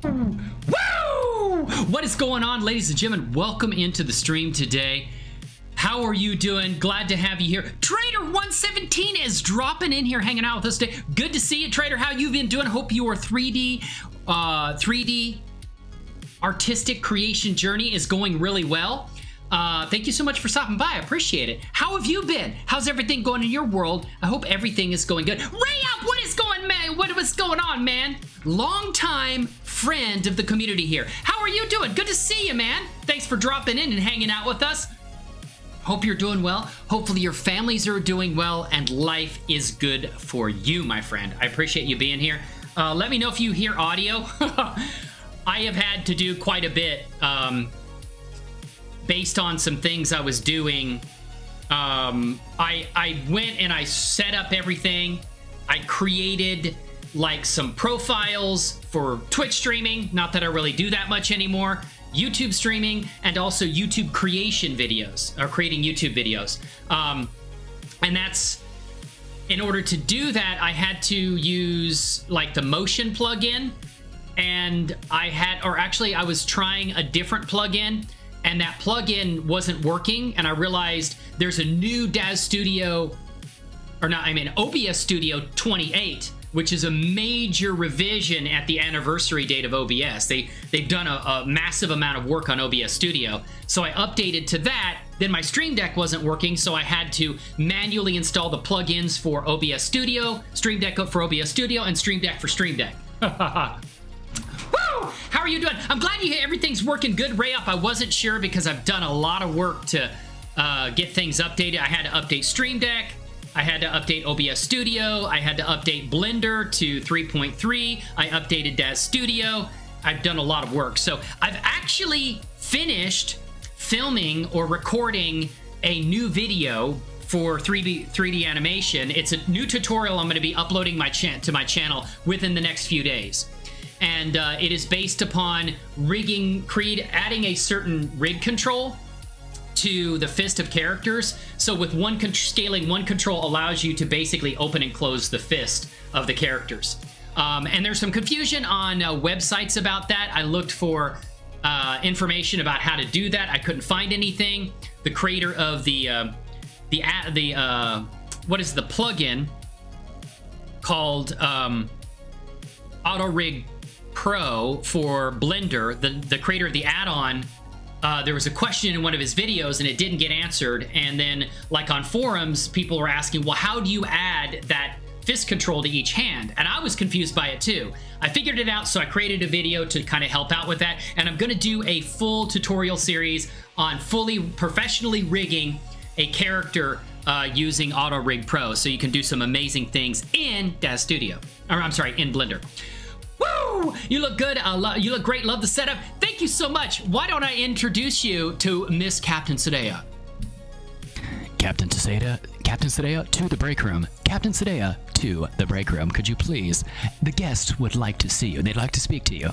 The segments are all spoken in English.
Woo! What is going on, ladies and gentlemen? Welcome into the stream today. How are you doing? Glad to have you here. Trader117 is dropping in here, hanging out with us today. Good to see you, Trader. How you been doing? Hope your 3D artistic creation journey is going really well. Thank you so much for stopping by. I appreciate it. How have you been? How's everything going in your world? I hope everything is going good. Ray Up, what is going, man? What's going on, man? Long-time friend of the community here. How are you doing? Good to see you, man. Thanks for dropping in and hanging out with us. Hope you're doing well. Hopefully your families are doing well and life is good for you, my friend. I appreciate you being here. Let me know if you hear audio. I have had to do quite a bit based on some things I was doing. I went and I set up everything. I created like some profiles for Twitch streaming. Not that I really do that much anymore. YouTube streaming and also YouTube creation videos, or creating YouTube videos. And that's, in order to do that, I had to use like the motion plugin, and I was trying a different plugin, and that plugin wasn't working, and I realized there's a new DAZ Studio, OBS Studio 28, which is a major revision at the anniversary date of OBS. They've done a massive amount of work on OBS Studio. So I updated to that, then my Stream Deck wasn't working, so I had to manually install the plugins for OBS Studio, Stream Deck for OBS Studio, and Stream Deck for Stream Deck. Woo! How are you doing? I'm glad everything's working good, Ray Up. I wasn't sure because I've done a lot of work to get things updated. I had to update Stream Deck. I had to update OBS Studio. I had to update Blender to 3.3. I updated DAZ Studio. I've done a lot of work. So I've actually finished filming or recording a new video for 3D animation. It's a new tutorial I'm going to be uploading to my channel within the next few days. And it is based upon adding a certain rig control to the fist of characters. So with scaling one control allows you to basically open and close the fist of the characters. And there's some confusion on websites about that. I looked for information about how to do that. I couldn't find anything. The creator of the plugin called auto-rigpro for Blender, the creator of the add-on, there was a question in one of his videos and it didn't get answered. And then like on forums, people were asking, well, how do you add that fist control to each hand? And I was confused by it too. I figured it out, so I created a video to kind of help out with that. And I'm gonna do a full tutorial series on professionally rigging a character using auto-rigpro. So you can do some amazing things in DAZ Studio, or I'm sorry, in Blender. Woo! You look good. You look great. Love the setup. Thank you so much. Why don't I introduce you to Miss Captain Sadea? Captain Sadea to the break room. Captain Sadea to the break room. Could you please? The guests would like to see you. They'd like to speak to you.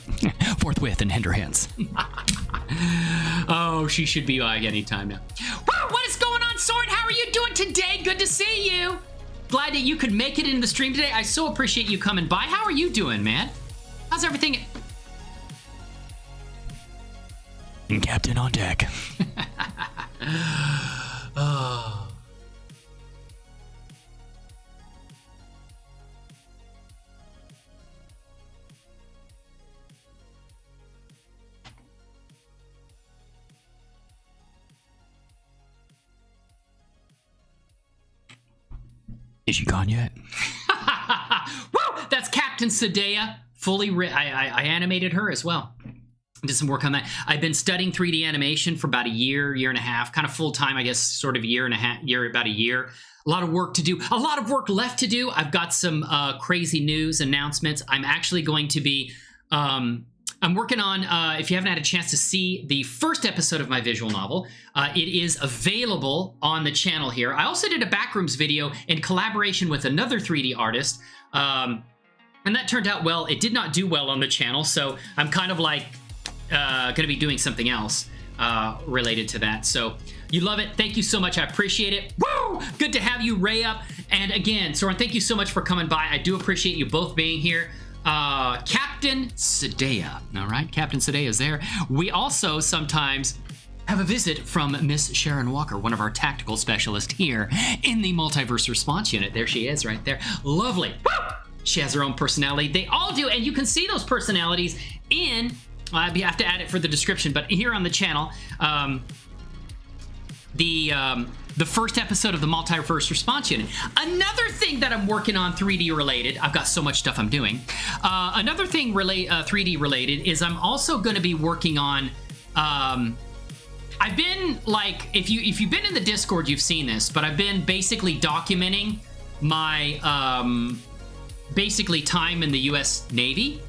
Forthwith and hinder hints. Oh, she should be like anytime now. Woo! What is going on, Sword? How are you doing today? Good to see you. Glad that you could make it into the stream today. I so appreciate you coming by. How are you doing, man? How's everything? Captain on deck. Oh. Is she gone yet? Woo! That's Captain Sadea. I animated her as well. Did some work on that. I've been studying 3D animation for about a year and a half, kind of full time, I guess, sort of about a year. A lot of work to do, a lot of work left to do. I've got some crazy news announcements. I'm actually going to be, I'm working on, if you haven't had a chance to see the first episode of my visual novel, it is available on the channel here. I also did a Backrooms video in collaboration with another 3D artist, and that turned out well. It did not do well on the channel, so I'm kind of like going to be doing something else related to that. So you love it. Thank you so much. I appreciate it. Woo! Good to have you, Ray Up. And again, Soren, thank you so much for coming by. I do appreciate you both being here. Captain Sadea. All right, Captain Sadea is there. We also sometimes have a visit from Miss Sharon Walker, one of our tactical specialists here in the Multiverse Response Unit. There she is right there. Lovely. She has her own personality. They all do, and you can see those personalities in, you have to add it for the description, but here on the channel, the first episode of the Multiverse Response Unit. Another thing that I'm working on 3D related, I've got so much stuff I'm doing. Another thing 3D related is I'm also going to be working on, I've been like, if you've been in the Discord, you've seen this, but I've been basically documenting my basically time in the U.S. Navy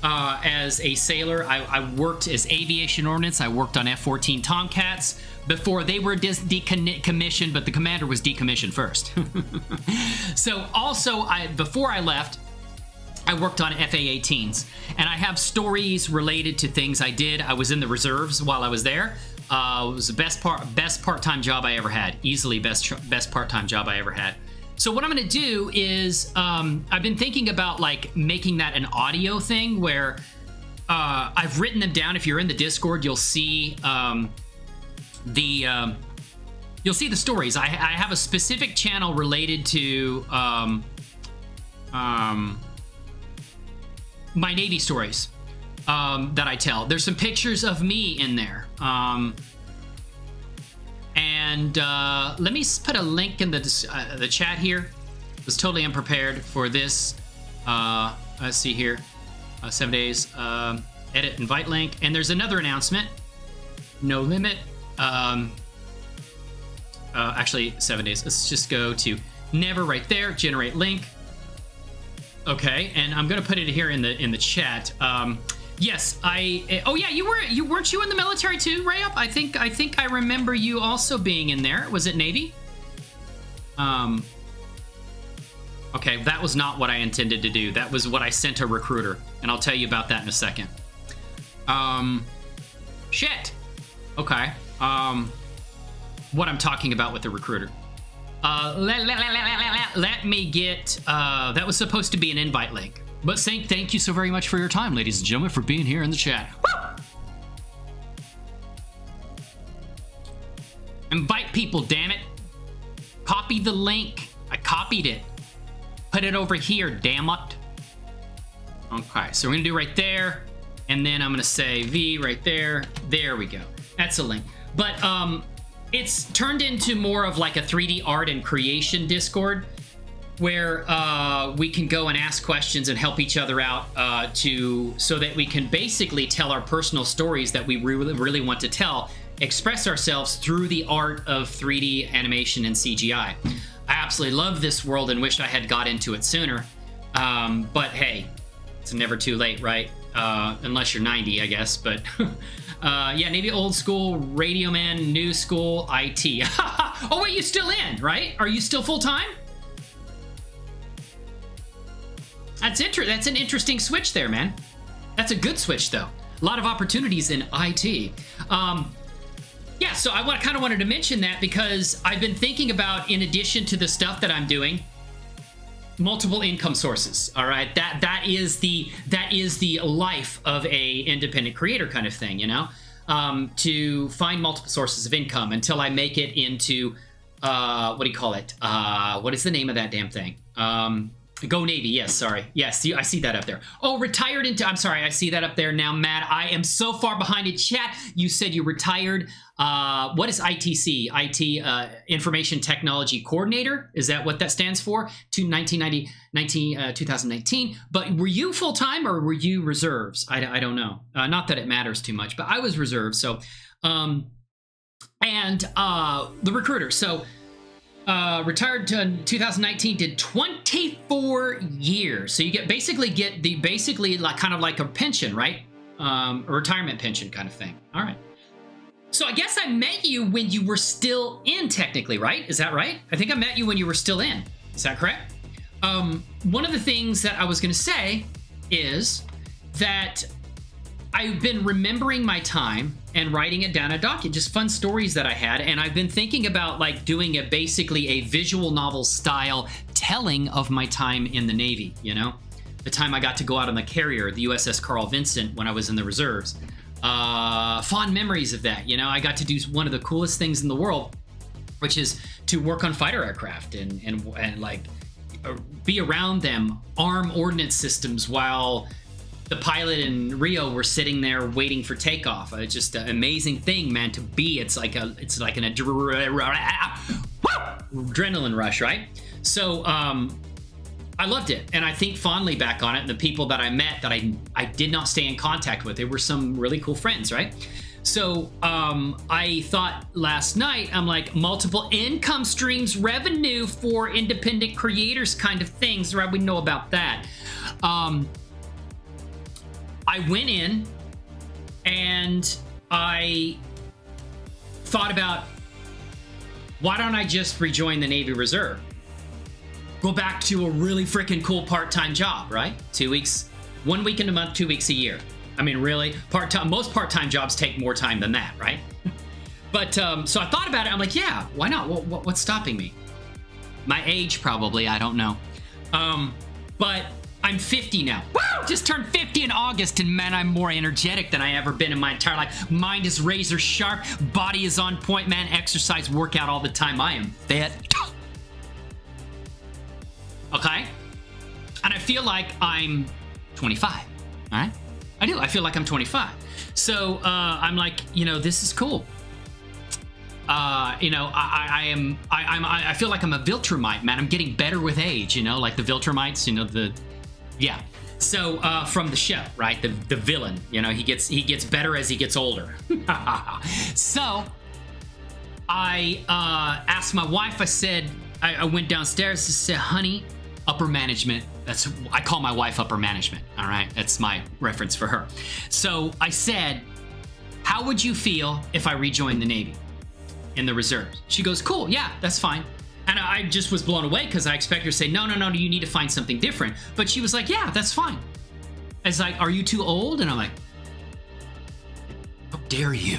as a sailor. I worked as aviation ordnance. I worked on F-14 Tomcats before they were decommissioned, but the commander was decommissioned first. So also, before I left, I worked on FA-18s, and I have stories related to things I did. I was in the reserves while I was there. It was the best part-time job I ever had. Easily best part-time job I ever had. So what I'm going to do is, I've been thinking about like making that an audio thing where I've written them down. If you're in the Discord, you'll see the stories. I have a specific channel related to my Navy stories that I tell. There's some pictures of me in there. And let me put a link in the chat here. I was totally unprepared for this. Let's see here. 7 days. Edit invite link. And there's another announcement. No limit. Actually, 7 days. Let's just go to never right there. Generate link. Okay, and I'm gonna put it here in the chat. Yes, oh yeah, weren't you in the military too, Rayup? I think I remember you also being in there. Was it Navy? Okay, that was not what I intended to do. That was what I sent a recruiter, and I'll tell you about that in a second. Shit. Okay. What I'm talking about with the recruiter. Let me get, that was supposed to be an invite link. But thank you so very much for your time, ladies and gentlemen, for being here in the chat. Woo! Invite people, damn it. Copy the link. I copied it. Put it over here, damn it. Okay, so we're gonna do right there. And then I'm gonna say V right there. There we go. That's a link. But it's turned into more of like a 3D art and creation Discord, where we can go and ask questions and help each other out so that we can basically tell our personal stories that we really want to tell, express ourselves through the art of 3D animation and CGI. I absolutely love this world and wish I had got into it sooner. But hey, it's never too late, right? Unless you're 90, I guess. But yeah, Navy old school, radio man, new school, IT. Oh wait, you still in, right? Are you still full-time? That's an interesting switch there, man. That's a good switch, though. A lot of opportunities in IT. Yeah, so I kind of wanted to mention that because I've been thinking about, in addition to the stuff that I'm doing, multiple income sources. All right, that is the life of a independent creator kind of thing, you know, to find multiple sources of income until I make it into what do you call it? What is the name of that damn thing? Go Navy, yes, sorry. Yes, I see that up there. Oh, retired into, I'm sorry, I see that up there now, Matt. I am so far behind in chat. You said you retired. What is ITC? IT, Information Technology Coordinator? Is that what that stands for? 2019. But were you full-time or were you reserves? I don't know. Not that it matters too much, but I was reserved, so. And the recruiter, so. Retired in 2019, did 24 years. So you basically get like kind of like a pension, right? A retirement pension kind of thing. All right. So I guess I met you when you were still in, technically, right? Is that right? I think I met you when you were still in. Is that correct? One of the things that I was going to say is that I've been remembering my time and writing it down a document, just fun stories that I had. And I've been thinking about like doing basically a visual novel style telling of my time in the Navy, you know, the time I got to go out on the carrier, the USS Carl Vinson, when I was in the reserves. Fond memories of that. You know, I got to do one of the coolest things in the world, which is to work on fighter aircraft and like be around them, arm ordnance systems while the pilot and Rio were sitting there waiting for takeoff. It's just an amazing thing, man, to be. It's like an adrenaline rush, right? So I loved it, and I think fondly back on it. And the people that I met that I did not stay in contact with, they were some really cool friends, right? So I thought last night, I'm like, multiple income streams, revenue for independent creators kind of things, right? We know about that. I went in and I thought about, why don't I just rejoin the Navy Reserve? Go back to a really freaking cool part-time job, right? 2 weeks, 1 week in a month, 2 weeks a year. I mean, really, part-time. Most part-time jobs take more time than that, right? But so I thought about it. I'm like, yeah, why not? What's stopping me? My age, probably. I don't know. But I'm 50 now. Woo! Just turned 50 in August, and man, I'm more energetic than I ever been in my entire life. Mind is razor sharp. Body is on point, man. Exercise, workout all the time. I am fit. Okay? And I feel like I'm 25. All right? I do. I feel like I'm 25. So I'm like, you know, this is cool. You know, I feel like I'm a Viltrumite, man. I'm getting better with age, you know, like the Viltrumites, you know, yeah. So from the show, right? The villain, you know, he gets better as he gets older. So I asked my wife, I said, I went downstairs and said, honey, upper management. I call my wife upper management. All right. That's my reference for her. So I said, how would you feel if I rejoined the Navy in the reserves? She goes, cool. Yeah, that's fine. And I just was blown away because I expect her to say, no, you need to find something different. But she was like, yeah, that's fine. It's like, are you too old? And I'm like, how dare you?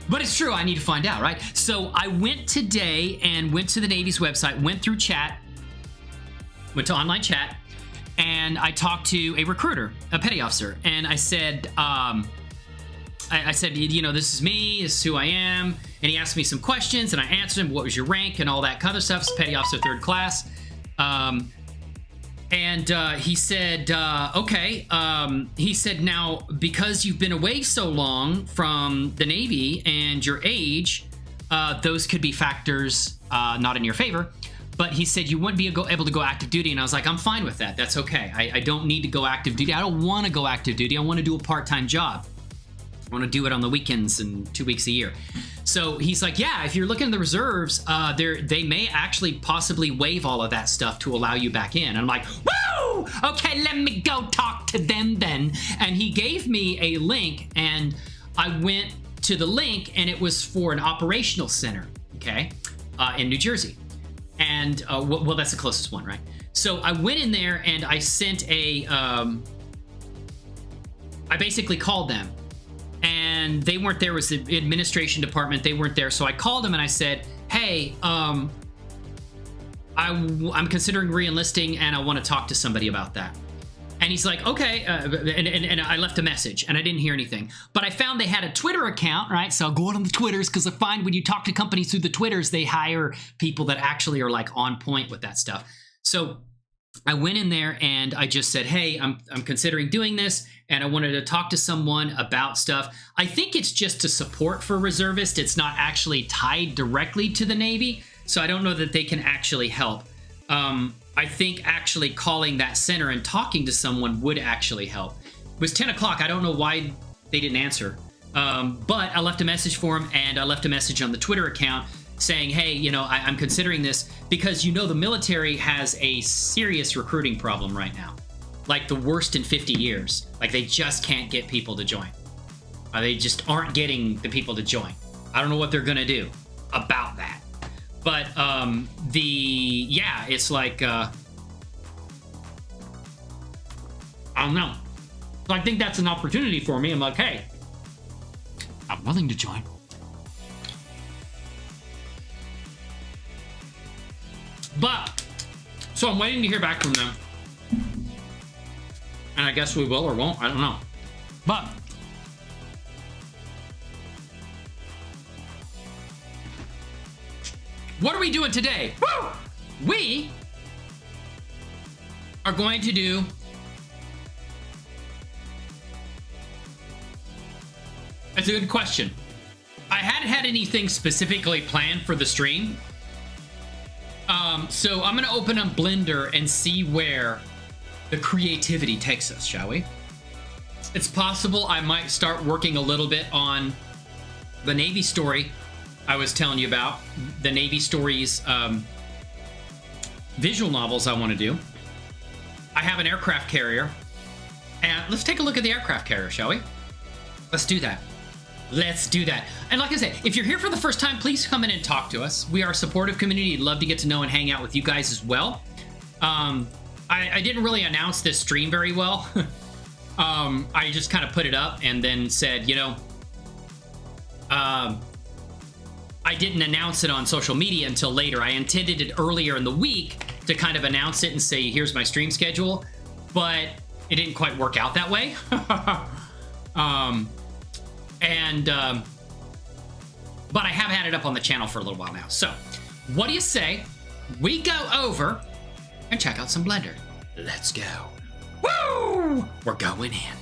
But it's true. I need to find out, right? So I went today and went to the Navy's website, went through chat, went to online chat, and I talked to a recruiter, a petty officer, and I said, I said, you know, this is me, this is who I am, and he asked me some questions, and I answered him, what was your rank, and all that kind of stuff. It's petty officer 3rd class. And he said, okay. He said, now, because you've been away so long from the Navy and your age, those could be factors not in your favor. But he said you wouldn't be able to go active duty. And I was like, I'm fine with that. That's okay. I don't need to go active duty. I don't want to go active duty. I want to do a part-time job. I want to do it on the weekends and 2 weeks a year. So he's like, yeah, if you're looking at the reserves, they may actually possibly waive all of that stuff to allow you back in. And I'm like, woo! Okay, let me go talk to them then. And he gave me a link, and I went to the link, and it was for an operational center, okay, in New Jersey. And, well, that's the closest one, right? So I went in there, and I sent I basically called them. And they weren't there. It was the administration department. They weren't there. So I called them and I said, hey, I'm considering re-enlisting and I want to talk to somebody about that. And he's like, okay. And I left a message and I didn't hear anything. But I found they had a Twitter account, right? So I'll go out on the Twitters because I find when you talk to companies through the Twitters, they hire people that actually are like on point with that stuff. So I went in there and I just said, hey, I'm considering doing this and I wanted to talk to someone about stuff. I think it's just a support for reservists. It's not actually tied directly to the Navy, so I don't know that they can actually help. I think actually calling that center and talking to someone would actually help. It was 10 o'clock. I don't know why they didn't answer, but I left a message for them and I left a message on the Twitter account saying, hey, you know, I'm considering this because, you know, the military has a serious recruiting problem right now. Like the worst in 50 years. Like they just can't get people to join. They just aren't getting the people to join. I don't know what they're going to do about that. But it's like, I don't know. So I think that's an opportunity for me. I'm like, hey, I'm willing to join. But, So I'm waiting to hear back from them. And I guess we will or won't. I don't know. But what are we doing today? Woo! We are going to do That's a good question. I hadn't had anything specifically planned for the stream. So I'm gonna open up Blender and see where the creativity takes us, shall we? It's possible I might start working a little bit on the Navy story I was telling you about. The Navy stories visual novels I want to do. I have an aircraft carrier. And let's take a look at the aircraft carrier, shall we? Let's do that. Let's do that. And like I said, if you're here for the first time, please come in and talk to us. We are a supportive community. Love to get to know and hang out with you guys as well. I didn't really announce this stream very well. I just kind of put it up and then said, you know, I didn't announce it on social media until later. I intended it earlier in the week to kind of announce it and say, here's my stream schedule, but it didn't quite work out that way. But I have had it up on the channel for a little while now. So what do you say we go over and check out some Blender? Let's go. Woo! We're going in.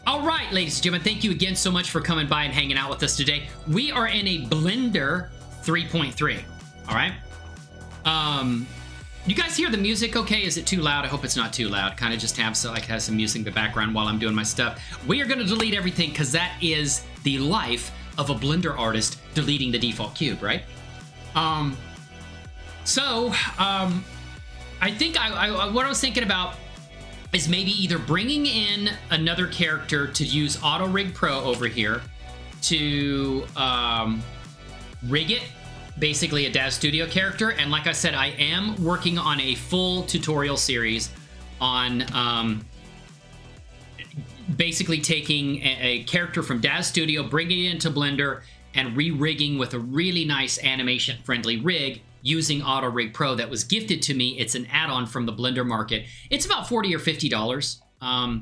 All right, ladies and gentlemen, thank you again so much for coming by and hanging out with us today. We are in a Blender 3.3, all right? You guys hear the music okay? Is it too loud? I hope it's not too loud. Kind of just have some music in the background while I'm doing my stuff. We are gonna delete everything because that is the life of a Blender artist, deleting the default cube, right? I think what I was thinking about is maybe either bringing in another character to use auto-rigpro over here to rig it, basically a Daz Studio character. And like I said, I am working on a full tutorial series on basically taking a character from Daz Studio, bringing it into Blender, and re-rigging with a really nice animation-friendly rig using auto-rigpro that was gifted to me. It's an add-on from the Blender market. It's about $40 or $50.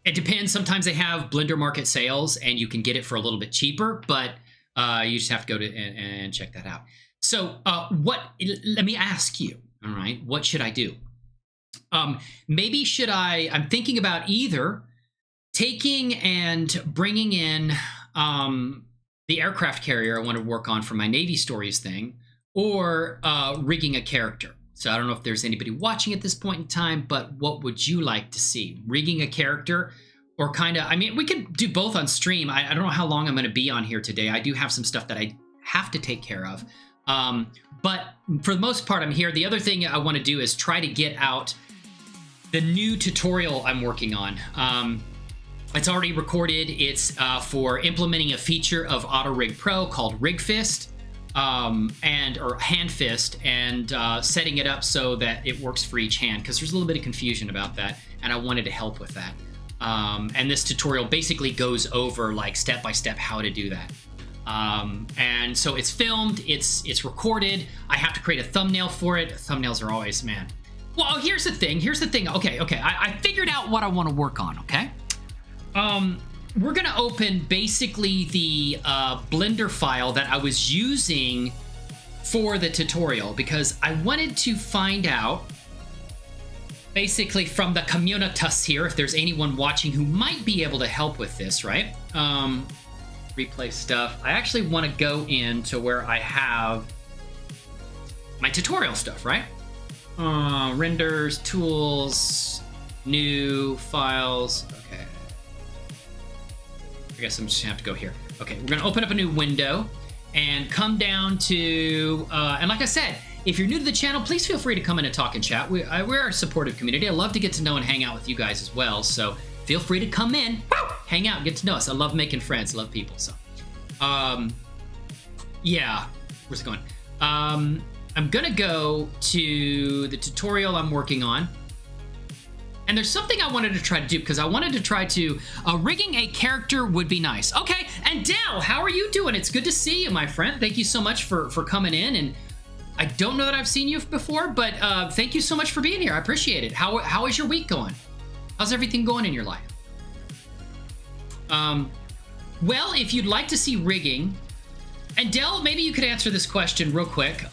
It depends. Sometimes they have Blender market sales and you can get it for a little bit cheaper, but you just have to go to and check that out. So let me ask you, all right, what should I do? Maybe I'm thinking about either taking and bringing in the aircraft carrier I want to work on for my Navy Stories thing, or rigging a character. So I don't know if there's anybody watching at this point in time, but what would you like to see? Rigging a character, or kind of, I mean, we could do both on stream. I don't know how long I'm going to be on here today. I do have some stuff that I have to take care of. But for the most part, I'm here. The other thing I want to do is try to get out the new tutorial I'm working on. It's already recorded. It's for implementing a feature of auto-rigpro called RigFist. Or hand fist, and setting it up so that it works for each hand, because there's a little bit of confusion about that, and I wanted to help with that. And this tutorial basically goes over like step by step how to do that. And so it's filmed, it's recorded. I have to create a thumbnail for it. Thumbnails are always, man. Well, here's the thing. Okay. I figured out what I want to work on. Okay. We're gonna open basically the Blender file that I was using for the tutorial, because I wanted to find out basically from the communitas here if there's anyone watching who might be able to help with this, right? Replay stuff. I actually want to go into where I have my tutorial stuff, right? Renders, tools, new files. Okay. I guess I'm just gonna have to go here. Okay, we're gonna open up a new window and come down to, and like I said, if you're new to the channel, please feel free to come in and talk and chat. We're a supportive community. I love to get to know and hang out with you guys as well. So feel free to come in, hang out, get to know us. I love making friends, I love people. So, yeah, where's it going? I'm gonna go to the tutorial I'm working on. And there's something I wanted to try to do, because I wanted to try to, rigging a character would be nice. Okay, and Dell, how are you doing? It's good to see you, my friend. Thank you so much for coming in. And I don't know that I've seen you before, but thank you so much for being here. I appreciate it. How is your week going? How's everything going in your life? Well, if you'd like to see rigging, and Dell, maybe you could answer this question real quick.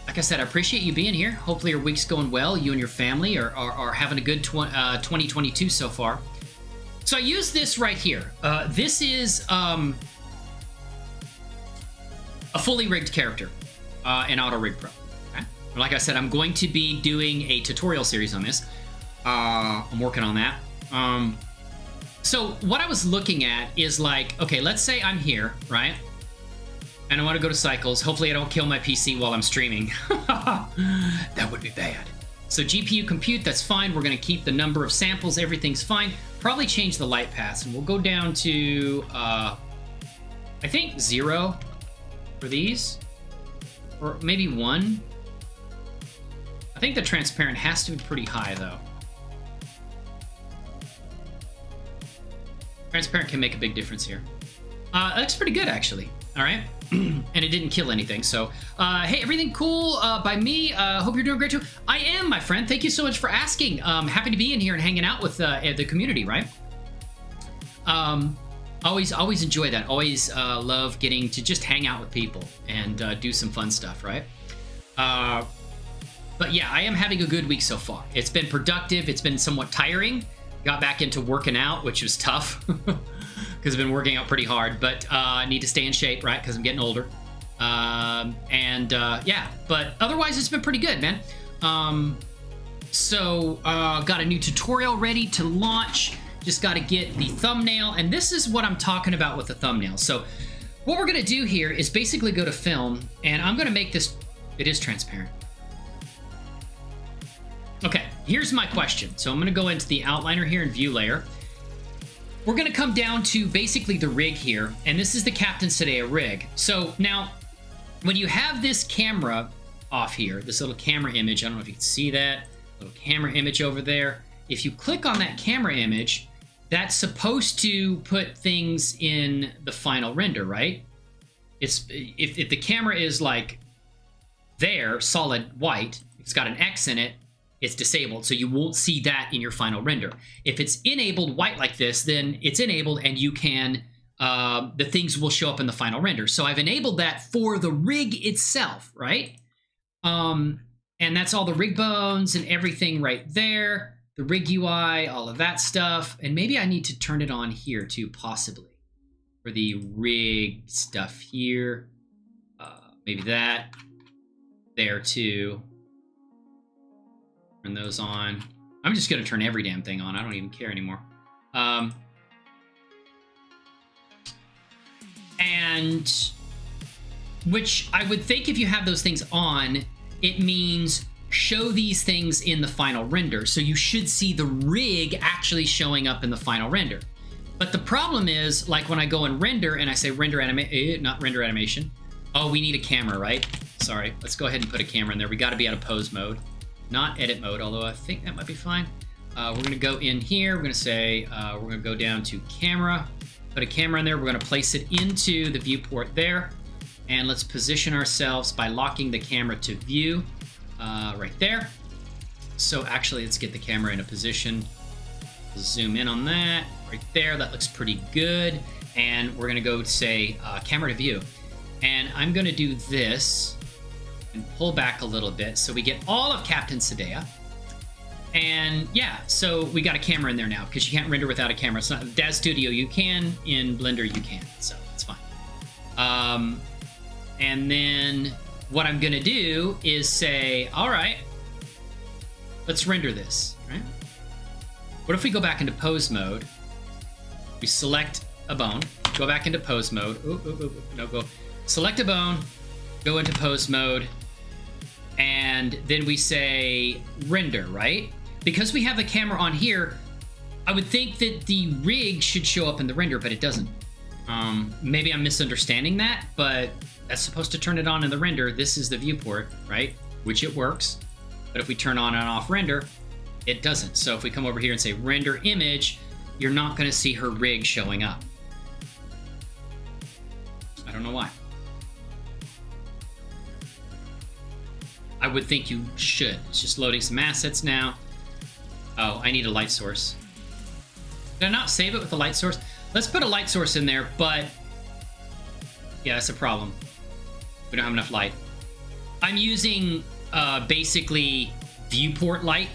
Like I said, I appreciate you being here. Hopefully your week's going well. You and your family are having a good 2022 so far. So I use this right here. This is a fully rigged character in auto-rigpro. Okay? Like I said, I'm going to be doing a tutorial series on this. I'm working on that. So what I was looking at is like, okay, let's say I'm here, right? And I want to go to cycles. Hopefully I don't kill my PC while I'm streaming. That would be bad. So GPU compute, that's fine. We're going to keep the number of samples. Everything's fine. Probably change the light paths. And we'll go down to, I think 0 for these. Or maybe 1. I think the transparent has to be pretty high, though. Transparent can make a big difference here. That looks pretty good, actually. All right. And it didn't kill anything. So, hey, everything cool by me. Hope you're doing great too. I am, my friend. Thank you so much for asking. Happy to be in here and hanging out with the community, right? Always enjoy that. Always love getting to just hang out with people and do some fun stuff, right? But yeah, I am having a good week so far. It's been productive. It's been somewhat tiring. Got back into working out, which was tough. Because I've been working out pretty hard, but I need to stay in shape, right? Because I'm getting older. Yeah, but otherwise it's been pretty good, man. Got a new tutorial ready to launch. Just got to get the thumbnail, and this is what I'm talking about with the thumbnail. So what we're going to do here is basically go to film, and I'm going to make this, it is transparent. Okay, here's my question. So I'm going to go into the outliner here in view layer. We're going to come down to basically the rig here, and this is the Captain Sadea rig. So now, when you have this camera off here, this little camera image, I don't know if you can see that, little camera image over there. If you click on that camera image, that's supposed to put things in the final render, right? If the camera is like there, solid white, it's got an X in it, it's disabled, so you won't see that in your final render. If it's enabled white like this, then it's enabled and you can, the things will show up in the final render. So I've enabled that for the rig itself, right? And that's all the rig bones and everything right there, the rig UI, all of that stuff. And maybe I need to turn it on here too, possibly, for the rig stuff here. Maybe that, there too. Turn those on. I'm just going to turn every damn thing on. I don't even care anymore. And which I would think if you have those things on, it means show these things in the final render. So you should see the rig actually showing up in the final render. But the problem is, like when I go and render and I say render not render animation. Oh, we need a camera, right? Sorry. Let's go ahead and put a camera in there. We got to be out of pose mode. Not edit mode, although I think that might be fine. We're going to go in here. We're going to say, we're going to go down to camera, put a camera in there. We're going to place it into the viewport there. And let's position ourselves by locking the camera to view right there. So actually, let's get the camera in a position. Zoom in on that right there. That looks pretty good. And we're going to go say camera to view. And I'm going to do this. And pull back a little bit so we get all of Captain Sadea. And yeah, so we got a camera in there now because you can't render without a camera. It's not Daz Studio, you can. In Blender, you can. So it's fine. And then what I'm going to do is say, all right, let's render this. Right? What if we go back into pose mode? We select a bone, go back into pose mode. No, go. Select a bone, go into pose mode. And then we say render, right? Because we have the camera on here, I would think that the rig should show up in the render, but it doesn't. Maybe I'm misunderstanding that, but that's supposed to turn it on in the render. This is the viewport, right? Which it works. But if we turn on and off render, it doesn't. So if we come over here and say render image, you're not going to see her rig showing up. I don't know why. I would think you should. It's just loading some assets now. Oh, I need a light source. Did I not save it with a light source? Let's put a light source in there, but yeah, that's a problem. We don't have enough light. I'm using basically viewport light,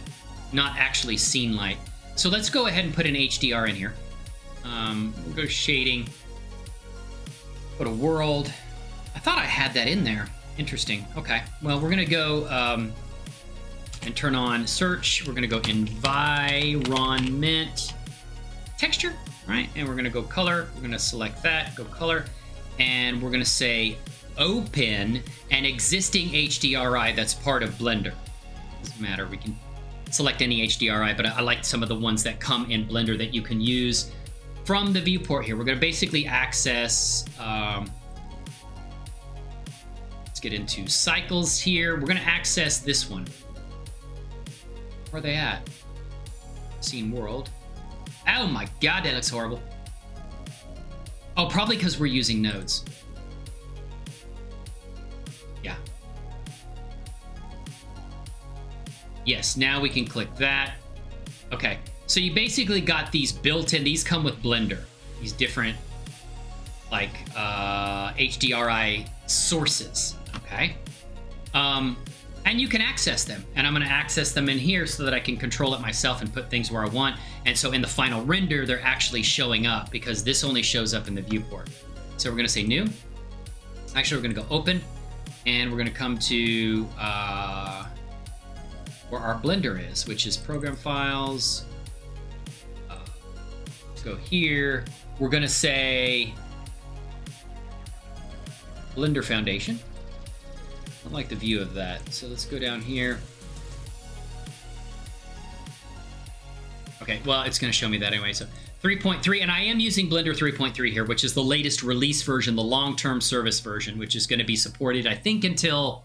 not actually scene light. So let's go ahead and put an HDR in here. We'll go shading. Go to world. I thought I had that in there. Interesting. Okay. Well, we're going to go and turn on search. We're going to go environment texture, right? And we're going to go color. We're going to select that, go color. And we're going to say open an existing HDRI that's part of Blender. Doesn't matter. We can select any HDRI, but I like some of the ones that come in Blender that you can use from the viewport here. We're going to basically access... let's get into cycles here. We're going to access this one. Where are they at? Scene world. Oh my god, that looks horrible. Oh, probably because we're using nodes. Yeah. Yes, now we can click that. Okay, so you basically got these built-in, these come with Blender. These different, like, HDRI sources, okay? And you can access them, and I'm going to access them in here so that I can control it myself and put things where I want. And so in the final render, they're actually showing up because this only shows up in the viewport. So we're going to say new. Actually, we're going to go open, and we're going to come to where our Blender is, which is program files. Let's go here. We're going to say Blender Foundation. I don't like the view of that. So let's go down here. Okay, well, it's going to show me that anyway. So 3.3, and I am using Blender 3.3 here, which is the latest release version, the long-term service version, which is going to be supported, I think, until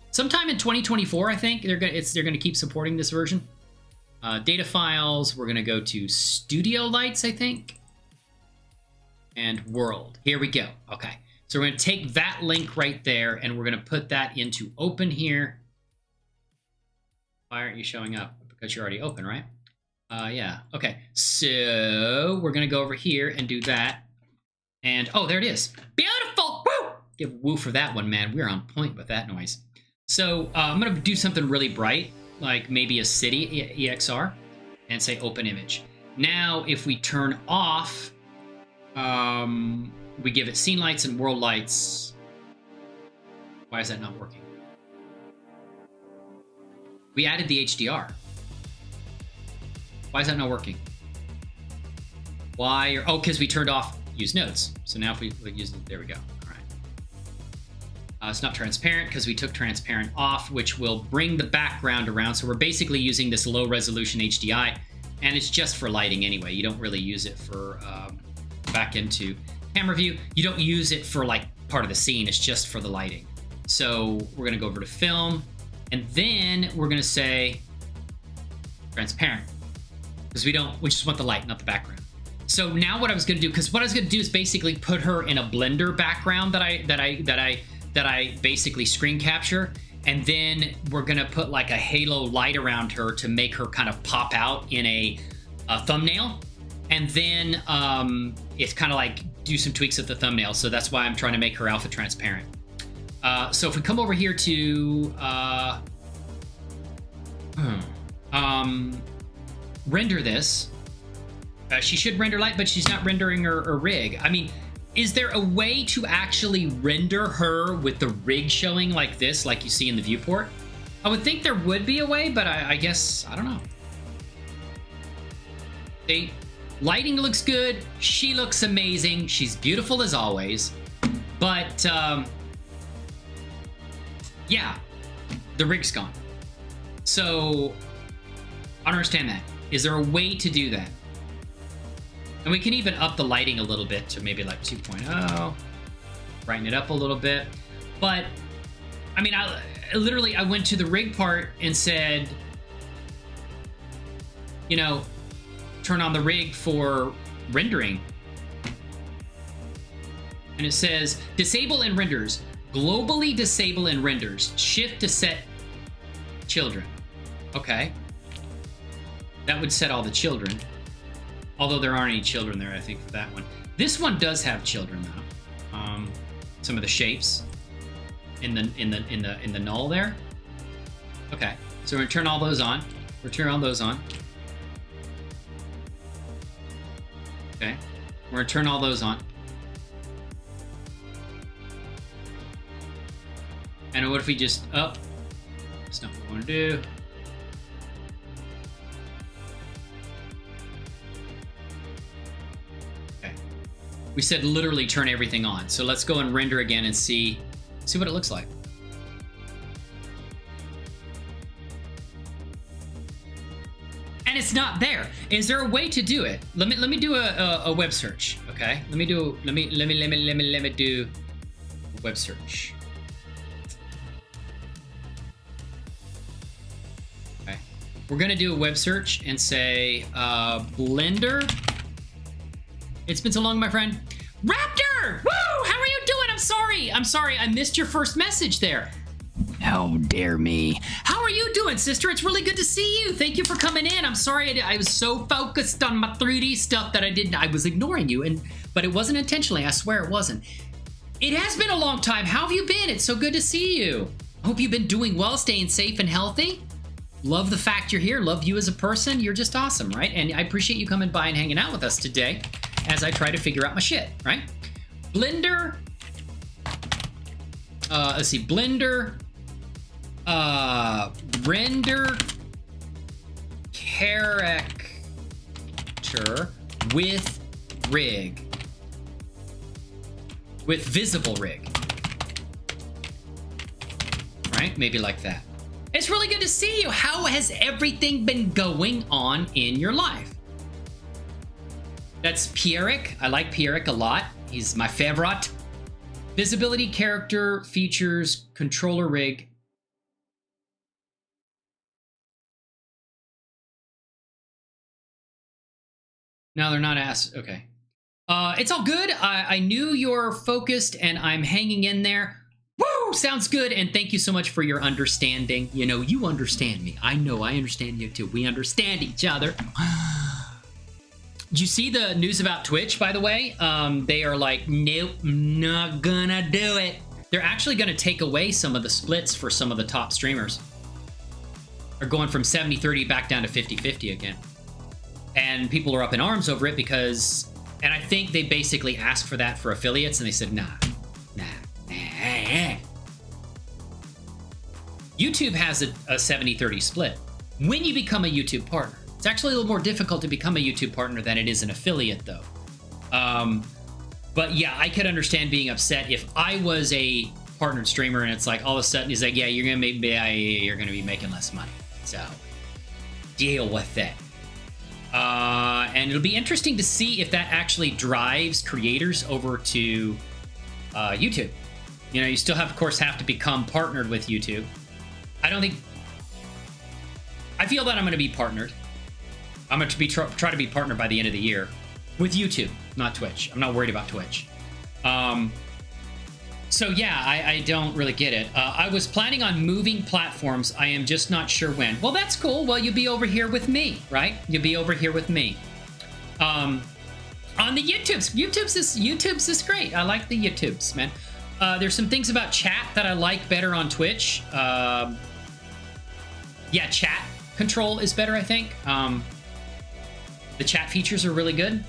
sometime in 2024. I think they're going to keep supporting this version. Data files. We're going to go to Studio Lights, I think, and World. Here we go. Okay. So we're going to take that link right there, and we're going to put that into open here. Why aren't you showing up? Because you're already open, right? Yeah. Okay. So we're going to go over here and do that. And, oh, there it is. Beautiful! Woo! Give woo for that one, man. We're on point with that noise. So I'm going to do something really bright, like maybe a city EXR, and say open image. Now, if we turn off... we give it scene lights and world lights. Why is that not working? We added the HDR. Why is that not working? Why? Oh, because we turned off use nodes. So now if we use it, there we go. All right. It's not transparent because we took transparent off, which will bring the background around. So we're basically using this low resolution HDI, and it's just for lighting anyway. You don't really use it for back into camera view. You don't use it for like part of the scene. It's just for the lighting. So we're gonna go over to film, and then we're gonna say transparent because we just want the light, not the background. So now what I was gonna do, because what I was gonna do is basically put her in a Blender background that I basically screen capture, and then we're gonna put like a halo light around her to make her kind of pop out in a thumbnail. And then it's kind of like do some tweaks at the thumbnail. So that's why I'm trying to make her alpha transparent. So if we come over here to render this, she should render light, but she's not rendering her rig. I mean, is there a way to actually render her with the rig showing like this, like you see in the viewport? I would think there would be a way, but I guess, I don't know. Lighting looks good. She looks amazing. She's beautiful as always. But, yeah, the rig's gone. So, I don't understand that. Is there a way to do that? And we can even up the lighting a little bit to maybe like 2.0. brighten it up a little bit. But I mean, I literally went to the rig part and said, you know, turn on the rig for rendering. And it says disable and renders, globally disable and renders, shift to set children. Okay. That would set all the children. Although there aren't any children there, I think, for that one. This one does have children though. Some of the shapes in the null there. Okay. So we're gonna turn all those on. We're turning all those on. Okay. We're gonna turn all those on. And what if we just that's not what we want to do. Okay. We said literally turn everything on. So let's go and render again and see what it looks like. And it's not there. Is there a way to do it? Let me do a web search. Okay. Let me do a web search. Okay. We're gonna do a web search and say Blender. It's been so long, my friend. Raptor! Woo! How are you doing? I'm sorry. I missed your first message there. How dare me. How are you doing, sister? It's really good to see you. Thank you for coming in. I'm sorry I was so focused on my 3D stuff that I was ignoring you, but it wasn't intentionally. I swear it wasn't. It has been a long time. How have you been? It's so good to see you. I hope you've been doing well, staying safe and healthy. Love the fact you're here. Love you as a person. You're just awesome, right? And I appreciate you coming by and hanging out with us today as I try to figure out my shit, right? Blender. Let's see. Blender. Render character with rig. With visible rig. Right? Maybe like that. It's really good to see you. How has everything been going on in your life? That's Pierrick. I like Pierrick a lot. He's my favorite. Visibility, character, features, controller rig. No, they're not asked. Okay. It's all good. I knew you're focused and I'm hanging in there. Woo! Sounds good. And thank you so much for your understanding. You know, you understand me. I know I understand you too. We understand each other. Did you see the news about Twitch, by the way? They are like, nope, not gonna do it. They're actually gonna take away some of the splits for some of the top streamers. They're going from 70-30 back down to 50-50 again. And people are up in arms over it because, and I think they basically asked for that for affiliates and they said, nah. YouTube has a 70-30 split when you become a YouTube partner. It's actually a little more difficult to become a YouTube partner than it is an affiliate though. But yeah, I could understand being upset if I was a partnered streamer and it's like all of a sudden he's like, yeah, you're gonna be making less money. So deal with it. And it'll be interesting to see if that actually drives creators over to YouTube. You know, you still have, of course, have to become partnered with YouTube. I feel that I'm going to be partnered. I'm going to be try to be partnered by the end of the year with YouTube, not Twitch. I'm not worried about Twitch. So yeah, I don't really get it. I was planning on moving platforms. I am just not sure when. Well, that's cool. Well, you'll be over here with me, right? You'll be over here with me. On the YouTubes is great. I like the YouTubes, man. There's some things about chat that I like better on Twitch. Yeah, chat control is better, I think. The chat features are really good.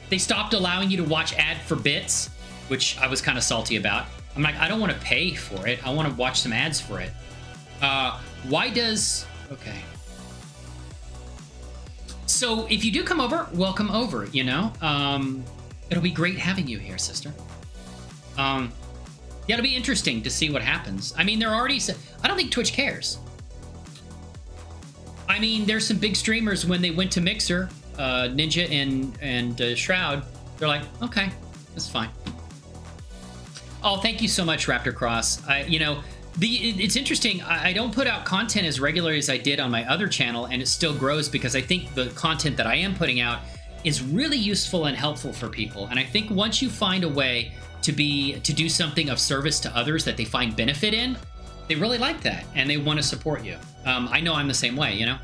They stopped allowing you to watch ad for bits, which I was kind of salty about. I'm like, I don't want to pay for it. I want to watch some ads for it. Okay. So if you do come over, welcome over, you know? It'll be great having you here, sister. Yeah, it'll be interesting to see what happens. I mean, they're already... I don't think Twitch cares. I mean, there's some big streamers when they went to Mixer, Ninja and Shroud, they're like, okay, that's fine. Oh, thank you so much, Raptor Cross. It's interesting. I don't put out content as regularly as I did on my other channel, and it still grows because I think the content that I am putting out is really useful and helpful for people. And I think once you find a way to do something of service to others that they find benefit in, they really like that and they want to support you. I know I'm the same way, you know?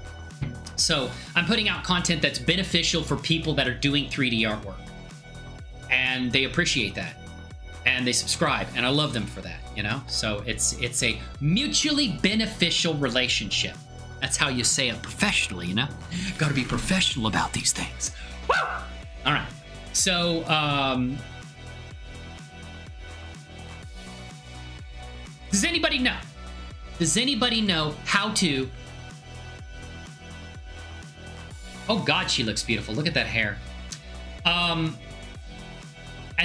So I'm putting out content that's beneficial for people that are doing 3D artwork. And they appreciate that. And they subscribe, and I love them for that, you know? So it's a mutually beneficial relationship. That's how you say it professionally, you know? Got to be professional about these things. Woo! All right. So, does anybody know? Does anybody know how to... Oh, God, she looks beautiful. Look at that hair. And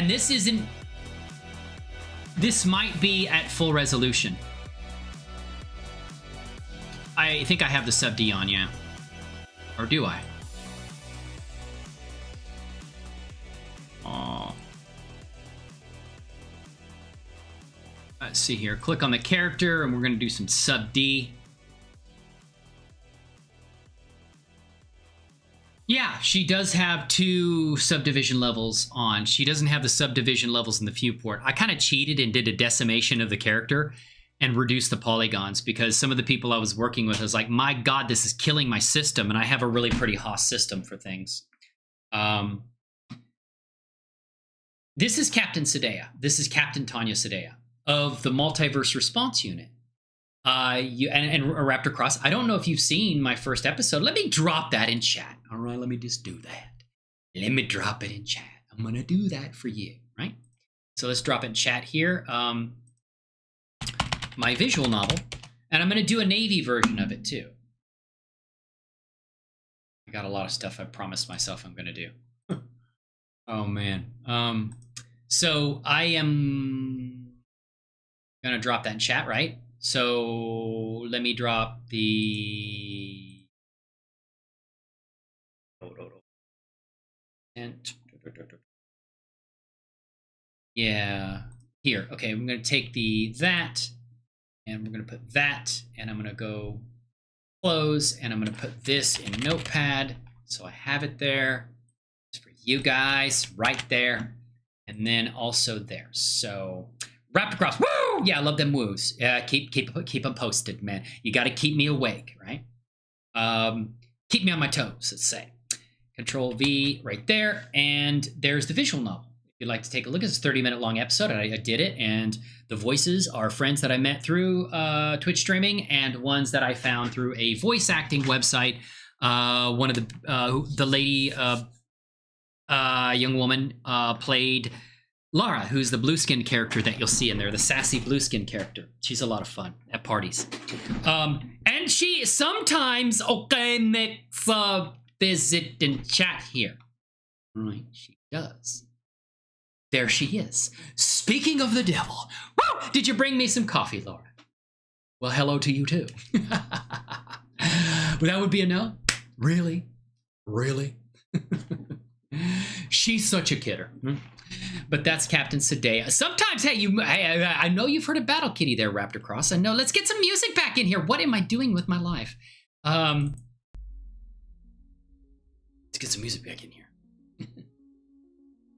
this isn't... This might be at full resolution. I think I have the sub D on, yeah. Or do I? Oh. Let's see here. Click on the character, and we're going to do some sub D. Yeah, she does have 2 subdivision levels on. She doesn't have the subdivision levels in the viewport. I kind of cheated and did a decimation of the character and reduced the polygons because some of the people I was working with was like, my God, this is killing my system. And I have a really pretty Haas system for things. This is Captain Sadea. This is Captain Tanya Sadea of the Multiverse Response Unit. And Raptor Cross, I don't know if you've seen my first episode. Let me drop that in chat. All right, let me just do that. Let me drop it in chat. I'm going to do that for you, right? So let's drop it in chat here. My visual novel. And I'm going to do a Navy version of it, too. I got a lot of stuff I promised myself I'm going to do. Oh, man. So I am going to drop that in chat, right? So let me drop the... Yeah, here. Okay, I'm going to take that, and we're going to put that, and I'm going to go close, and I'm going to put this in Notepad, so I have it there. It's for you guys, right there, and then also there. So... Raptor Cross, woo! Yeah, I love them woos. Keep them posted, man. You got to keep me awake, right? Keep me on my toes, let's say. Control V right there, and there's the visual novel. If you'd like to take a look, it's a 30-minute long episode. I did it, and the voices are friends that I met through Twitch streaming, and ones that I found through a voice acting website. One of the lady, young woman, played Lara, who's the blue skin character that you'll see in there, the sassy blue skin character. She's a lot of fun at parties. And she sometimes, makes a visit and chat here. Right, she does. There she is. Speaking of the devil, woo! Did you bring me some coffee, Laura? Well, hello to you too. Well, that would be a no? Really? Really? She's such a kidder. But that's Captain Sadea. Sometimes, hey, I know you've heard of Battle Kitty there, Raptor Cross. I know. Let's get some music back in here. What am I doing with my life? Let's get some music back in here.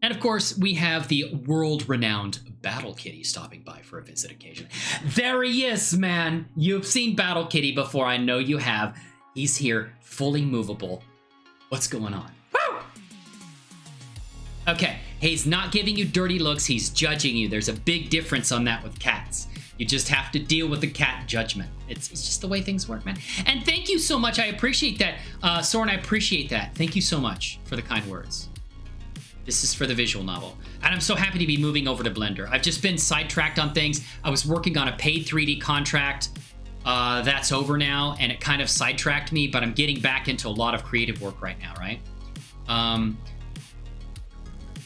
And of course, we have the world-renowned Battle Kitty stopping by for a visit occasion. There he is, man. You've seen Battle Kitty before. I know you have. He's here, fully movable. What's going on? Woo! Okay, he's not giving you dirty looks. He's judging you. There's a big difference on that with cats. You just have to deal with the cat judgment. It's just the way things work, man. And thank you so much. I appreciate that. Soren, I appreciate that. Thank you so much for the kind words. This is for the visual novel. And I'm so happy to be moving over to Blender. I've just been sidetracked on things. I was working on a paid 3D contract. That's over now, and it kind of sidetracked me, but I'm getting back into a lot of creative work right now, right?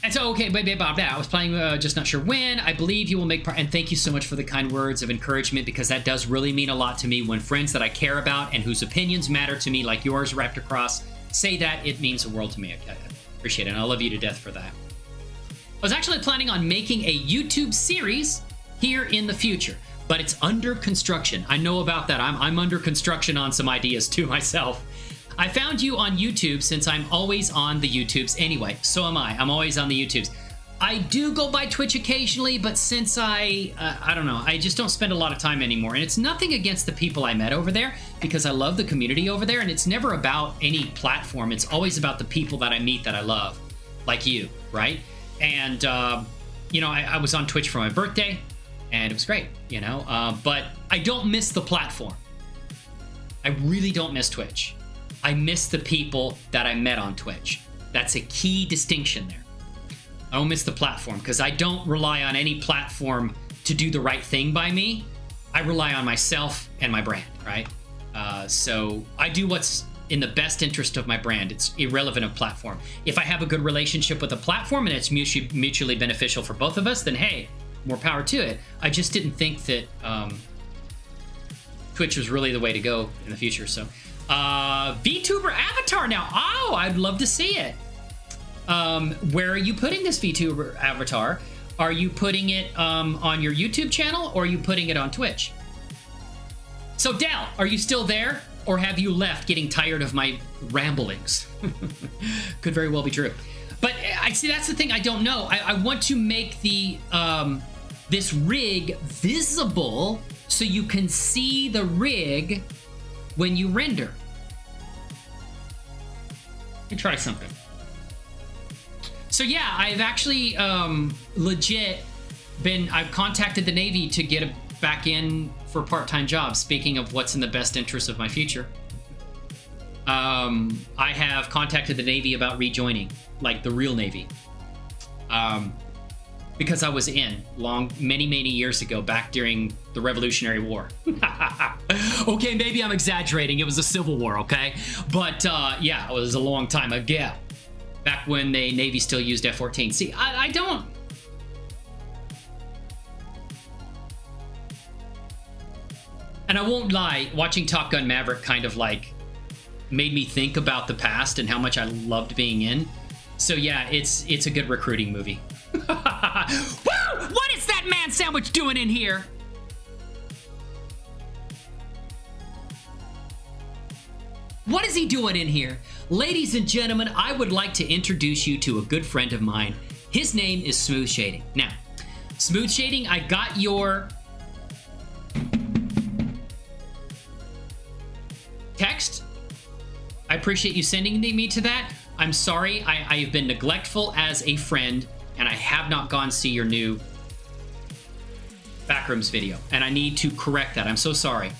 And so, okay, I was playing, just not sure when. I believe you will make part, and thank you so much for the kind words of encouragement, because that does really mean a lot to me when friends that I care about and whose opinions matter to me, like yours, Raptor Cross, say that. It means the world to me. I appreciate it, and I love you to death for that. was actually planning on making a YouTube series here in the future, but it's under construction. I know about that. I'm under construction on some ideas too myself. I found you on YouTube since I'm always on the YouTubes anyway. So am I. I'm always on the YouTubes. I do go by Twitch occasionally, but since I don't know, I just don't spend a lot of time anymore. And it's nothing against the people I met over there, because I love the community over there, and it's never about any platform. It's always about the people that I meet that I love, like you, right? And, you know, I was on Twitch for my birthday, and it was great, you know? But I don't miss the platform. I really don't miss Twitch. I miss the people that I met on Twitch. That's a key distinction there. I don't miss the platform because I don't rely on any platform to do the right thing by me. I rely on myself and my brand, right? So I do what's in the best interest of my brand. It's irrelevant of platform. If I have a good relationship with a platform and it's mutually beneficial for both of us, then hey, more power to it. I just didn't think that Twitch was really the way to go in the future. So VTuber avatar now. Oh, I'd love to see it. Where are you putting this VTuber avatar? Are you putting it on your YouTube channel, or are you putting it on Twitch? So Dell, are you still there, or have you left getting tired of my ramblings? Could very well be true. But I see, that's the thing I don't know. I want to make the this rig visible so you can see the rig when you render. Let me try something. So yeah, I've actually legit I've contacted the Navy to get back in for part-time jobs. Speaking of what's in the best interest of my future. I have contacted the Navy about rejoining, like the real Navy. Because I was in many years ago, back during the Revolutionary War. Okay, maybe I'm exaggerating. It was a Civil War, okay? But yeah, it was a long time ago. Back when the Navy still used F-14. See, I don't... And I won't lie, watching Top Gun Maverick kind of like made me think about the past and how much I loved being in. So yeah, it's a good recruiting movie. Woo! What is that man sandwich doing in here? What is he doing in here? Ladies and gentlemen, I would like to introduce you to a good friend of mine. His name is Smooth Shading. Now, Smooth Shading, I got your text. I appreciate you sending me to that. I'm sorry, I have been neglectful as a friend, and I have not gone see your new Backrooms video, and I need to correct that. I'm so sorry.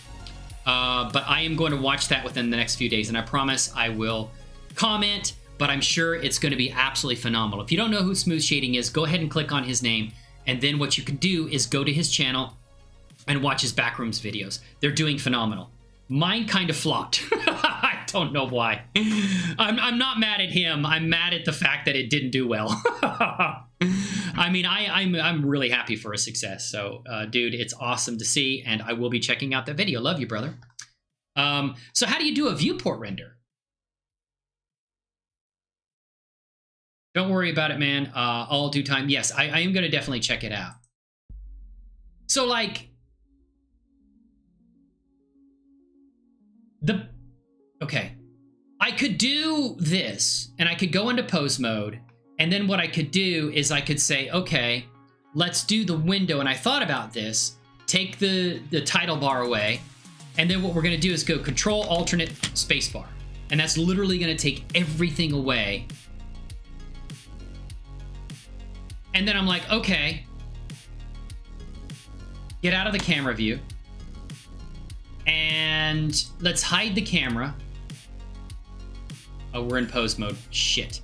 But I am going to watch that within the next few days, and I promise I will comment, but I'm sure it's going to be absolutely phenomenal. If you don't know who Smooth Shading is, go ahead and click on his name, and then what you can do is go to his channel and watch his Backrooms videos. They're doing phenomenal. Mine kind of flopped. I don't know why. I'm not mad at him. I'm mad at the fact that it didn't do well. I mean, I'm really happy for his success. So, dude, it's awesome to see, and I will be checking out that video. Love you, brother. So how do you do a viewport render? Don't worry about it, man. All due time. Yes, I am going to definitely check it out. So, like, okay, I could do this, and I could go into pose mode, and then what I could do is I could say, okay, let's do the window, and I thought about this, take the title bar away, and then what we're gonna do is go Control Alternate Spacebar, and that's literally gonna take everything away. And then I'm like, okay, get out of the camera view, and let's hide the camera. Oh, we're in pose mode. Shit.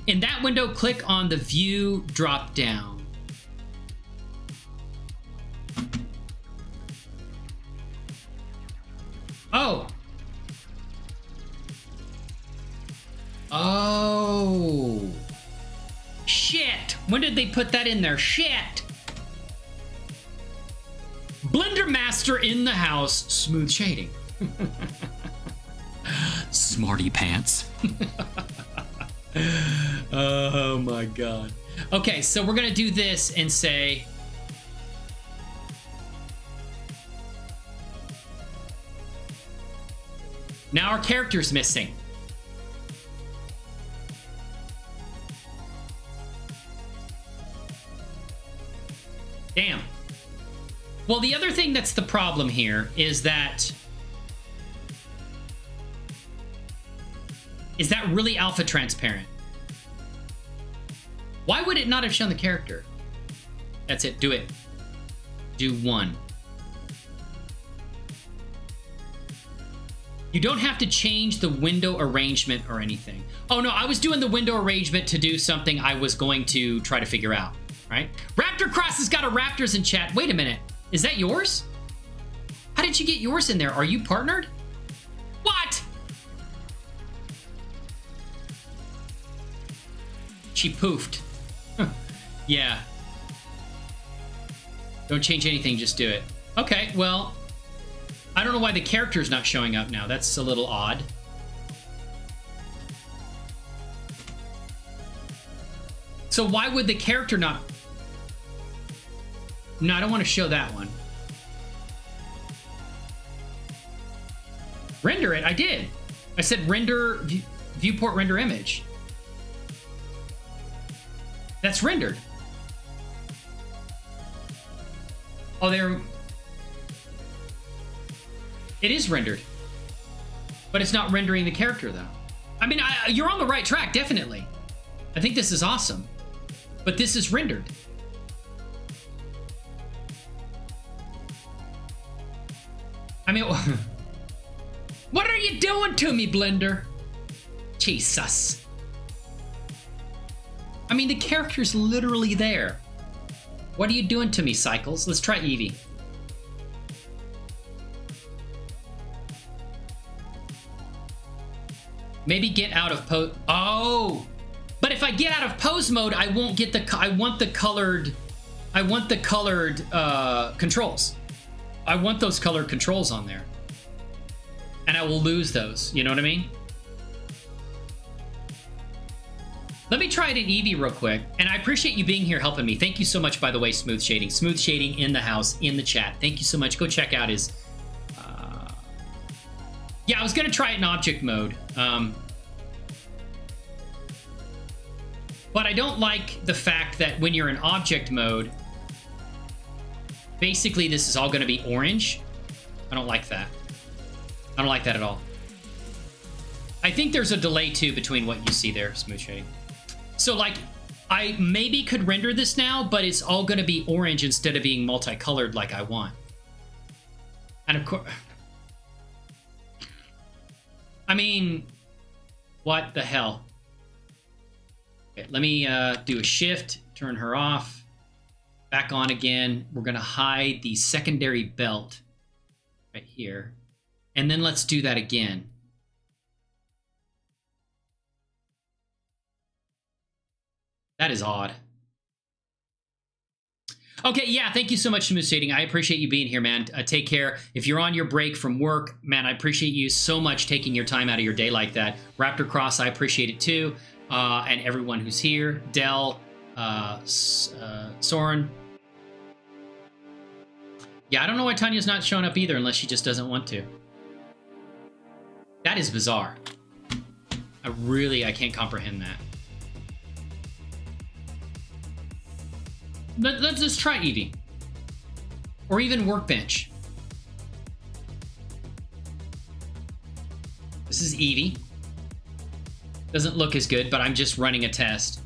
In that window, click on the view drop down. Oh. Oh. Shit. When did they put that in there? Shit. Blender Master in the house. Smooth Shading. Smarty pants. Oh my god. Okay, so we're gonna do this and say, now our character's missing. Damn. Well, the other thing that's the problem here is that really alpha transparent? Why would it not have shown the character? That's it. Do it. Do one. You don't have to change the window arrangement or anything. Oh no, I was doing the window arrangement to do something I was going to try to figure out, right? Raptor Cross has got a Raptors in chat. Wait a minute. Is that yours? How did you get yours in there? Are you partnered? What? She poofed. Yeah. Don't change anything, just do it. Okay, well, I don't know why the character's not showing up now. That's a little odd. So why would the character not... No, I don't want to show that one. Render it, I did. I said render, viewport render image. That's rendered. Oh, there... It is rendered. But it's not rendering the character, though. I mean, you're on the right track, definitely. I think this is awesome. But this is rendered. I mean, what are you doing to me, Blender? Jesus. I mean, the character's literally there. What are you doing to me, Cycles? Let's try Eevee. Maybe get out of pose. Oh, but if I get out of pose mode, I won't get the. I want the colored controls. I want those colored controls on there, and I will lose those. You know what I mean? Let me try it in Eevee real quick, and I appreciate you being here helping me. Thank you so much, by the way, Smooth Shading. Smooth Shading in the house, in the chat. Thank you so much. Go check out his... Yeah, I was going to try it in object mode. But I don't like the fact that when you're in object mode, basically this is all going to be orange. I don't like that. I don't like that at all. I think there's a delay, too, between what you see there, Smooth Shading. So, like, I maybe could render this now, but it's all going to be orange instead of being multicolored like I want. And of course... I mean, what the hell? Okay, let me do a shift, turn her off, back on again. We're going to hide the secondary belt right here. And then let's do that again. That is odd. Okay, yeah, thank you so much, Smooth Shading. I appreciate you being here, man. Take care. If you're on your break from work, man, I appreciate you so much taking your time out of your day like that. Raptor Cross, I appreciate it too. And everyone who's here. Dell, Soren. Yeah, I don't know why Tanya's not showing up either unless she just doesn't want to. That is bizarre. I can't comprehend that. Let's just try Eevee. Or even Workbench. This is Eevee. Doesn't look as good, but I'm just running a test.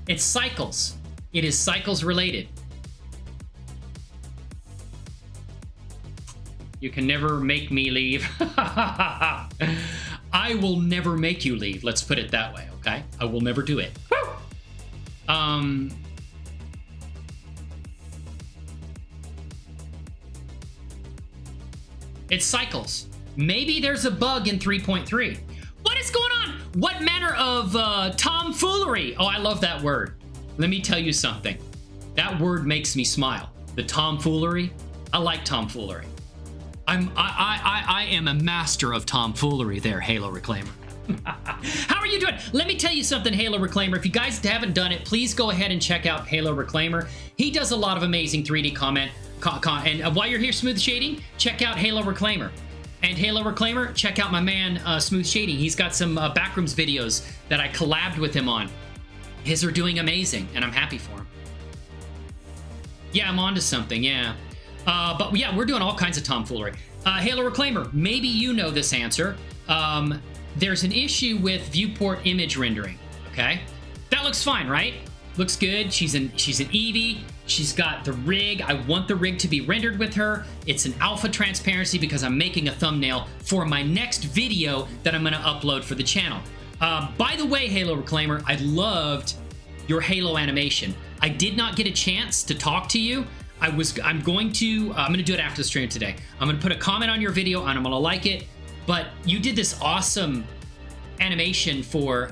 It's Cycles. It is Cycles related. You can never make me leave. I will never make you leave. Let's put it that way, okay? I will never do it. Woo! It cycles. Maybe there's a bug in 3.3. What is going on? What manner of tomfoolery? Oh, I love that word. Let me tell you something. That word makes me smile. The tomfoolery. I like tomfoolery. I am a master of tomfoolery there, Halo Reclaimer. How are you doing? Let me tell you something, Halo Reclaimer. If you guys haven't done it, please go ahead and check out Halo Reclaimer. He does a lot of amazing 3D comment. And while you're here, Smooth Shading, check out Halo Reclaimer. And Halo Reclaimer, check out my man, Smooth Shading. He's got some Backrooms videos that I collabed with him on. His are doing amazing, and I'm happy for him. Yeah, I'm onto something, yeah. But yeah, we're doing all kinds of tomfoolery. Halo Reclaimer, maybe you know this answer. There's an issue with viewport image rendering, okay? That looks fine, right? Looks good. She's an Eevee. She's got the rig. I want the rig to be rendered with her. It's an alpha transparency because I'm making a thumbnail for my next video that I'm gonna upload for the channel. By the way, Halo Reclaimer, I loved your Halo animation. I did not get a chance to talk to you. I'm gonna do it after the stream today. I'm gonna put a comment on your video and I'm gonna like it. But you did this awesome animation for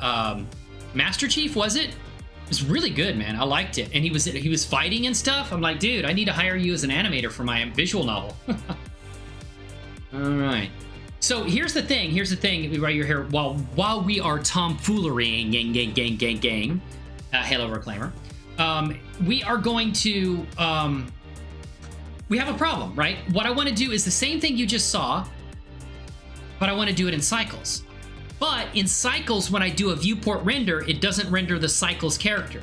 Master Chief, was it? It was really good, man. I liked it. And he was fighting and stuff. I'm like, dude, I need to hire you as an animator for my visual novel. All right. So here's the thing. Right here. While we are tomfoolerying, gang, Halo Reclaimer, we are going to we have a problem, right? What I want to do is the same thing you just saw, but I want to do it in cycles. But in cycles, when I do a viewport render, it doesn't render the cycles character.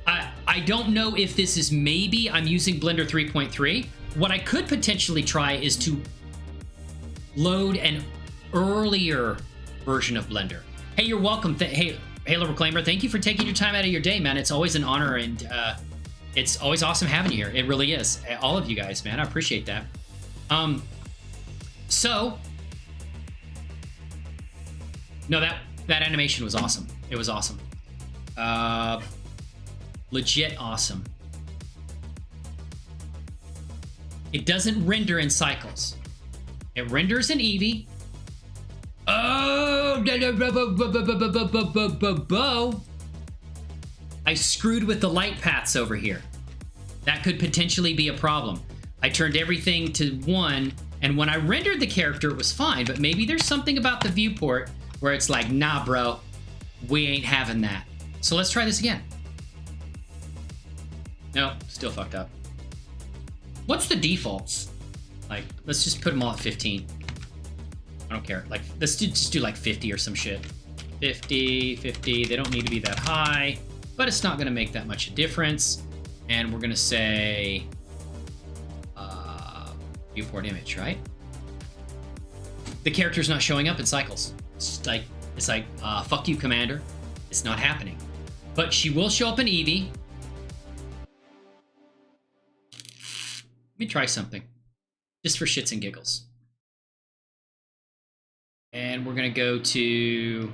I don't know if this is maybe I'm using Blender 3.3. What I could potentially try is to load an earlier version of Blender. Hey, you're welcome. Hey, Halo Reclaimer, thank you for taking your time out of your day, man. It's always an honor, and it's always awesome having you here. It really is. All of you guys, man. I appreciate that. No, that animation was awesome. It was awesome. Legit awesome. It doesn't render in cycles. It renders in Eevee. Oh, I screwed with the light paths over here. That could potentially be a problem. I turned everything to 1, and when I rendered the character, it was fine, but maybe there's something about the viewport where it's like, nah, bro, we ain't having that. So let's try this again. No, still fucked up. What's the defaults? Like, let's just put them all at 15. I don't care. Like, let's just do like 50 or some shit. 50, 50. They don't need to be that high, but it's not going to make that much a difference. And we're going to say viewport image, right? The character's not showing up in cycles. It's like fuck you, Commander. It's not happening. But she will show up in Eevee. Let me try something. Just for shits and giggles. And we're going to go to...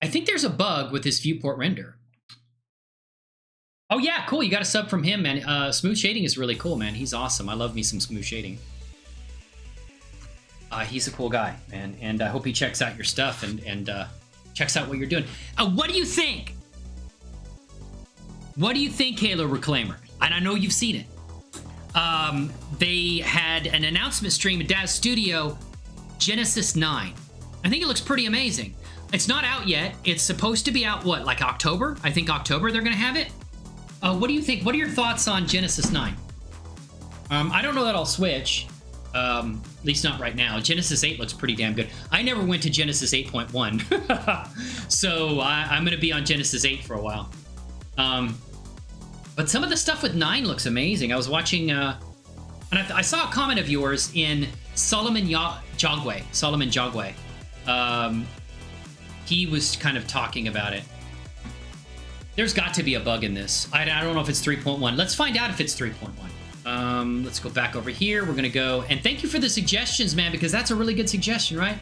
I think there's a bug with this viewport render. Oh, yeah, cool. You got a sub from him, man. Smooth Shading is really cool, man. He's awesome. I love me some Smooth Shading. He's a cool guy, man. And I hope he checks out your stuff and checks out what you're doing. What do you think? What do you think, Halo Reclaimer? And I know you've seen it. They had an announcement stream at Daz Studio, Genesis 9. I think it looks pretty amazing. It's not out yet. It's supposed to be out, what, like October? I think October they're going to have it. What do you think? What are your thoughts on Genesis 9? I don't know that I'll switch. At least not right now. Genesis 8 looks pretty damn good. I never went to Genesis 8.1. So I'm going to be on Genesis 8 for a while. But some of the stuff with 9 looks amazing. I was watching, and I saw a comment of yours in Solomon Jogway. He was kind of talking about it. There's got to be a bug in this. I don't know if it's 3.1. Let's find out if it's 3.1. Let's go back over here. We're gonna go, and thank you for the suggestions, man, because that's a really good suggestion, right?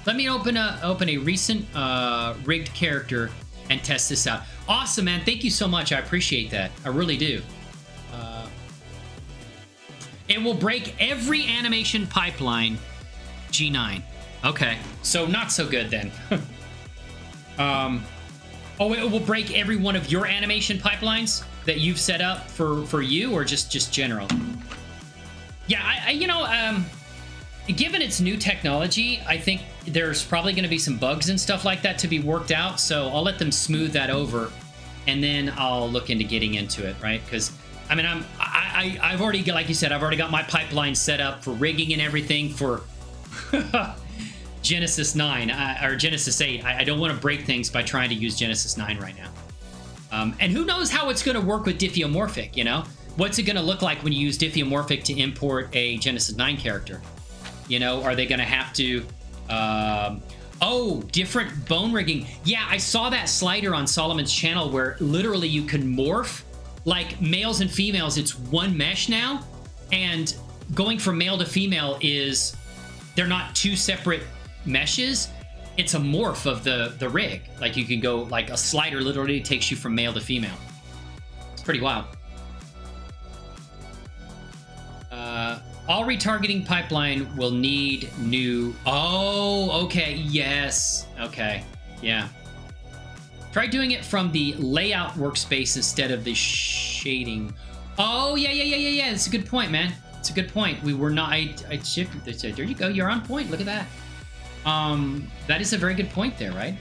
Let me open a recent rigged character and test this out. Awesome, man. Thank you so much. I appreciate that. I really do. It will break every animation pipeline. G9. Okay, so not so good then. Oh, it will break every one of your animation pipelines that you've set up for you, or just general? Yeah, you know, given its new technology, I think there's probably going to be some bugs and stuff like that to be worked out. So I'll let them smooth that over, and then I'll look into getting into it, right? Because I mean, I've already got, like you said, I've already got my pipeline set up for rigging and everything for Genesis 9 or Genesis 8. I don't want to break things by trying to use Genesis 9 right now. And who knows how it's going to work with diffeomorphic, you know? What's it going to look like when you use diffeomorphic to import a Genesis 9 character? You know, are they going to have to... oh, different bone rigging. Yeah, I saw that slider on Solomon's channel where literally you can morph. Like, males and females, it's one mesh now. And going from male to female is... They're not two separate meshes. It's a morph of the rig. Like, you can go... Like, a slider literally takes you from male to female. It's pretty wild. All retargeting pipeline will need new... Oh, okay. Yes. Okay. Yeah. Try doing it from the layout workspace instead of the shading. Oh, yeah. It's a good point, man. It's a good point. We were not... I shifted this. There you go. You're on point. Look at that. That is a very good point there, right?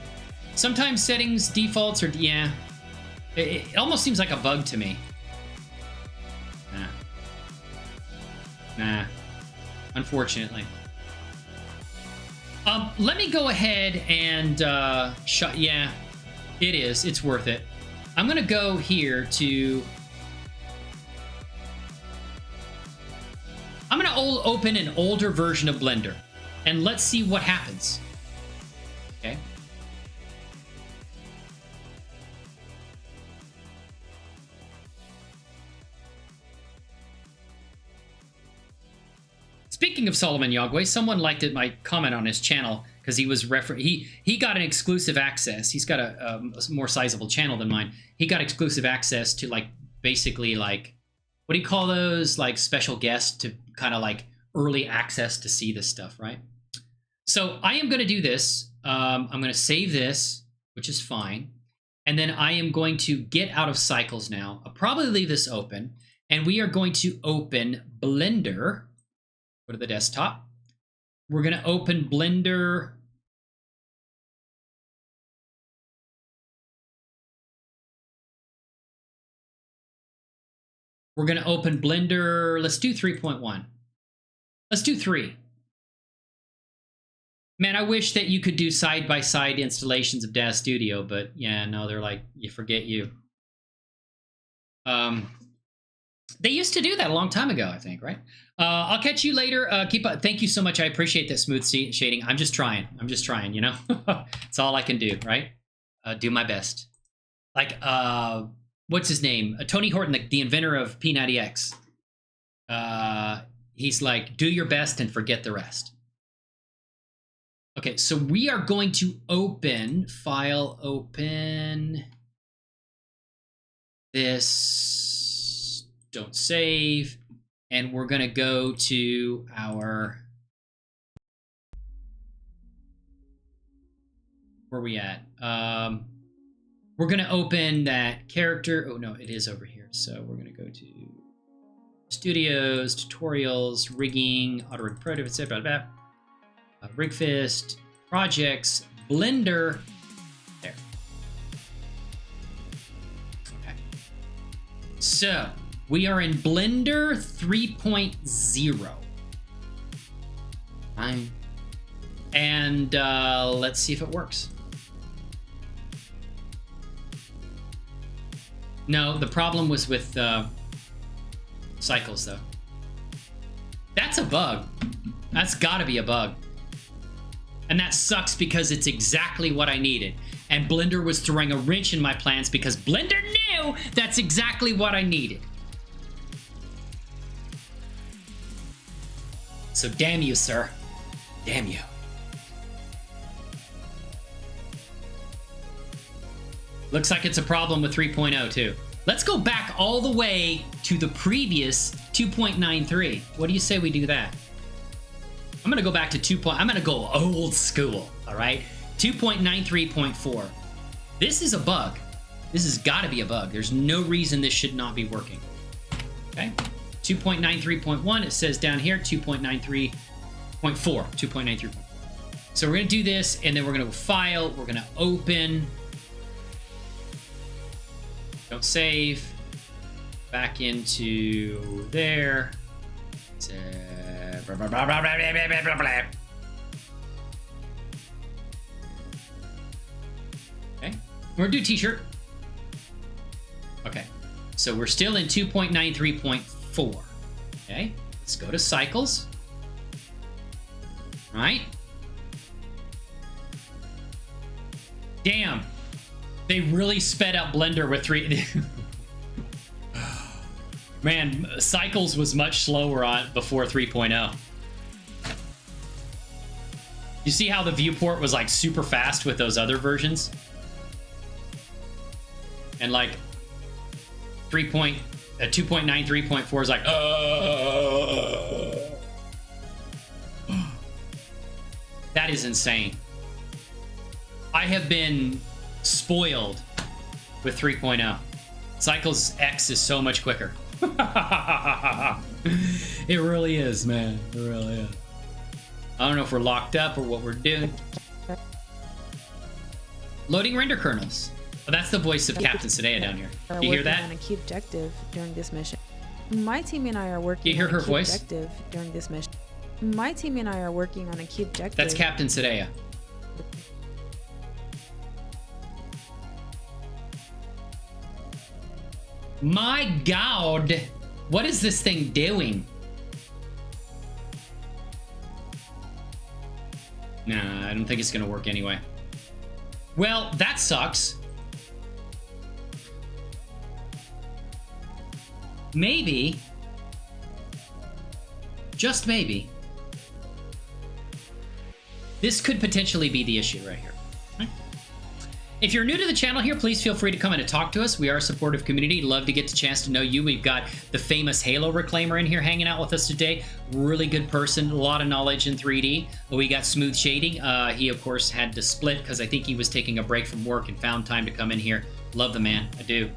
Sometimes settings, defaults, or... Yeah. It almost seems like a bug to me. Nah, unfortunately. Let me go ahead and shut. Yeah, it is. It's worth it. I'm gonna go here to. I'm gonna open an older version of Blender, and let's see what happens. Okay. Speaking of Solomon Yagwe, someone liked my comment on his channel because he was he got an exclusive access. He's got a more sizable channel than mine. He got exclusive access to, like, basically, like, what do you call those, like, special guests, to kind of like early access to see this stuff, right? So I am going to do this. I'm going to save this, which is fine, and then I am going to get out of cycles now. I'll probably leave this open, and we are going to open Blender. Go to the desktop. We're going to open Blender. We're going to open Blender. Let's do 3.1. Let's do 3. Man, I wish that you could do side-by-side installations of DAZ Studio, but yeah, no, they're like, you forget you. They used to do that a long time ago, I think, right? I'll catch you later. Keep up. Thank you so much. I appreciate that smooth shading. I'm just trying, you know? It's all I can do, right? Do my best. Like, what's his name? Tony Horton, the inventor of P90X. He's like, do your best and forget the rest. Okay, so we are going to open, file, open this, don't save, and we're gonna go to our, where are we at? We're gonna open that character, oh no, it is over here. So we're gonna go to Studios, Tutorials, Rigging, auto-rigpro, etc. Blah, blah, blah. Rigfist, Projects, Blender, there. Okay. So, we are in Blender 3.0. Fine. And let's see if it works. No, the problem was with cycles, though. That's a bug. That's gotta be a bug. And that sucks because it's exactly what I needed. And Blender was throwing a wrench in my plans because Blender knew that's exactly what I needed. So damn you, sir. Damn you. Looks like it's a problem with 3.0 too. Let's go back all the way to the previous 2.93. What do you say we do that? I'm gonna go back to I'm gonna go old school, all right? 2.93.4. This is a bug. This has gotta be a bug. There's no reason this should not be working. Okay, 2.93.1, it says down here 2.93.4. 2.93. So we're going to do this, and then we're going to go File. We're going to Open. Don't save. Back into there. Okay. We're going to do t-shirt. Okay. So we're still in 2.93.4. Okay. Let's go to cycles. All right. Damn. They really sped up Blender with 3. Man, cycles was much slower on before 3.0. You see how the viewport was like super fast with those other versions? And like 2.93.4 is like, that is insane. I have been spoiled with 3.0. Cycles X is so much quicker. It really is, man. It really is. I don't know if we're locked up or what we're doing. Loading render kernels. Oh, that's the voice of Captain Sadea down here. Do you hear that? On a key objective during this mission. My team and I are working. You hear her on a key voice? objective during this mission. My team and I are working on a key objective. That's Captain Sadea. My God, what is this thing doing? Nah, I don't think it's gonna work anyway. Well, that sucks. Maybe, just maybe, this could potentially be the issue right here. If you're new to the channel here, please feel free to come in and talk to us. We are a supportive community. Love to get the chance to know you. We've got the famous Halo Reclaimer in here hanging out with us today. Really good person, a lot of knowledge in 3D. We got Smooth Shading. He, of course, had to split because I think he was taking a break from work and found time to come in here. Love the man. I do.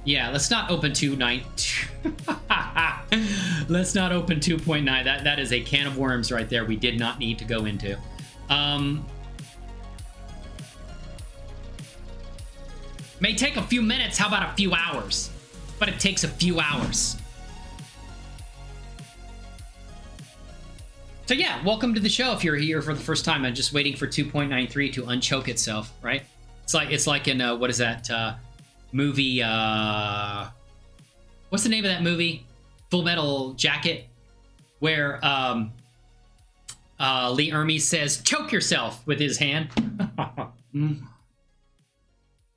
Yeah, let's not open 2.9. Let's not open 2.9. That is a can of worms right there we did not need to go into. May take a few minutes. How about a few hours? But it takes a few hours. So yeah, welcome to the show. If you're here for the first time, I'm just waiting for 2.93 to unchoke itself, right? It's like in what is that movie? What's the name of that movie? Full Metal Jacket, where Lee Ermey says, "Choke yourself" with his hand.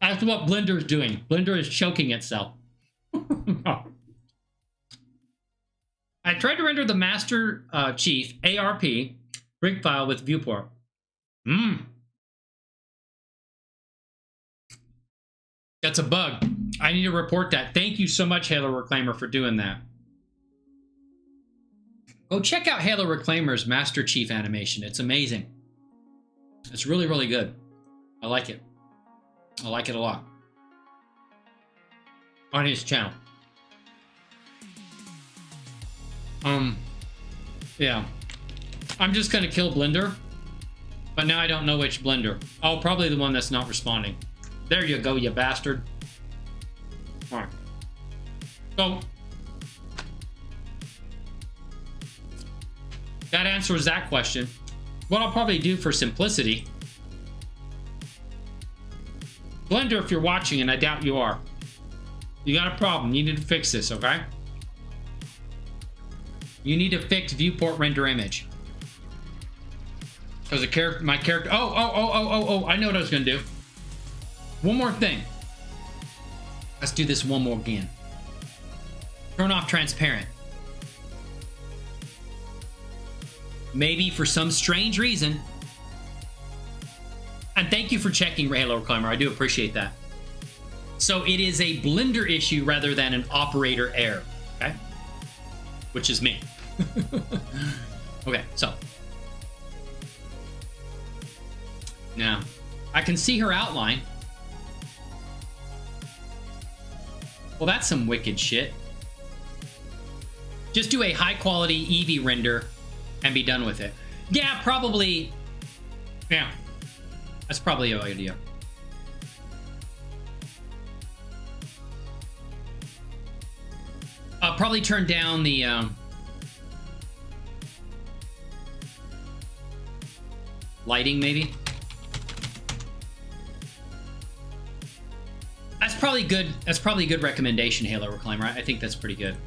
That's what Blender is doing. Blender is choking itself. I tried to render the Master Chief ARP rig file with viewport. That's a bug. I need to report that. Thank you so much, Halo Reclaimer, for doing that. Go check out Halo Reclaimer's Master Chief animation. It's amazing. It's really, really good. I like it. I like it a lot. On his channel. Yeah. I'm just gonna kill Blender. But now I don't know which Blender. Oh, probably the one that's not responding. There you go, you bastard. Alright. So that answers that question. What I'll probably do for simplicity, Blender, if you're watching, and I doubt you are, you got a problem. You need to fix this, okay? You need to fix viewport render image. Because my character. Oh! I know what I was gonna do. One more thing. Let's do this one more again. Turn off transparent. Maybe for some strange reason. And thank you for checking, Halo Reclaimer. I do appreciate that. So it is a Blender issue rather than an operator error, okay? Which is me. Okay, so. Now, I can see her outline. Well, that's some wicked shit. Just do a high quality Eevee render and be done with it. Yeah, probably. Yeah, that's probably a good idea. I'll probably turn down the lighting, maybe. That's probably good. That's probably a good recommendation, Halo Reclaimer. I think that's pretty good.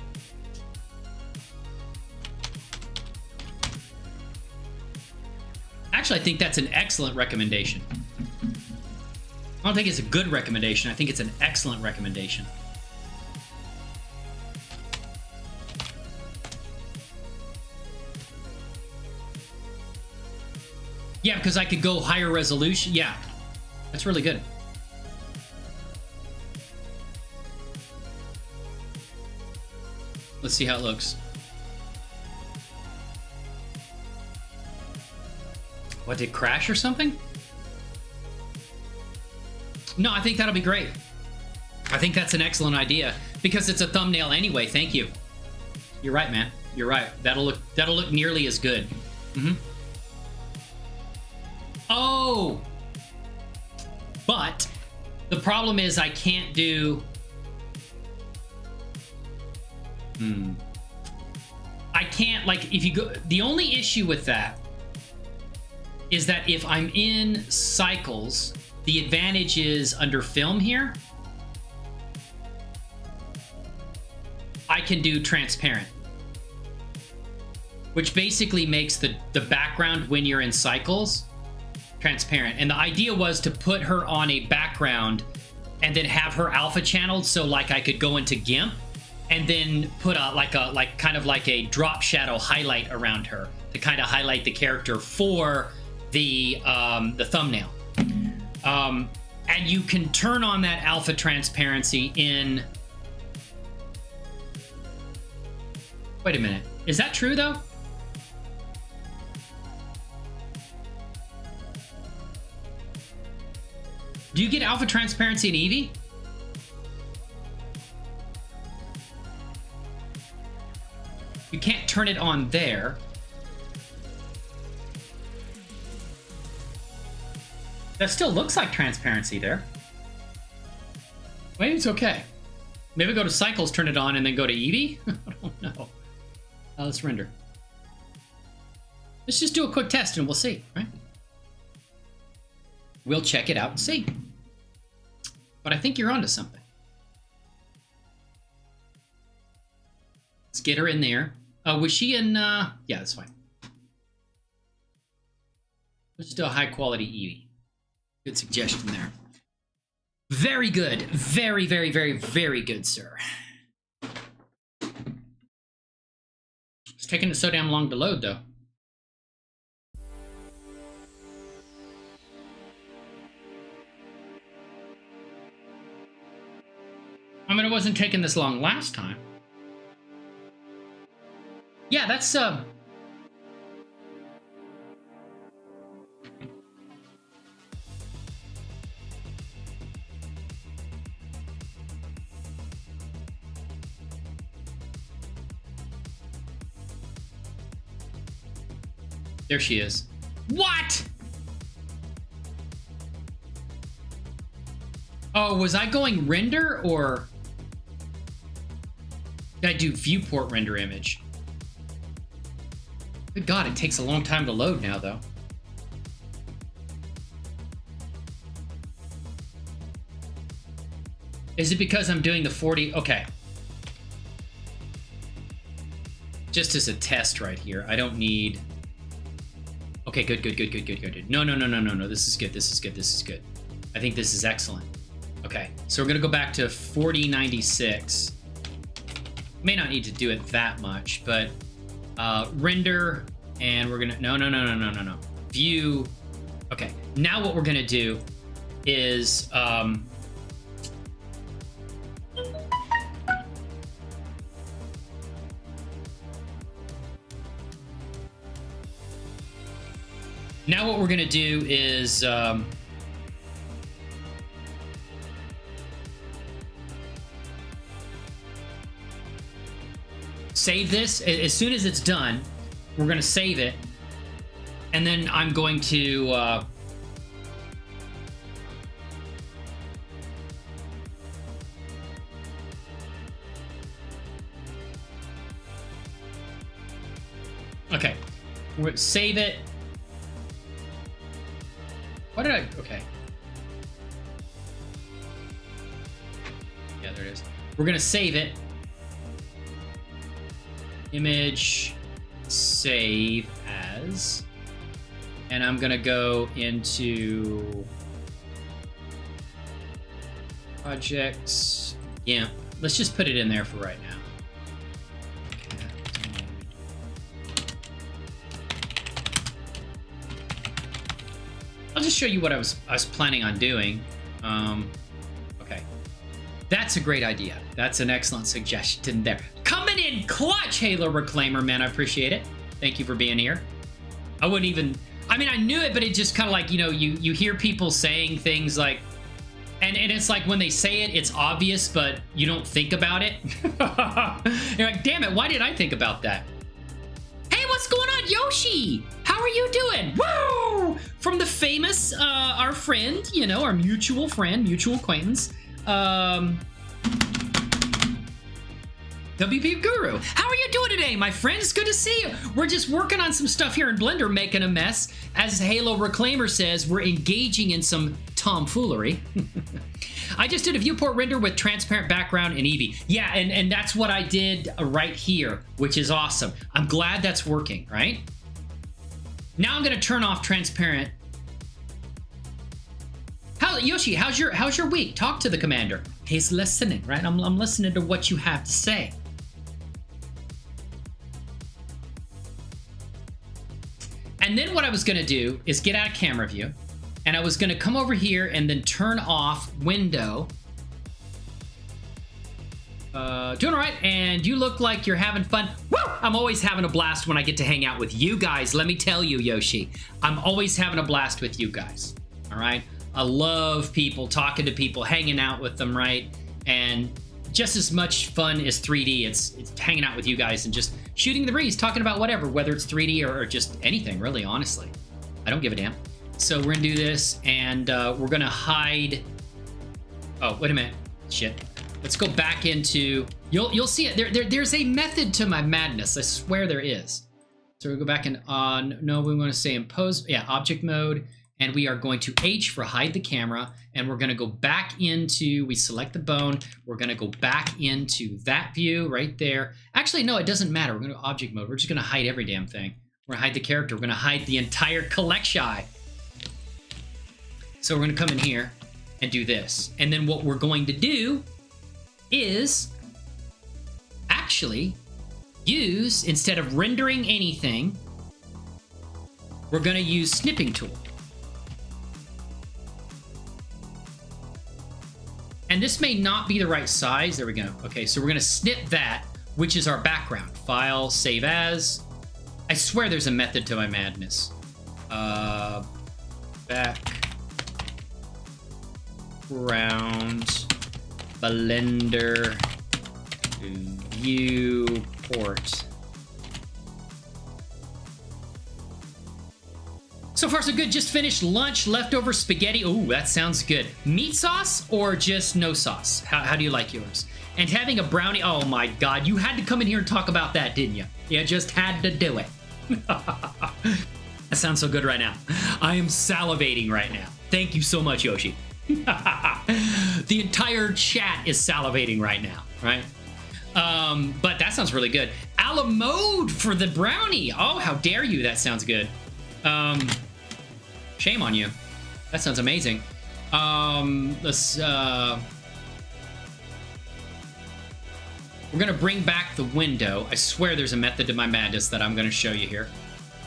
Actually, I think that's an excellent recommendation. I don't think it's a good recommendation. I think it's an excellent recommendation. Yeah, because I could go higher resolution. Yeah, that's really good. Let's see how it looks. What, did it crash or something? No, I think that'll be great. I think that's an excellent idea because it's a thumbnail anyway. Thank you. You're right, man. You're right. That'll look nearly as good. Mm-hmm. Oh, but the problem is I can't do. I can't, like, if you go. The only issue with that is that if I'm in cycles, the advantage is under film here, I can do transparent, which basically makes the background when you're in cycles transparent. And the idea was to put her on a background and then have her alpha channeled, so like I could go into GIMP and then put a kind of like a drop shadow highlight around her to kind of highlight the character for the thumbnail. And you can turn on that alpha transparency in. Wait a minute, is that true though? Do you get alpha transparency in Eevee? You can't turn it on there. That still looks like transparency there. Maybe it's okay. Maybe go to cycles, turn it on, and then go to Eevee? I don't know. Let's render. Let's just do a quick test and we'll see, right? We'll check it out and see. But I think you're onto something. Let's get her in there. Was she in, yeah, that's fine. Let's do a high quality Eevee. Good suggestion there. Very good. Very, very, very, very good, sir. It's taking it so damn long to load, though. I mean, it wasn't taking this long last time. Yeah, that's, there she is. What? Oh, was I going render or did I do viewport render image? Good God, it takes a long time to load now, though. Is it because I'm doing the 40? Okay. Just as a test right here. I don't need... Okay, good. No. This is good. This is good. I think this is excellent. Okay, so we're going to go back to 4096. May not need to do it that much, but render, and we're gonna no. View. Okay, now what we're gonna do is save this. As soon as it's done, we're gonna save it. And then I'm going to, okay, we'll save it. What did I, okay. Yeah, there it is. We're gonna save it. Image, save as, and I'm gonna go into projects. Yeah, let's just put it in there for right now. I'll just show you what I was planning on doing. Okay, that's a great idea. That's an excellent suggestion there. Coming in clutch, Halo Reclaimer, man, I appreciate it. Thank you for being here. I wouldn't even, I mean, I knew it, but it just kind of like, you know, you hear people saying things like, and it's like when they say it, it's obvious, but you don't think about it. You're like, damn it, why did I think about that? Hey, what's going on, Yoshi? How are you doing? Woo! From the famous, our friend, you know, our mutual friend, mutual acquaintance, WP Guru. How are you doing today, my friend? It's good to see you. We're just working on some stuff here in Blender, making a mess. As Halo Reclaimer says, we're engaging in some tomfoolery. I just did a viewport render with transparent background in Eevee. Yeah, and that's what I did right here, which is awesome. I'm glad that's working, right? Now I'm gonna turn off transparent. Yoshi, how's your week? Talk to the commander. He's listening, right? I'm listening to what you have to say. And then what I was gonna do is get out of camera view, and I was gonna come over here and then turn off window. Doing all right, and you look like you're having fun. Woo! I'm always having a blast when I get to hang out with you guys. Let me tell you, Yoshi, I'm always having a blast with you guys, all right? I love people, talking to people, hanging out with them, right? And just as much fun as 3D, it's hanging out with you guys and just shooting the breeze, talking about whatever, whether it's 3D or just anything, really, honestly. I don't give a damn. So we're gonna do this, and we're gonna hide. Oh, wait a minute. Shit. Let's go back into, you'll see it. There's a method to my madness. I swear there is. So we'll go back and on, no, we want to say impose, yeah, object mode. And we are going to H for hide the camera, and we're going to go back into, we select the bone, we're going to go back into that view right there. Actually, no, it doesn't matter. We're going to object mode. We're just going to hide every damn thing. We're going to hide the character. We're going to hide the entire collection. So we're going to come in here and do this. And then what we're going to do is actually use, instead of rendering anything, we're going to use snipping tool. And this may not be the right size. There we go. Okay, so we're going to snip that, which is our background. File, save as. I swear there's a method to my madness. Background, Blender, viewport. So far, so good. Just finished lunch, leftover spaghetti. Ooh, that sounds good. Meat sauce or just no sauce? How do you like yours? And having a brownie. Oh my God, you had to come in here and talk about that, didn't you? You just had to do it. That sounds so good right now. I am salivating right now. Thank you so much, Yoshi. The entire chat is salivating right now, right? But that sounds really good. A la mode for the brownie. Oh, how dare you? That sounds good. Shame on you. That sounds amazing. Let's, we're gonna bring back the window. I swear there's a method to my madness that I'm gonna show you here.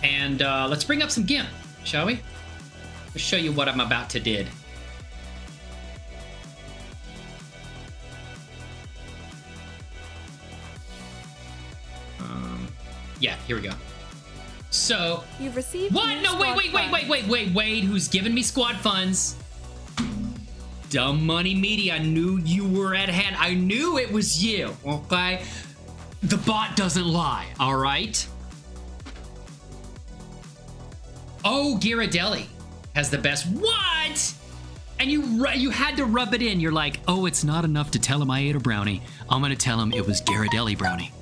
And let's bring up some GIMP, shall we? Let's show you what I'm about to did. Yeah, here we go. So, you've received what? No, wait. Who's giving me squad funds? Dumb Money Media. I knew you were at hand. I knew it was you, okay? The bot doesn't lie, all right? Oh, Ghirardelli has the best. What? And you had to rub it in. You're like, oh, it's not enough to tell him I ate a brownie. I'm going to tell him it was Ghirardelli brownie.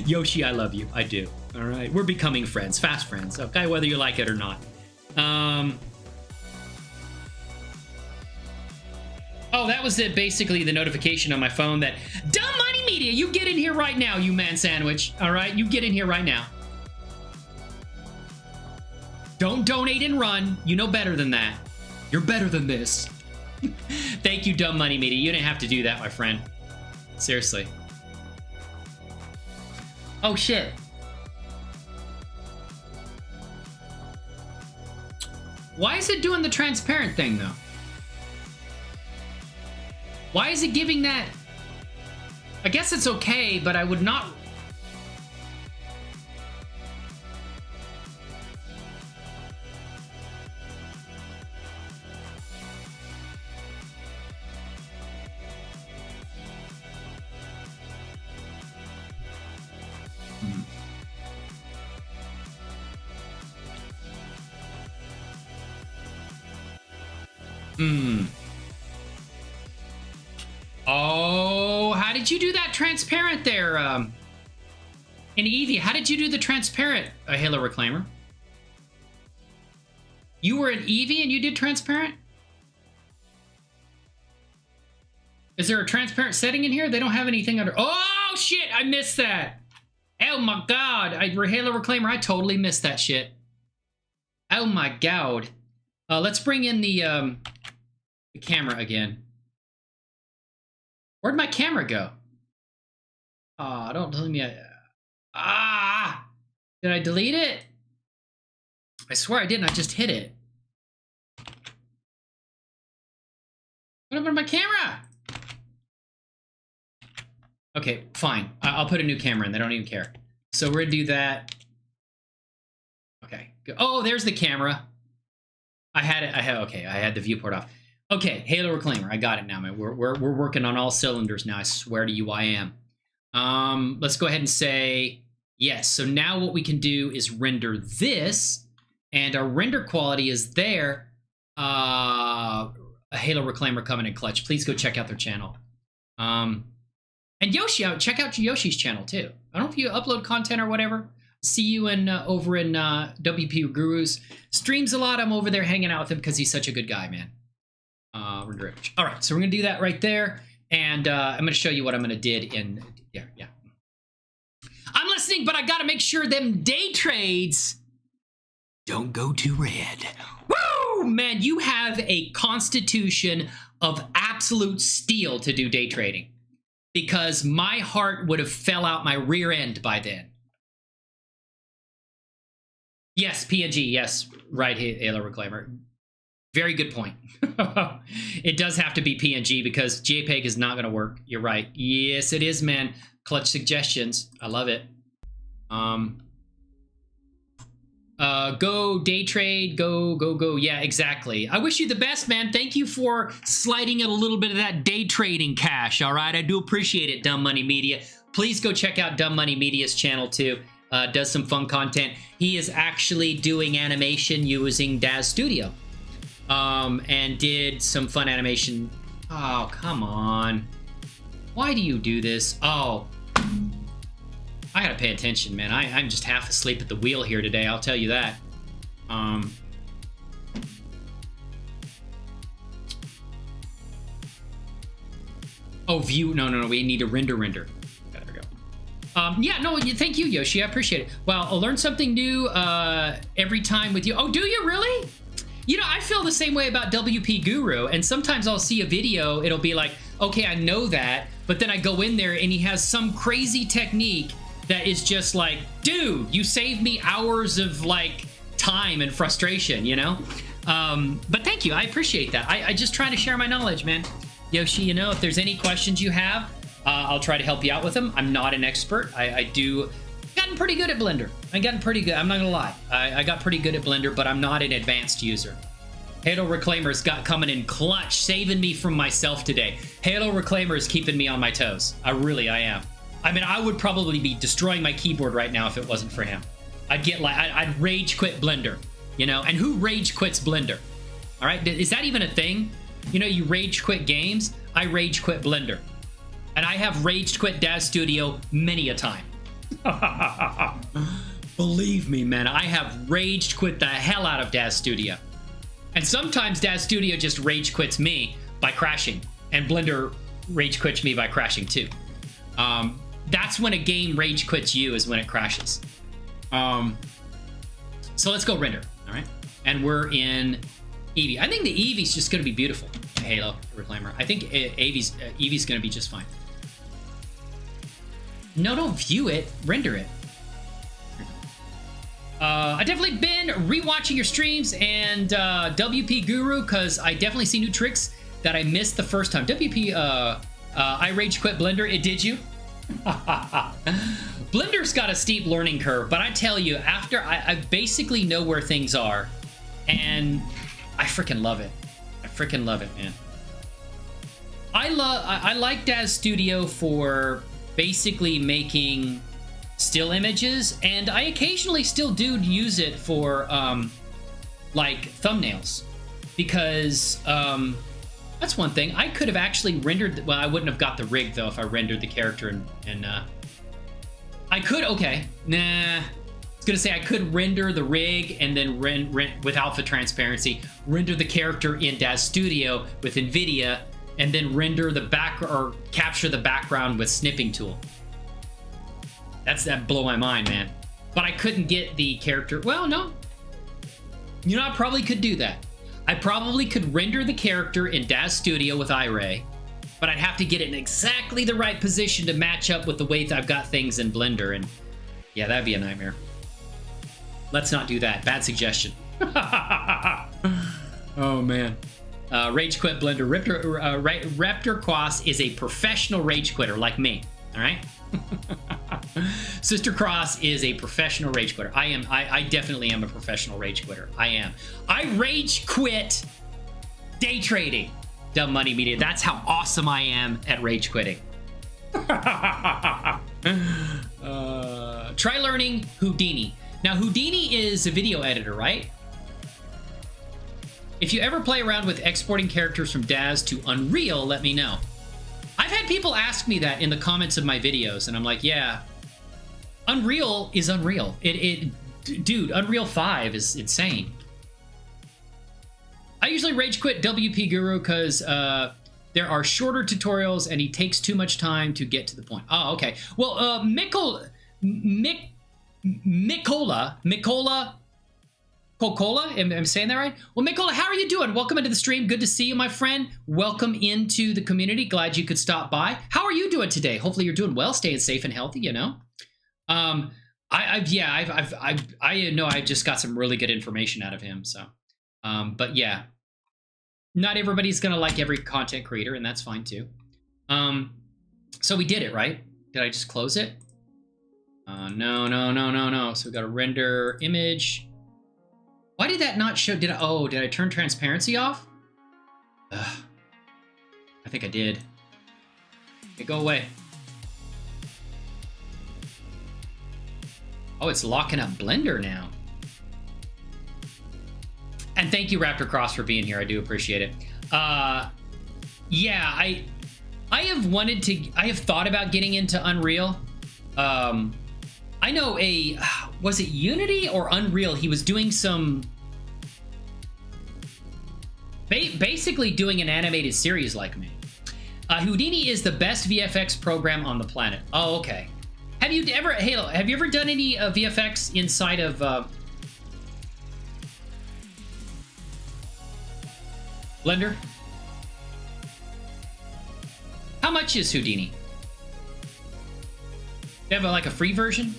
Yoshi, I love you. I do. All right. We're becoming friends, fast friends, okay? Whether you like it or not. Oh, that was it. Basically, the notification on my phone that Dumb Money Media, you get in here right now, you man sandwich. All right, you get in here right now. Don't donate and run. You know better than that. You're better than this. Thank you, Dumb Money Media. You didn't have to do that, my friend. Seriously. Oh shit. Why is it doing the transparent thing though? Why is it giving that? I guess it's okay, but I would not. Oh, how did you do that transparent there? In Eevee, how did you do the transparent, Halo Reclaimer? You were in Eevee and you did transparent? Is there a transparent setting in here? They don't have anything under... Oh, shit, I missed that. Oh, my God. Halo Reclaimer, I totally missed that shit. Oh, my God. Let's bring in the camera again. Where'd my camera go? Oh, don't tell me did I delete it? I swear I didn't. I just hit it. What happened to my camera? Okay, fine. I'll put a new camera in. They don't even care. So we're gonna do that. Okay. Oh, there's the camera. I had the viewport off. Okay, Halo Reclaimer, I got it now, man. We're working on all cylinders now. I swear to you, I am. Let's go ahead and say yes. So now what we can do is render this, and our render quality is there. A Halo Reclaimer coming in clutch. Please go check out their channel. And Yoshi, check out Yoshi's channel too. I don't know if you upload content or whatever. See you in over in WP Gurus. Streams a lot. I'm over there hanging out with him because he's such a good guy, man. Render image. All right, so we're gonna do that right there, and I'm gonna show you what I'm gonna did in there. Yeah, I'm listening, but I gotta make sure them day trades don't go too red. Woo, man, you have a constitution of absolute steel to do day trading, because my heart would have fell out my rear end by then. Yes, PNG. Yes, right, Halo Reclaimer. Very good point. It does have to be PNG because JPEG is not going to work. You're right. Yes, it is, man. Clutch suggestions. I love it. Go day trade. Go. Yeah, exactly. I wish you the best, man. Thank you for sliding in a little bit of that day trading cash. All right. I do appreciate it, Dumb Money Media. Please go check out Dumb Money Media's channel too. Does some fun content. He is actually doing animation using Daz Studio. And did some fun animation. Oh, come on. Why do you do this? Oh, I gotta pay attention, man. I'm just half asleep at the wheel here today, I'll tell you that. Oh, view. No. We need to render. There we go. Yeah, no, thank you, Yoshi. I appreciate it. Well, I'll learn something new every time with you. Oh, do you really? You know, I feel the same way about WP Guru, and sometimes I'll see a video, it'll be like, okay, I know that, but then I go in there and he has some crazy technique that is just like, dude, you saved me hours of like time and frustration, you know? But thank you, I appreciate that. I just try to share my knowledge, man. Yoshi, you know, if there's any questions you have, I'll try to help you out with them. I'm not an expert. I do gotten pretty good at Blender. I gotten pretty good. I'm not gonna lie. I got pretty good at Blender, but I'm not an advanced user. Halo Reclaimer's got coming in clutch, saving me from myself today. Halo Reclaimer is keeping me on my toes. I am. I mean, I would probably be destroying my keyboard right now if it wasn't for him. I'd get like, I'd rage quit Blender, you know? And who rage quits Blender? All right, is that even a thing? You know, you rage quit games. I rage quit Blender. And I have rage quit Daz Studio many a time. Believe me, man, I have rage quit the hell out of Daz Studio. And sometimes Daz Studio just rage quits me by crashing. And Blender rage quits me by crashing too. That's when a game rage quits you, is when it crashes. So let's go render, all right? And we're in Eevee. I think the Eevee's just gonna be beautiful. Halo Reclaimer. I think Eevee's gonna be just fine. No, don't view it, render it. I definitely been rewatching your streams and WP Guru, because I definitely see new tricks that I missed the first time. WP, I rage quit Blender. It did you? Blender's got a steep learning curve, but I tell you, after I basically know where things are, and I freaking love it. I freaking love it, man. I like Daz Studio for basically making still images, and I occasionally still do use it for like thumbnails, because that's one thing. I could have actually rendered, well, I wouldn't have got the rig though if I rendered the character and I could, okay, nah. I was gonna say I could render the rig and then with alpha transparency, render the character in Daz Studio with NVIDIA, and then render the back or capture the background with snipping tool. That blow my mind, man. But I couldn't get the character. Well, no. You know, I probably could do that. I probably could render the character in Daz Studio with iRay, but I'd have to get it in exactly the right position to match up with the way that I've got things in Blender, and yeah, that'd be a nightmare. Let's not do that. Bad suggestion. Oh, man. Rage quit Blender. Raptor Cross is a professional rage quitter like me, all right? Sister Cross is a professional rage quitter. I definitely am a professional rage quitter. I am. I rage quit day trading. Dumb Money Media. That's how awesome I am at rage quitting. Try learning Houdini. Now, Houdini is a video editor, right? If you ever play around with exporting characters from Daz to Unreal, let me know. I've had people ask me that in the comments of my videos, and I'm like, yeah, Unreal is Unreal. Dude, Unreal 5 is insane. I usually rage quit WP Guru because there are shorter tutorials and he takes too much time to get to the point. Oh, okay. Well, Mikola, am I saying that right? Well, Mikola, how are you doing? Welcome into the stream. Good to see you, my friend. Welcome into the community. Glad you could stop by. How are you doing today? Hopefully you're doing well, staying safe and healthy, you know? I know I just got some really good information out of him, so. But yeah, not everybody's gonna like every content creator, and that's fine too. So we did it, right? Did I just close it? No. So we got to render image. Why did that not show? Did I turn transparency off? Ugh. I think I did. Okay, go away. Oh, it's locking up Blender now. And thank you, Raptor Cross, for being here. I do appreciate it. Yeah, I have thought about getting into Unreal. I know was it Unity or Unreal? He was doing some, basically doing an animated series like me. Houdini is the best VFX program on the planet. Oh, okay. Have you ever done any VFX inside of Blender? How much is Houdini? Do you have like a free version?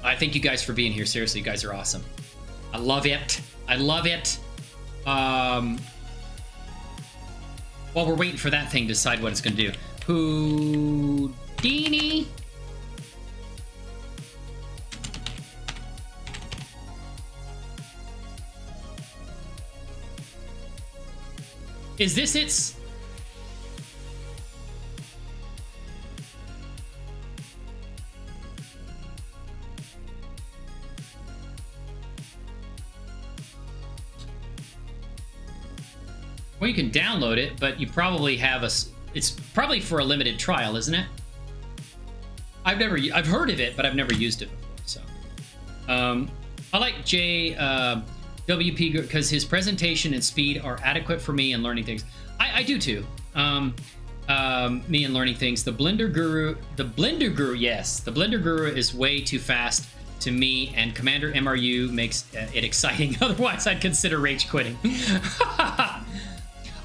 I thank you guys for being here. Seriously, you guys are awesome. I love it. I love it. While we're waiting for that thing to decide what it's going to do. Houdini. Is this its... Well, you can download it, but you probably have it's probably for a limited trial, isn't it? I've heard of it, but I've never used it before. So, I like WP because his presentation and speed are adequate for me and learning things. I do too. Me and learning things. The Blender Guru, yes, the Blender Guru is way too fast to me, and Commander MRU makes it exciting. Otherwise, I'd consider rage quitting.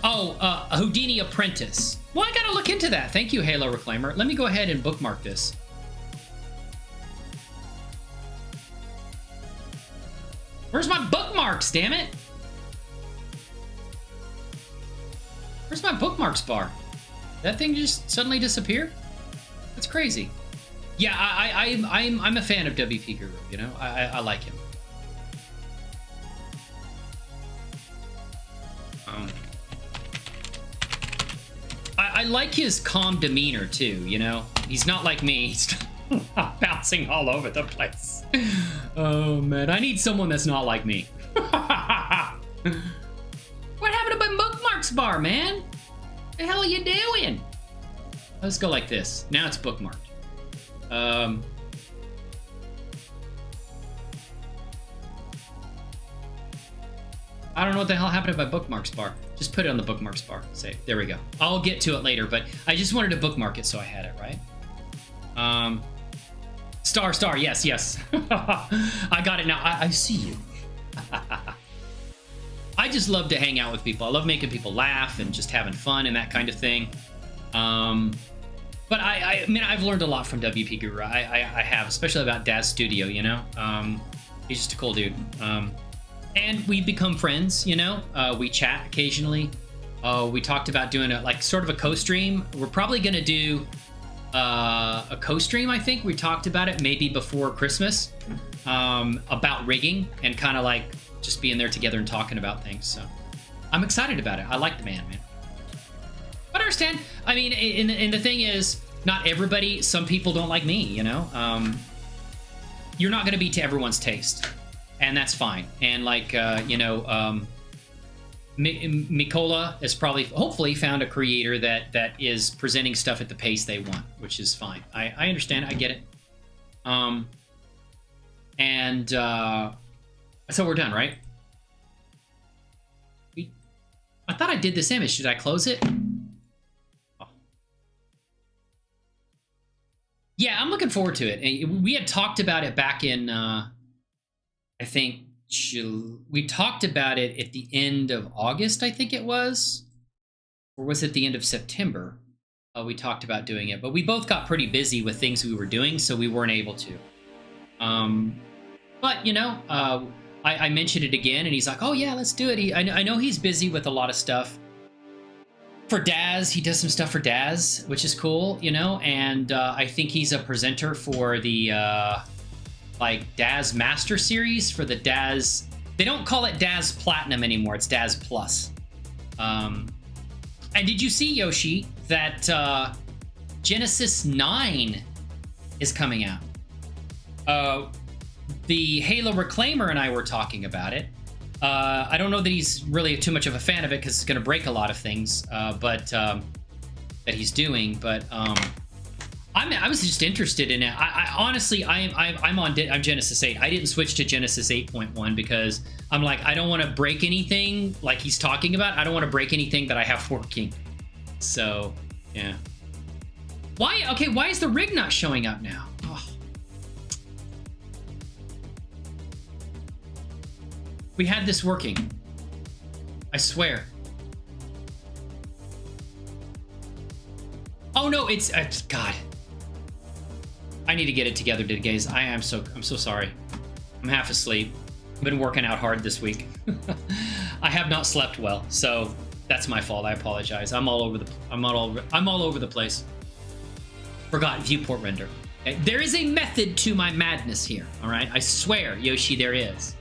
A Houdini Apprentice. Well, I gotta look into that. Thank you, Halo Reclaimer. Let me go ahead and bookmark this. Where's my bookmarks, damn it? Where's my bookmarks bar? That thing just suddenly disappeared? That's crazy. Yeah, I'm a fan of WP Guru, you know? I like him. I like his calm demeanor too, you know? He's not like me. He's bouncing all over the place. Oh man, I need someone that's not like me. What happened to my bookmarks bar, man? The hell are you doing? Let's go like this. Now it's bookmarked. I don't know what the hell happened to my bookmarks bar. Just put it on the bookmarks bar. Say, there we go. I'll get to it later, but I just wanted to bookmark it so I had it, right? Star, yes. I got it now. I see you. I just love to hang out with people. I love making people laugh and just having fun and that kind of thing. But I mean, I've learned a lot from WP Guru. I have, especially about Daz Studio, you know? He's just a cool dude. And we've become friends, you know? We chat occasionally. We talked about doing sort of a co-stream. We're probably gonna do a co-stream, I think. We talked about it maybe before Christmas, about rigging and kind of like just being there together and talking about things. So I'm excited about it. I like the man. But I understand. I mean, and the thing is, not everybody, some people don't like me, you know? You're not going to be to everyone's taste, and that's fine. And like, Mikola has hopefully found a creator that is presenting stuff at the pace they want, which is fine. I understand. I get it. So we're done, right? I thought I did this image. Should I close it? Oh. Yeah, I'm looking forward to it. We had talked about it back in, I think, we talked about it at the end of August, I think it was. Or was it the end of September? We talked about doing it. But we both got pretty busy with things we were doing, so we weren't able to. But, you know, I mentioned it again, and he's like, oh, yeah, let's do it. I know he's busy with a lot of stuff. For Daz, he does some stuff for Daz, which is cool, you know? And I think he's a presenter for the, Daz Master Series for the Daz... They don't call it Daz Platinum anymore. It's Daz Plus. And did you see, Yoshi, that Genesis 9 is coming out? The Halo Reclaimer and I were talking about it. I don't know that he's really too much of a fan of it because it's going to break a lot of things, that he's doing. But I was just interested in it. I honestly, I'm Genesis 8. I didn't switch to Genesis 8.1 because I'm like, I don't want to break anything like he's talking about. I don't want to break anything that I have working. So yeah. Why? Okay, why is the rig not showing up now? Oh. We had this working. I swear. Oh no, it's God. I need to get it together, guys. I'm so sorry. I'm half asleep. I've been working out hard this week. I have not slept well, so that's my fault. I apologize. I'm all over the place. Forgot viewport render. Okay? There is a method to my madness here. All right, I swear, Yoshi, there is.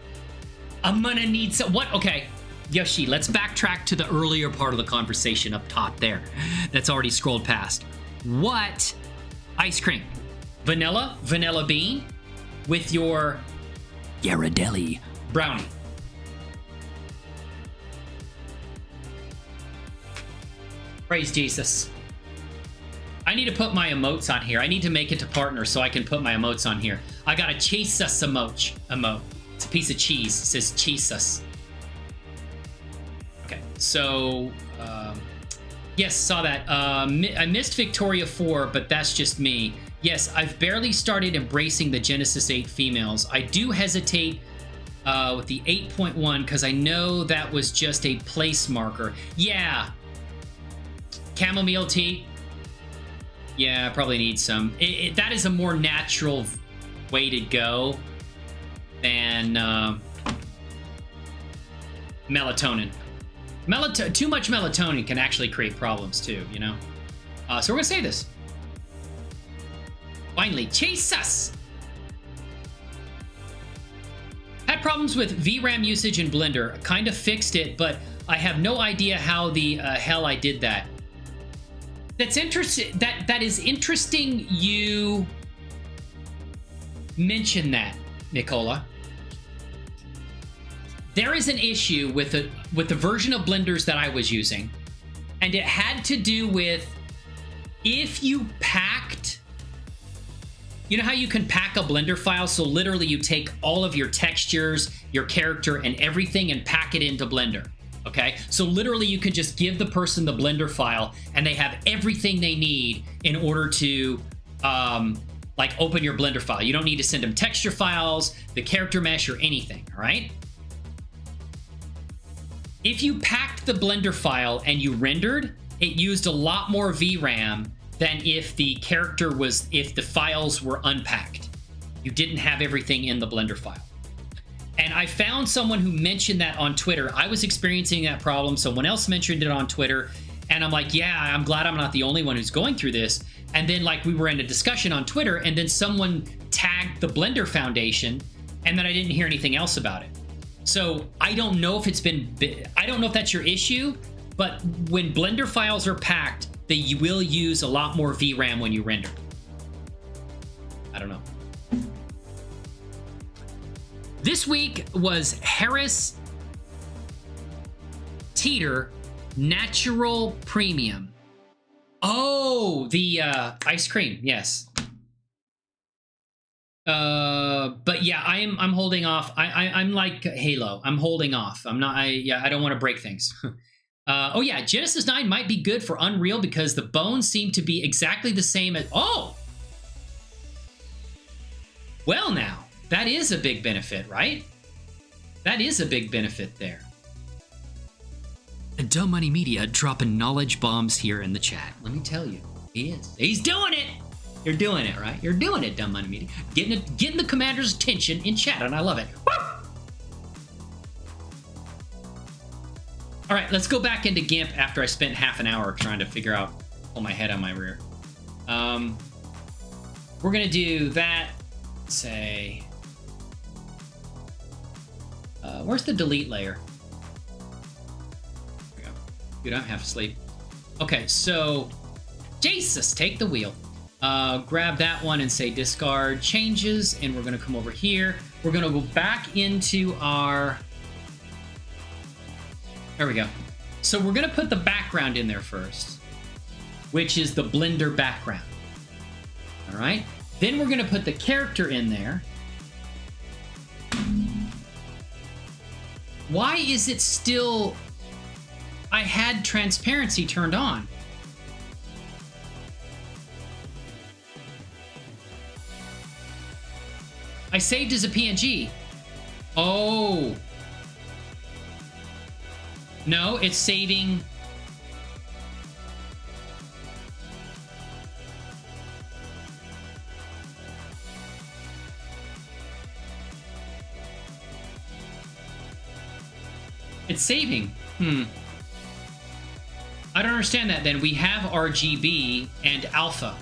I'm gonna need some. What? Okay, Yoshi, let's backtrack to the earlier part of the conversation up top there. That's already scrolled past. What ice cream? Vanilla bean with your Ghirardelli brownie. Praise Jesus. I need to put my emotes on here. I need to make it to partner so I can put my emotes on here. I got a Jesus emote. It's a piece of cheese. It says Jesus. Okay, so yes, saw that. I missed Victoria 4, but that's just me. Yes, I've barely started embracing the Genesis 8 females. I do hesitate with the 8.1 because I know that was just a place marker. Yeah. Chamomile tea. Yeah, I probably need some. That is a more natural way to go than melatonin. Too much melatonin can actually create problems too, you know? So we're gonna say this. Finally, Jesus! Had problems with VRAM usage in Blender. Kind of fixed it, but I have no idea how the hell I did that. That's interesting. That is interesting you mention that, Nicola. There is an issue with the version of Blenders that I was using, and it had to do with if you packed. You know how you can pack a Blender file? So literally you take all of your textures, your character, and everything and pack it into Blender. Okay, so literally you can just give the person the Blender file and they have everything they need in order to like open your Blender file. You don't need to send them texture files, the character mesh, or anything, all right? If you packed the Blender file and you rendered, it used a lot more VRAM than if the files were unpacked. You didn't have everything in the Blender file. And I found someone who mentioned that on Twitter. I was experiencing that problem. Someone else mentioned it on Twitter. And I'm like, yeah, I'm glad I'm not the only one who's going through this. And then like we were in a discussion on Twitter and then someone tagged the Blender Foundation and then I didn't hear anything else about it. So I don't know if I don't know if that's your issue, but when Blender files are packed, they will use a lot more VRAM when you render. I don't know. This week was Harris Teeter Natural Premium. Oh, the ice cream, yes. But yeah, I'm holding off. I'm like Halo. I'm holding off. I don't want to break things. Oh yeah, Genesis 9 might be good for Unreal because the bones seem to be exactly the same as... Oh! Well now. That is a big benefit, right? That is a big benefit there. Dumb Money Media dropping knowledge bombs here in the chat. Let me tell you, he is. He's doing it! You're doing it, right? You're doing it, Dumb Money Media. Getting the commander's attention in chat, and I love it. Woo! All right, let's go back into GIMP after I spent half an hour trying to figure out, pull my head on my rear. We're gonna do that, say... where's the delete layer? There we go. Dude, I'm half asleep. Okay, so Jesus, take the wheel. Grab that one and say discard changes, and we're gonna come over here. We're gonna go back into our... There we go. So we're gonna put the background in there first, which is the Blender background. All right. Then we're gonna put the character in there. Why is it still... I had transparency turned on. I saved as a PNG. Oh. No, it's saving... It's saving. I don't understand that then. We have RGB and alpha.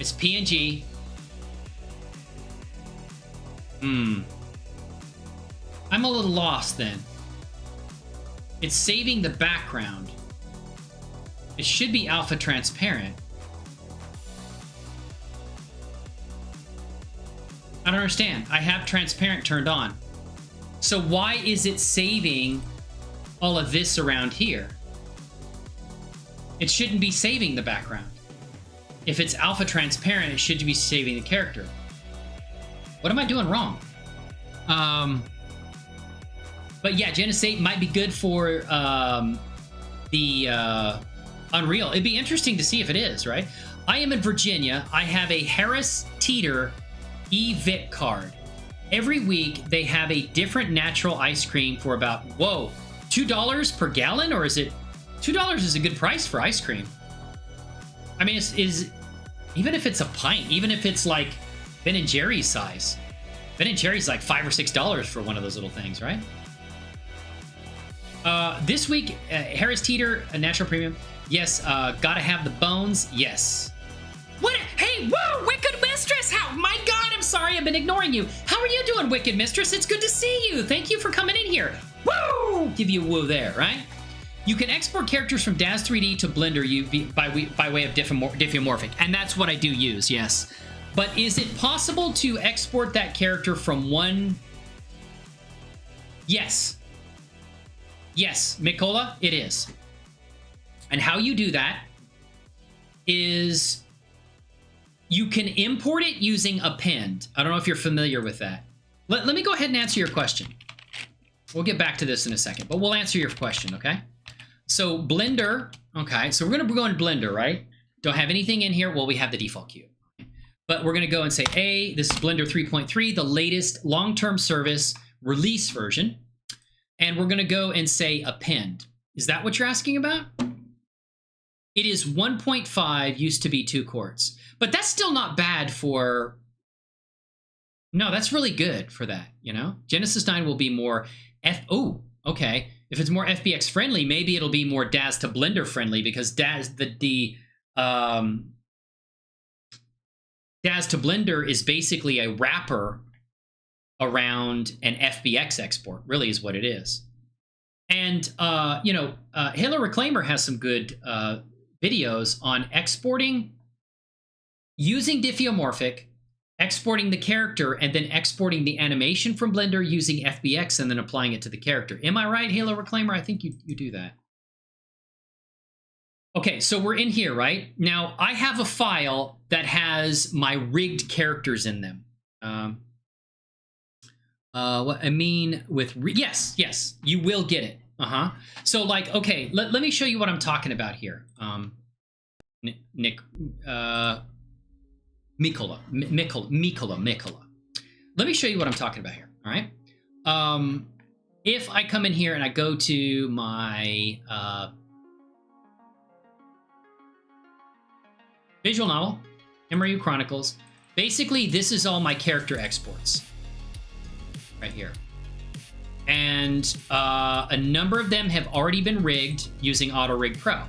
It's PNG. I'm a little lost then. It's saving the background. It should be alpha transparent. I don't understand. I have transparent turned on. So why is it saving all of this around here. It shouldn't be saving the background. If it's alpha transparent, it should be saving the character. What am I doing wrong? But yeah, Genesis 8 might be good for the Unreal. It'd be interesting to see if it is, right? I am in Virginia. I have a Harris Teeter eVic card. Every week, they have a different natural ice cream for about, whoa, $2 per gallon? Or is it, $2 is a good price for ice cream. I mean, is even if it's a pint, even if it's like Ben & Jerry's size, Ben & Jerry's like $5 or $6 for one of those little things, right? This week, Harris Teeter, a natural premium. Yes, gotta have the bones. Yes. What? Hey, whoa, Wicked Mistress! How? My God, I'm sorry, I've been ignoring you. How are you doing, Wicked Mistress? It's good to see you. Thank you for coming in here. Woo! Give you a woo there, right? You can export characters from Daz 3D to Blender by way of diffeomorphic, and that's what I do use, yes. But is it possible to export that character from one? Yes. Yes, Mikola, it is. And how you do that is you can import it using append. I don't know if you're familiar with that. Let me go ahead and answer your question. We'll get back to this in a second, but we'll answer your question, okay? So Blender, okay, so we're gonna go in Blender, right? Don't have anything in here. Well, we have the default queue. But we're gonna go and say, hey, this is Blender 3.3, the latest long-term service release version. And we're gonna go and say append. Is that what you're asking about? It is 1.5, used to be 2 quarts. But that's still not bad for... No, that's really good for that, you know? Genesis 9 will be more... Oh, okay. If it's more FBX friendly, maybe it'll be more Daz to Blender friendly, because Daz to Blender is basically a wrapper around an FBX export, really is what it is. And, you know, Halo Reclaimer has some good videos on exporting, using diffeomorphic, exporting the character, and then exporting the animation from Blender using FBX and then applying it to the character. Am I right, Halo Reclaimer? I think you do that. Okay, so we're in here, right? Now, I have a file that has my rigged characters in them. What I mean with... Yes, you will get it. So, like, okay, let me show you what I'm talking about here. Mikola. Let me show you what I'm talking about here, all right? If I come in here and I go to my visual novel, MRU Chronicles, basically this is all my character exports right here. And a number of them have already been rigged using auto-rigpro.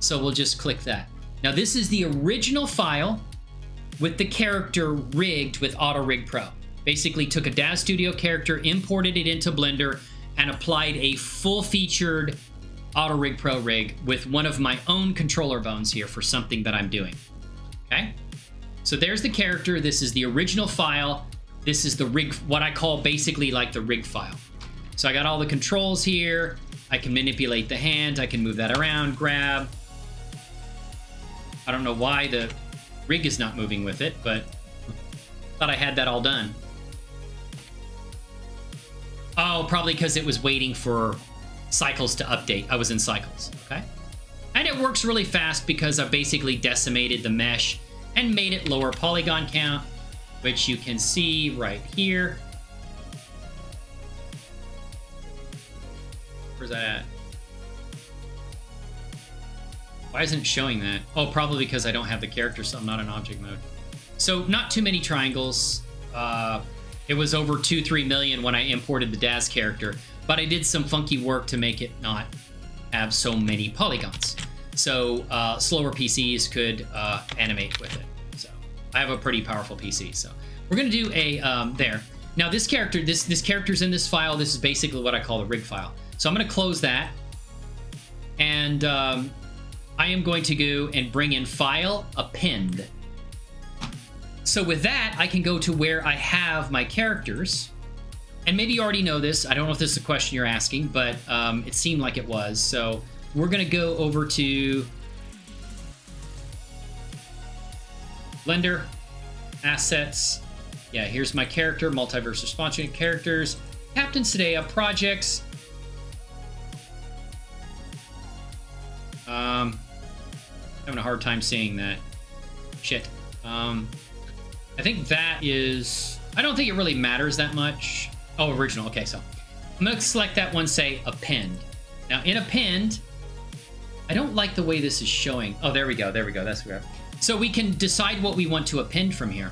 So we'll just click that. Now this is the original file with the character rigged with auto-rigpro. Basically took a Daz Studio character, imported it into Blender, and applied a full-featured auto-rigpro rig with one of my own controller bones here for something that I'm doing. Okay? So there's the character. This is the original file. This is the rig, what I call basically like the rig file. So I got all the controls here. I can manipulate the hand. I can move that around, grab. I don't know why the rig is not moving with it, but thought I had that all done. Oh, probably because it was waiting for cycles to update. I was in cycles, okay? And it works really fast because I've basically decimated the mesh and made it lower polygon count, which you can see right here. Where's that at? Why isn't it showing that? Oh, probably because I don't have the character, so I'm not in object mode. So not too many triangles. It was over 2-3 million when I imported the Daz character, but I did some funky work to make it not have so many polygons. So slower PCs could animate with it. So I have a pretty powerful PC. So we're gonna do a there. Now this character, this character's in this file. This is basically what I call the rig file. So I'm gonna close that, and I am going to go and bring in File, Append. So with that, I can go to where I have my characters, and maybe you already know this. I don't know if this is a question you're asking, but it seemed like it was. So we're going to go over to Blender, Assets. Yeah, here's my character, Multiverse Response Unit characters, Captain Sadea, projects. Having a hard time seeing that. Shit. I think that is... I don't think it really matters that much. Oh, original. Okay, so I'm going to select that one, say append. Now, in append, I don't like the way this is showing. Oh, there we go. There we go. That's where. So we can decide what we want to append from here.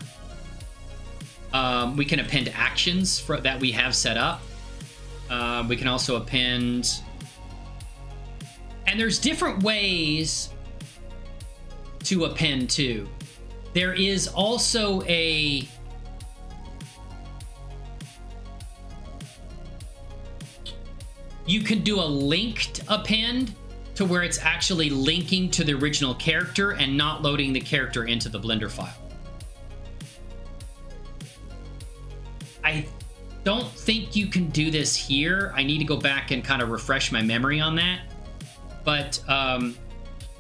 We can append actions that we have set up. We can also append... And there's different ways to append too. There is also a... You can do a linked append to where it's actually linking to the original character and not loading the character into the Blender file. I don't think you can do this here. I need to go back and kind of refresh my memory on that. But,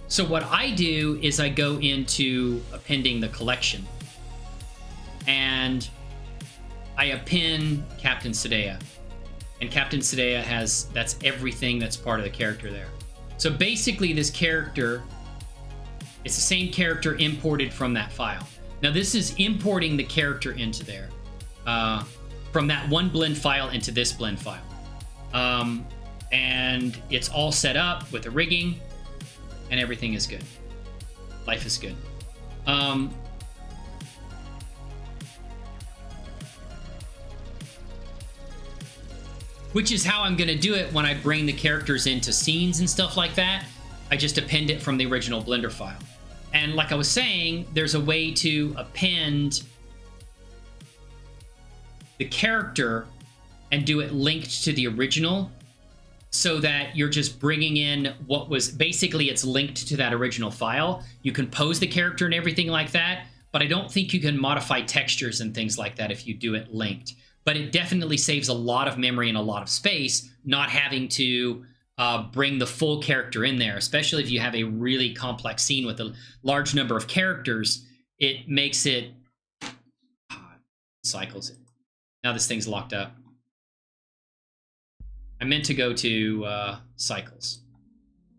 so what I do is I go into appending the collection. And I append Captain Sadea. And Captain Sadea has, that's everything that's part of the character there. So basically this character, it's the same character imported from that file. Now this is importing the character into there. From that one blend file into this blend file. And it's all set up with the rigging and everything is good. Life is good. Which is how I'm going to do it when I bring the characters into scenes and stuff like that. I just append it from the original Blender file. And like I was saying, there's a way to append the character and do it linked to the original, so that you're just bringing in what was basically, it's linked to that original file. You can pose the character and everything like that, but I don't think you can modify textures and things like that if you do it linked. But it definitely saves a lot of memory and a lot of space not having to bring the full character in there, especially if you have a really complex scene with a large number of characters. It makes it... cycles it. Now this thing's locked up. I meant to go to cycles,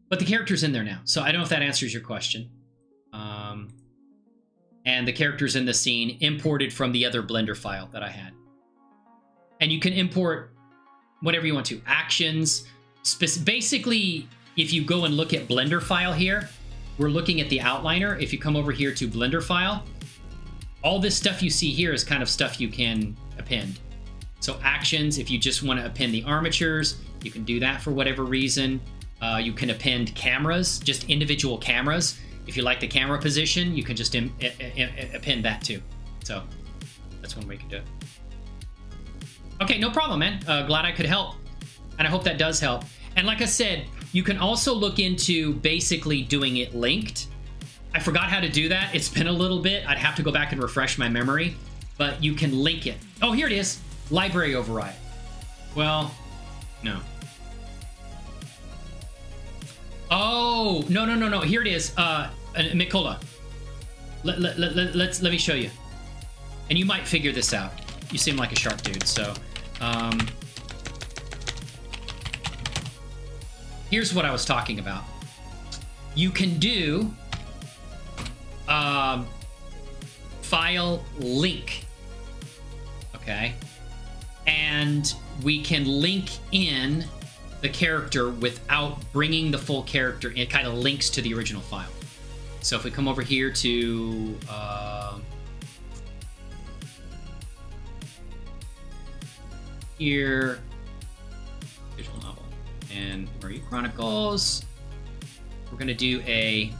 but the character's in there now. So I don't know if that answers your question. And the character's in the scene imported from the other Blender file that I had. And you can import whatever you want to. Actions. Basically, if you go and look at Blender file here, we're looking at the outliner. If you come over here to Blender file, all this stuff you see here is kind of stuff you can append. So actions, if you just want to append the armatures, you can do that for whatever reason. You can append cameras, just individual cameras. If you like the camera position, you can just append that too. So that's one way you can do it. Okay, no problem, man. Glad I could help. And I hope that does help. And like I said, you can also look into basically doing it linked. I forgot how to do that. It's been a little bit. I'd have to go back and refresh my memory. But you can link it. Oh, here it is. Library override. Well, no. Oh, no. Here it is. Mikola. Let me show you. And you might figure this out. You seem like a sharp dude, so... here's what I was talking about. You can do... file link. Okay? And we can link in the character without bringing the full character. It kind of links to the original file. So if we come over here to here, visual novel and MRU Chronicles, we're going to do a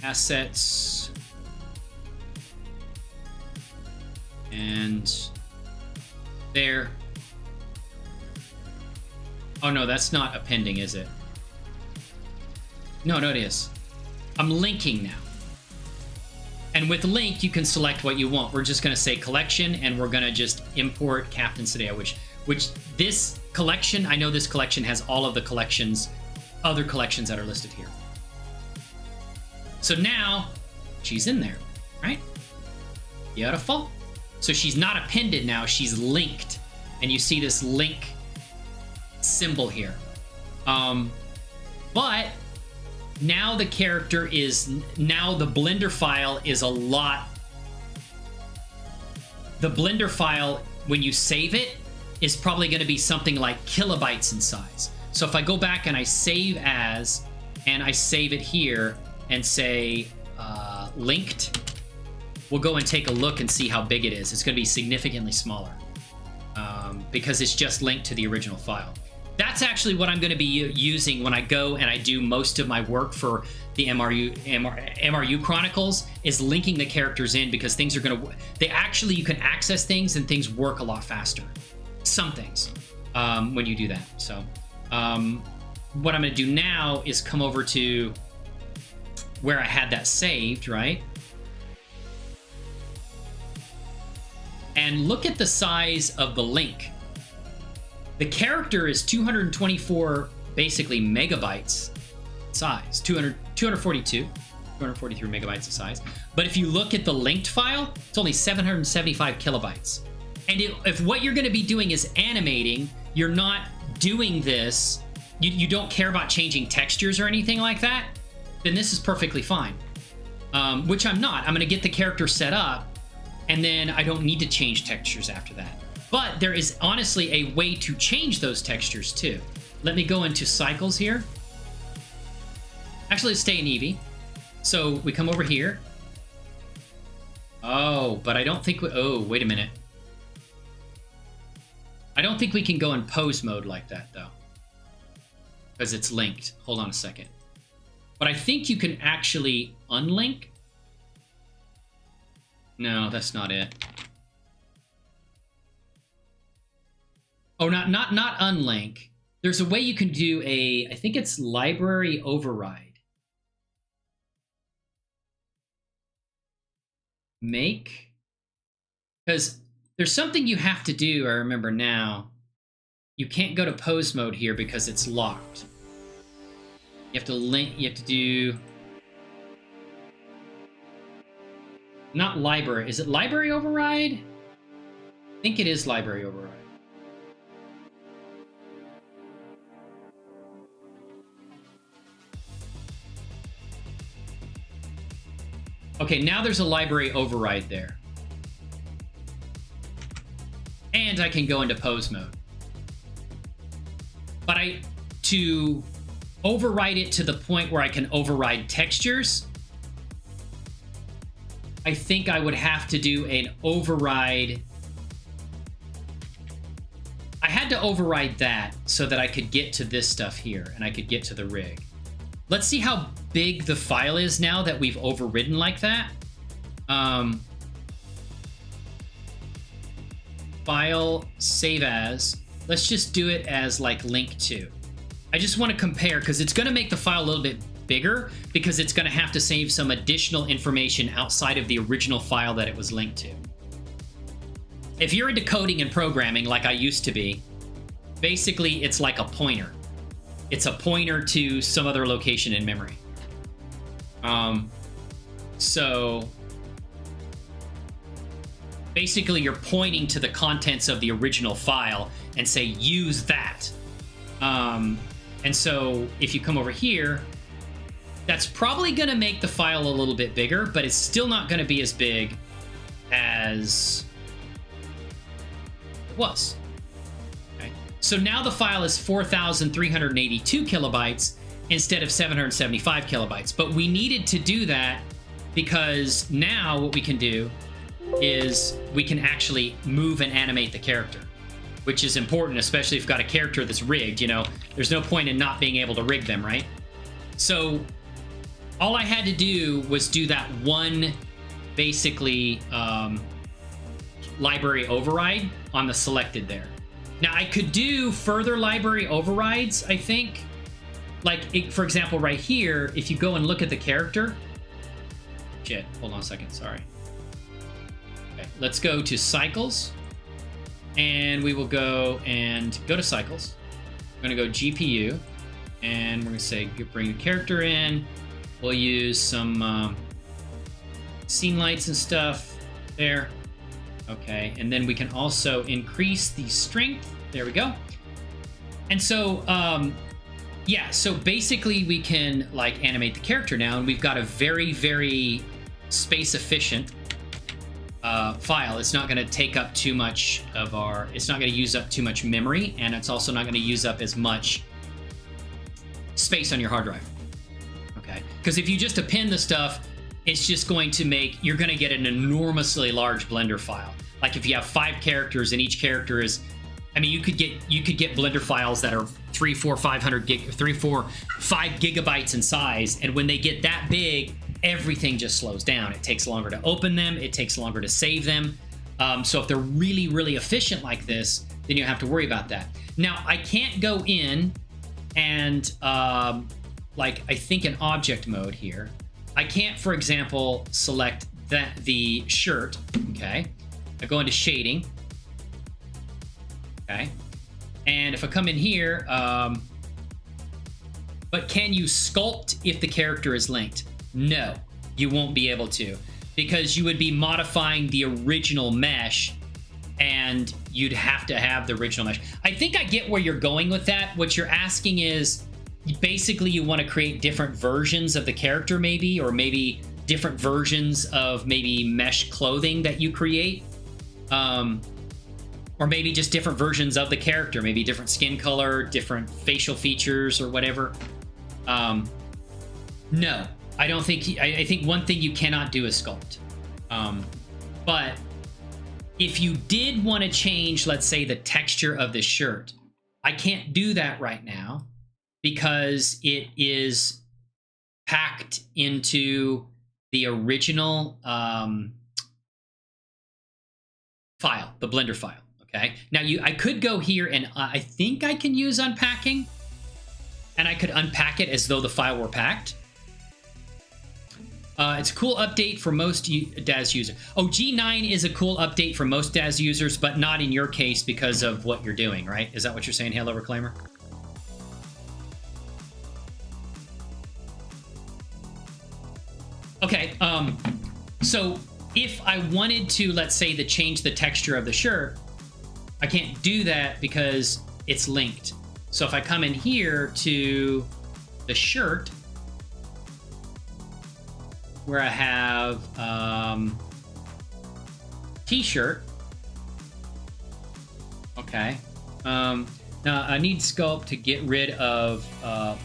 assets and there. Oh no, that's not appending, is it? No, it is. I'm linking now. And with link, you can select what you want. We're just going to say collection, and we're going to just import Captain Sadeo, which this collection, I know this collection has all of the collections, other collections that are listed here. So now she's in there, right? Beautiful. So she's not appended now, she's linked. And you see this link symbol here. But now the character is, now the Blender file is a lot. The Blender file, when you save it, is probably going to be something like kilobytes in size. So if I go back and I save as, and I save it here and say linked, we'll go and take a look and see how big it is. It's going to be significantly smaller because it's just linked to the original file. That's actually what I'm going to be using when I go and I do most of my work for the MRU Chronicles, is linking the characters in, because things are going to, you can access things and things work a lot faster. Some things when you do that. So what I'm going to do now is come over to where I had that saved, right? And look at the size of the link. The character is 224 basically megabytes size, 243 megabytes of size. But if you look at the linked file, it's only 775 kilobytes. And if what you're going to be doing is animating, you're not doing this, you don't care about changing textures or anything like that, then this is perfectly fine. Which I'm not. I'm going to get the character set up, and then I don't need to change textures after that. But there is honestly a way to change those textures too. Let me go into cycles here. Actually, let's stay in Eevee. So we come over here. Oh, but I don't think oh, wait a minute. I don't think we can go in pose mode like that though, because it's linked. Hold on a second. But I think you can actually unlink. No, that's not it. Oh, not unlink. There's a way you can do I think it's library override. Make, because there's something you have to do, I remember now. You can't go to pose mode here because it's locked. You have to link, you have to do, not library. Is it library override? I think it is library override. Okay, now there's a library override there. And I can go into pose mode. But to override it to the point where I can override textures, I think I would have to do an override. I had to override that so that I could get to this stuff here and I could get to the rig. Let's see how big the file is now that we've overridden like that. File, save as. Let's just do it as like link to. I just want to compare because it's going to make the file a little bit bigger because it's going to have to save some additional information outside of the original file that it was linked to. If you're into coding and programming like I used to be, basically it's like a pointer. It's a pointer to some other location in memory. So basically you're pointing to the contents of the original file and say use that. And so if you come over here, that's probably going to make the file a little bit bigger, but it's still not going to be as big as it was. Okay. So now the file is 4,382 kilobytes instead of 775 kilobytes. But we needed to do that because now what we can do is we can actually move and animate the character, which is important, especially if you've got a character that's rigged. You know, there's no point in not being able to rig them, right? So all I had to do was do that one, basically, library override on the selected there. Now, I could do further library overrides, I think. Like, for example, right here, if you go and look at the character, shit. Hold on a second. Sorry. Okay, let's go to cycles. And we will go to cycles. We're going to go GPU. And we're going to say bring the character in. We'll use some scene lights and stuff there. Okay, and then we can also increase the strength. There we go. And so, yeah, so basically we can like animate the character now, and we've got a very, very space efficient file. It's not going to take up too much of it's not going to use up too much memory, and it's also not going to use up as much space on your hard drive. Okay, because if you just append the stuff, it's just going to you're going to get an enormously large Blender file. Like if you have 5 characters and each character is, I mean, you could get Blender files that are 5 gigabytes in size, and when they get that big, everything just slows down. It takes longer to open them. It takes longer to save them. So if they're really, really efficient like this, then you have to worry about that. Now, I can't go in and like I think in object mode here, I can't, for example, select the shirt. Okay, I go into shading. Okay, and if I come in here, but can you sculpt if the character is linked? No, you won't be able to, because you would be modifying the original mesh, and you'd have to have the original mesh. I think I get where you're going with that. What you're asking is, basically you want to create different versions of the character, maybe, or maybe different versions of maybe mesh clothing that you create. Or maybe just different versions of the character, maybe different skin color, different facial features, or whatever. No, I don't think. I think one thing you cannot do is sculpt. But if you did want to change, let's say, the texture of the shirt, I can't do that right now because it is packed into the original file, the Blender file. Okay. Now I could go here and I think I can use unpacking, and I could unpack it as though the file were packed. It's a cool update for most DAZ users. Oh, G9 is a cool update for most DAZ users, but not in your case because of what you're doing, right? Is that what you're saying, Halo Reclaimer? Okay. So if I wanted to, let's say, change the texture of the shirt, I can't do that because it's linked. So if I come in here to the shirt, where I have t-shirt, okay. Now I need sculpt to get rid of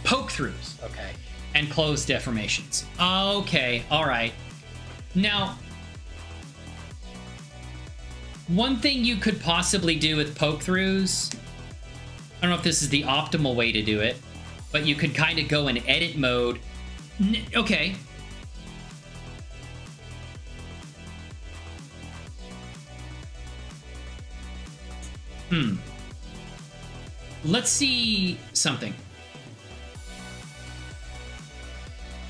poke throughs, okay, and close deformations. Okay, all right. Now, one thing you could possibly do with poke throughs, I don't know if this is the optimal way to do it, but you could kind of go in edit mode. Okay. Let's see something.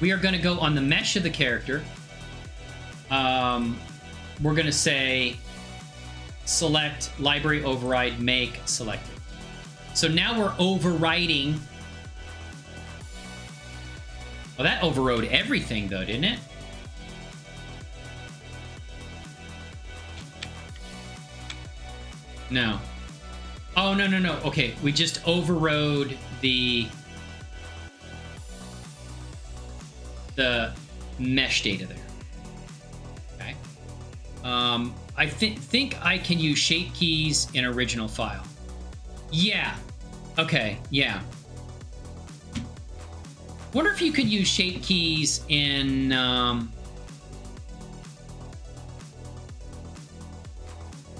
We are going to go on the mesh of the character. We're going to say select library override make selected. So now we're overriding. Well, that overrode everything though, didn't it? No. Oh, no. Okay, we just overrode the mesh data there. Okay. I think I can use shape keys in original file. Yeah. Okay, yeah. Wonder if you could use shape keys in...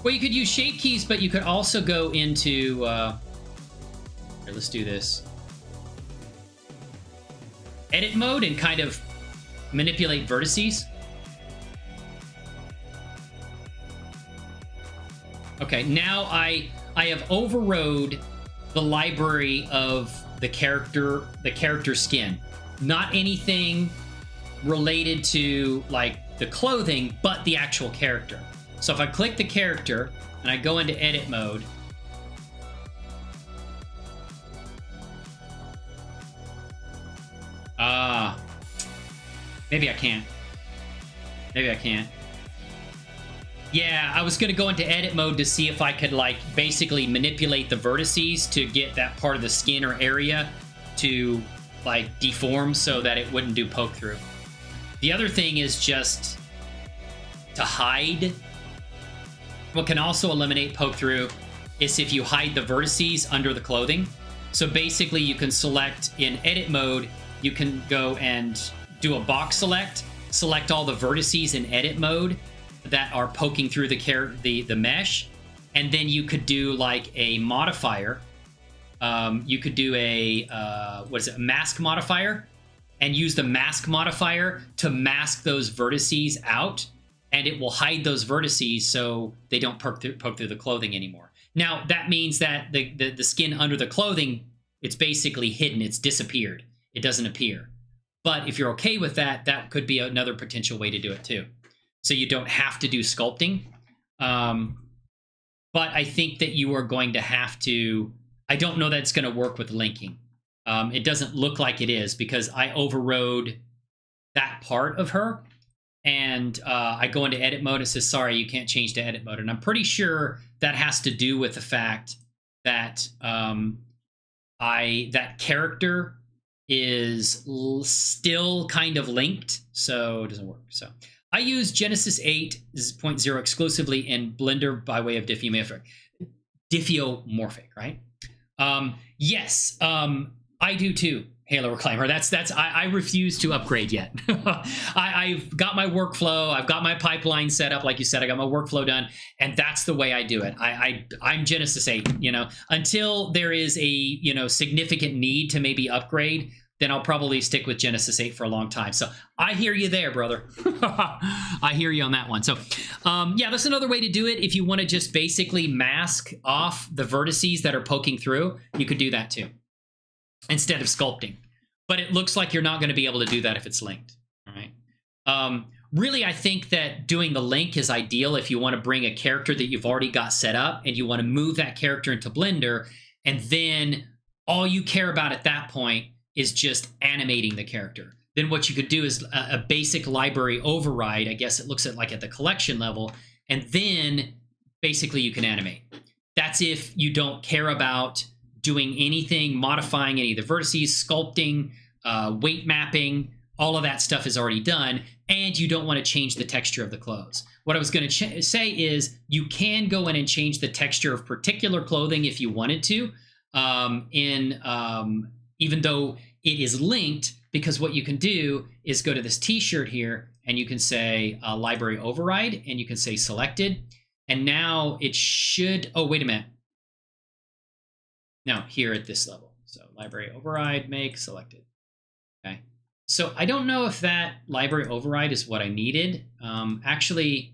Well, you could use shape keys, but you could also go into... Here, let's do this. Edit mode and kind of manipulate vertices. Okay, now I have overrode the library of the character skin. Not anything related to like the clothing, but the actual character. So if I click the character and I go into edit mode, maybe I can't. Maybe I can't. Yeah, I was going to go into edit mode to see if I could like basically manipulate the vertices to get that part of the skin or area to like deform so that it wouldn't do poke through. The other thing is just to hide. What can also eliminate poke through is if you hide the vertices under the clothing. So basically you can select in edit mode, you can go and do a box select all the vertices in edit mode that are poking through the mesh, and then you could do like a modifier. You could do a mask modifier, and use the mask modifier to mask those vertices out, and it will hide those vertices so they don't poke through the clothing anymore. Now that means that the skin under the clothing, it's basically hidden, it's disappeared, it doesn't appear. But if you're okay with that, that could be another potential way to do it too. So you don't have to do sculpting. But I think that you are going to have to, I don't know that it's going to work with linking. It doesn't look like it is because I overrode that part of her. And I go into edit mode, it says, sorry, you can't change to edit mode. And I'm pretty sure that has to do with the fact that that character is still kind of linked, so it doesn't work. So I use Genesis 8.0 exclusively in Blender by way of diffeomorphic, right? Yes, I do too, Halo Reclaimer. I refuse to upgrade yet. I've got my workflow, I've got my pipeline set up, like you said, I got my workflow done, and that's the way I do it. I'm Genesis 8, until there is a, significant need to maybe upgrade, then I'll probably stick with Genesis 8 for a long time. So I hear you there, brother. I hear you on that one. So yeah, that's another way to do it. If you want to just basically mask off the vertices that are poking through, you could do that too, instead of sculpting. But it looks like you're not going to be able to do that if it's linked. All right. Really, I think that doing the link is ideal if you want to bring a character that you've already got set up and you want to move that character into Blender, and then all you care about at that point is just animating the character. Then what you could do is a basic library override. I guess it looks at like at the collection level, and then basically you can animate. That's if you don't care about doing anything, modifying any of the vertices, sculpting, weight mapping, all of that stuff is already done, and you don't want to change the texture of the clothes. What I was going to say is you can go in and change the texture of particular clothing if you wanted to, even though it is linked, because what you can do is go to this t-shirt here and you can say library override, and you can say selected, and now it should, oh, wait a minute. No, here at this level. So library override, make selected. Okay. So I don't know if that library override is what I needed. Actually,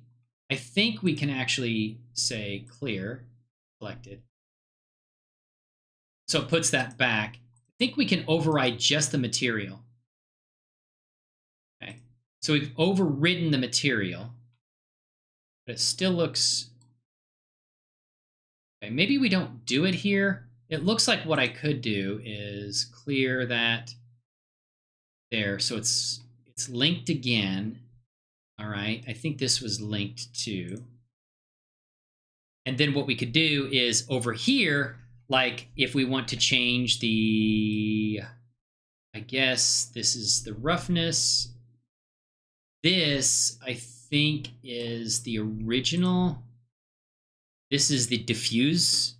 I think we can actually say clear, selected. So it puts that back. I think we can override just the material. Okay. So we've overridden the material, but it still looks, okay, maybe we don't do it here. It looks like what I could do is clear that there. So it's linked again. All right. I think this was linked too. And then what we could do is over here, like if we want to change the, I guess this is the roughness. This, I think, is the original. This is the diffuse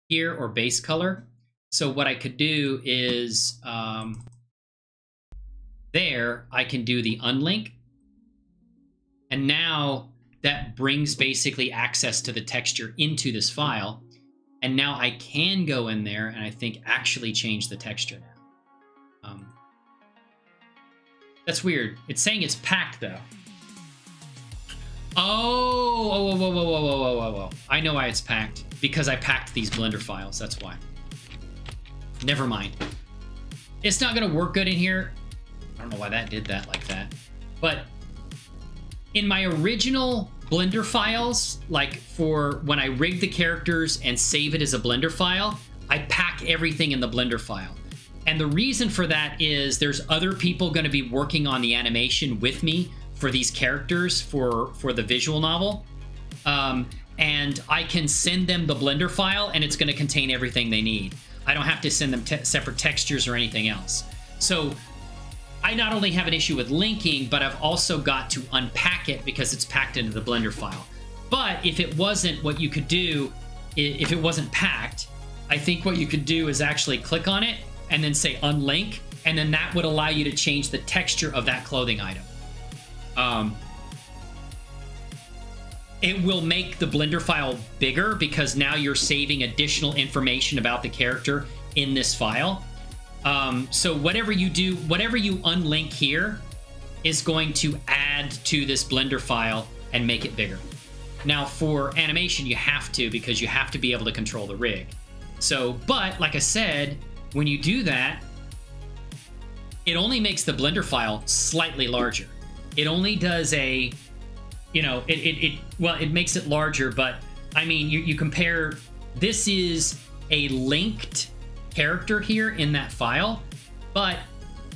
here, or base color. So what I could do is there, I can do the unlink. And now that brings basically access to the texture into this file. And now I can go in there and I think actually change the texture now. That's weird. It's saying it's packed though. Oh. I know why it's packed. Because I packed these Blender files, that's why. Never mind. It's not gonna work good in here. I don't know why that did that like that. But in my original Blender files, like for when I rig the characters and save it as a Blender file, I pack everything in the Blender file. And the reason for that is there's other people going to be working on the animation with me for these characters for the visual novel. And I can send them the Blender file and it's going to contain everything they need. I don't have to send them separate textures or anything else. So I not only have an issue with linking, but I've also got to unpack it because it's packed into the Blender file. But if it wasn't, what you could do, if it wasn't packed, I think what you could do is actually click on it and then say unlink, and then that would allow you to change the texture of that clothing item. It will make the Blender file bigger because now you're saving additional information about the character in this file. So whatever you do, whatever you unlink here is going to add to this Blender file and make it bigger. Now for animation, you have to, because you have to be able to control the rig. So, but like I said, when you do that, it only makes the Blender file slightly larger. It only does a, you know, it makes it larger, but I mean, you compare, this is a linked character here in that file, but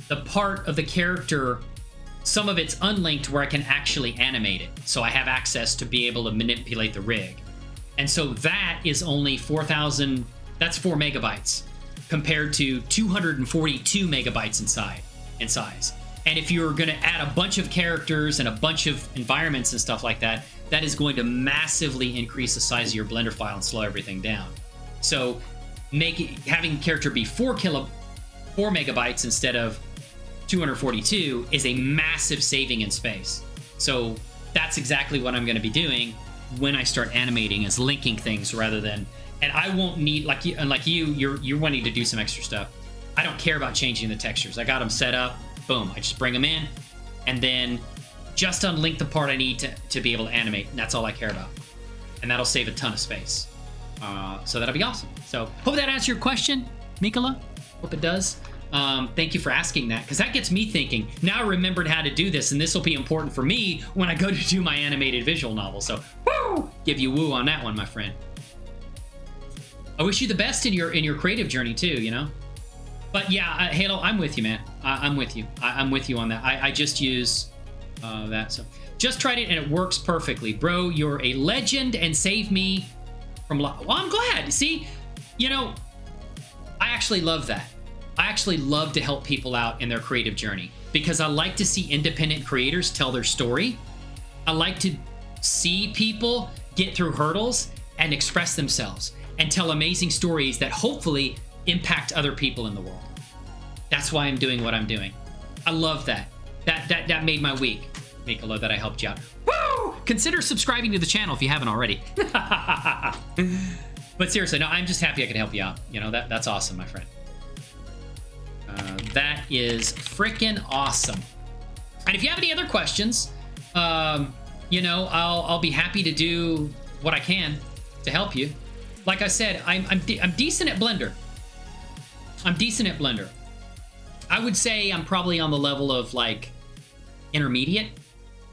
the part of the character, some of it's unlinked where I can actually animate it. So I have access to be able to manipulate the rig. And so that is only 4,000, that's 4 megabytes compared to 242 megabytes in size. And if you're going to add a bunch of characters and a bunch of environments and stuff like that, that is going to massively increase the size of your Blender file and slow everything down. So having a character be 4 megabytes instead of 242 is a massive saving in space. So that's exactly what I'm going to be doing when I start animating, is linking things rather than, and I won't need, like you, unlike you're wanting to do some extra stuff. I don't care about changing the textures. I got them set up. Boom, I just bring them in and then just unlink the part I need to be able to animate. And that's all I care about. And that'll save a ton of space. So that'll be awesome. So hope that answers your question, Mikola. Hope it does. Thank you for asking that, because that gets me thinking. Now I remembered how to do this, and this will be important for me when I go to do my animated visual novel. So woo! Give you woo on that one, my friend. I wish you the best in your creative journey too, you know? But yeah, Halo, I'm with you, man. I'm with you. I'm with you on that. I just use that. So just tried it and it works perfectly. Bro, you're a legend and saved me from... Well, I'm glad. See, you know, I actually love that. I actually love to help people out in their creative journey because I like to see independent creators tell their story. I like to see people get through hurdles and express themselves and tell amazing stories that hopefully impact other people in the world. That's why I'm doing what I'm doing. I love that. That made my week. Mikola, that I helped you out. Woo! Consider subscribing to the channel if you haven't already. But seriously, no, I'm just happy I could help you out. You know, that's awesome, my friend. That is freaking awesome. And if you have any other questions, you know, I'll be happy to do what I can to help you. Like I said, I'm decent at Blender. I'm decent at Blender. I would say I'm probably on the level of like intermediate.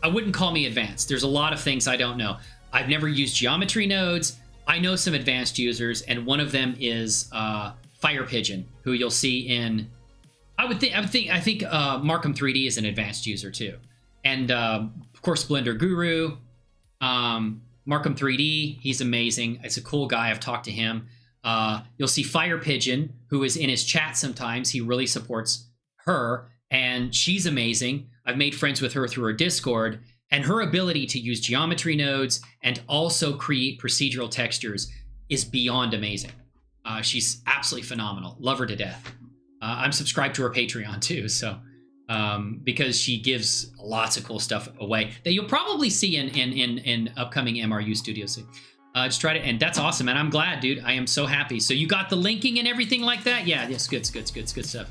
I wouldn't call me advanced. There's a lot of things I don't know. I've never used geometry nodes. I know some advanced users, and one of them is Fire Pigeon, who you'll see in. I think Markham 3D is an advanced user too, and of course Blender Guru, Markham 3D. He's amazing. It's a cool guy. I've talked to him. You'll see Fire Pigeon, who is in his chat sometimes. He really supports her, and she's amazing. I've made friends with her through her Discord, and her ability to use geometry nodes and also create procedural textures is beyond amazing. She's absolutely phenomenal. Love her to death. I'm subscribed to her Patreon too, so because she gives lots of cool stuff away that you'll probably see in upcoming MRU studios. Just try to, and that's awesome, and I'm glad, dude. I am so happy. So you got the linking and everything like that? Yeah, yes, good stuff.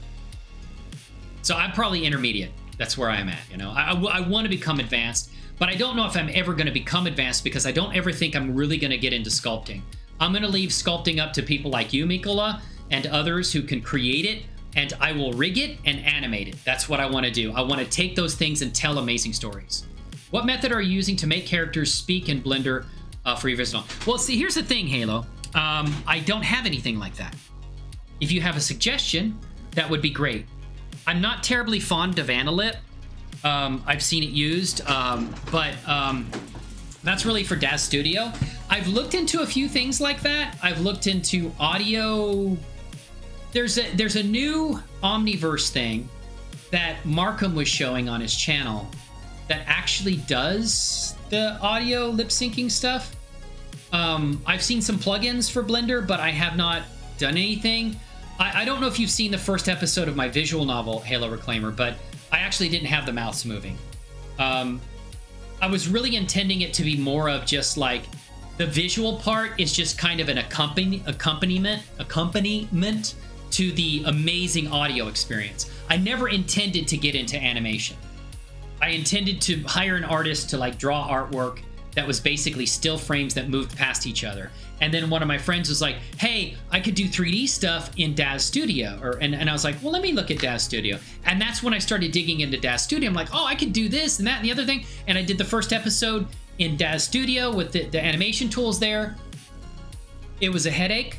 So I'm probably intermediate. That's where I'm at, you know. I want to become advanced, but I don't know if I'm ever going to become advanced because I don't ever think I'm really going to get into sculpting. I'm going to leave sculpting up to people like you, Mikola, and others who can create it. and I will rig it and animate it. That's what I want to do. I want to take those things and tell amazing stories. What method are you using to make characters speak in Blender for your visual? Well, see, here's the thing, Halo. I don't have anything like that. If you have a suggestion, that would be great. I'm not terribly fond of Analip. I've seen it used, but that's really for Daz Studio. I've looked into a few things like that. I've looked into audio. There's a new Omniverse thing that Markham was showing on his channel that actually does the audio lip syncing stuff. I've seen some plugins for Blender, but I have not done anything. I don't know if you've seen the first episode of my visual novel, Halo Reclaimer, but I actually didn't have the mouths moving. I was really intending it to be more of just like the visual part is just kind of an accompaniment to the amazing audio experience. I never intended to get into animation. I intended to hire an artist to like draw artwork that was basically still frames that moved past each other. And then one of my friends was like, hey, I could do 3D stuff in Daz Studio. And I was like, well, let me look at Daz Studio. And that's when I started digging into Daz Studio. I'm like, oh, I could do this and that and the other thing. And I did the first episode in Daz Studio with the animation tools there. It was a headache.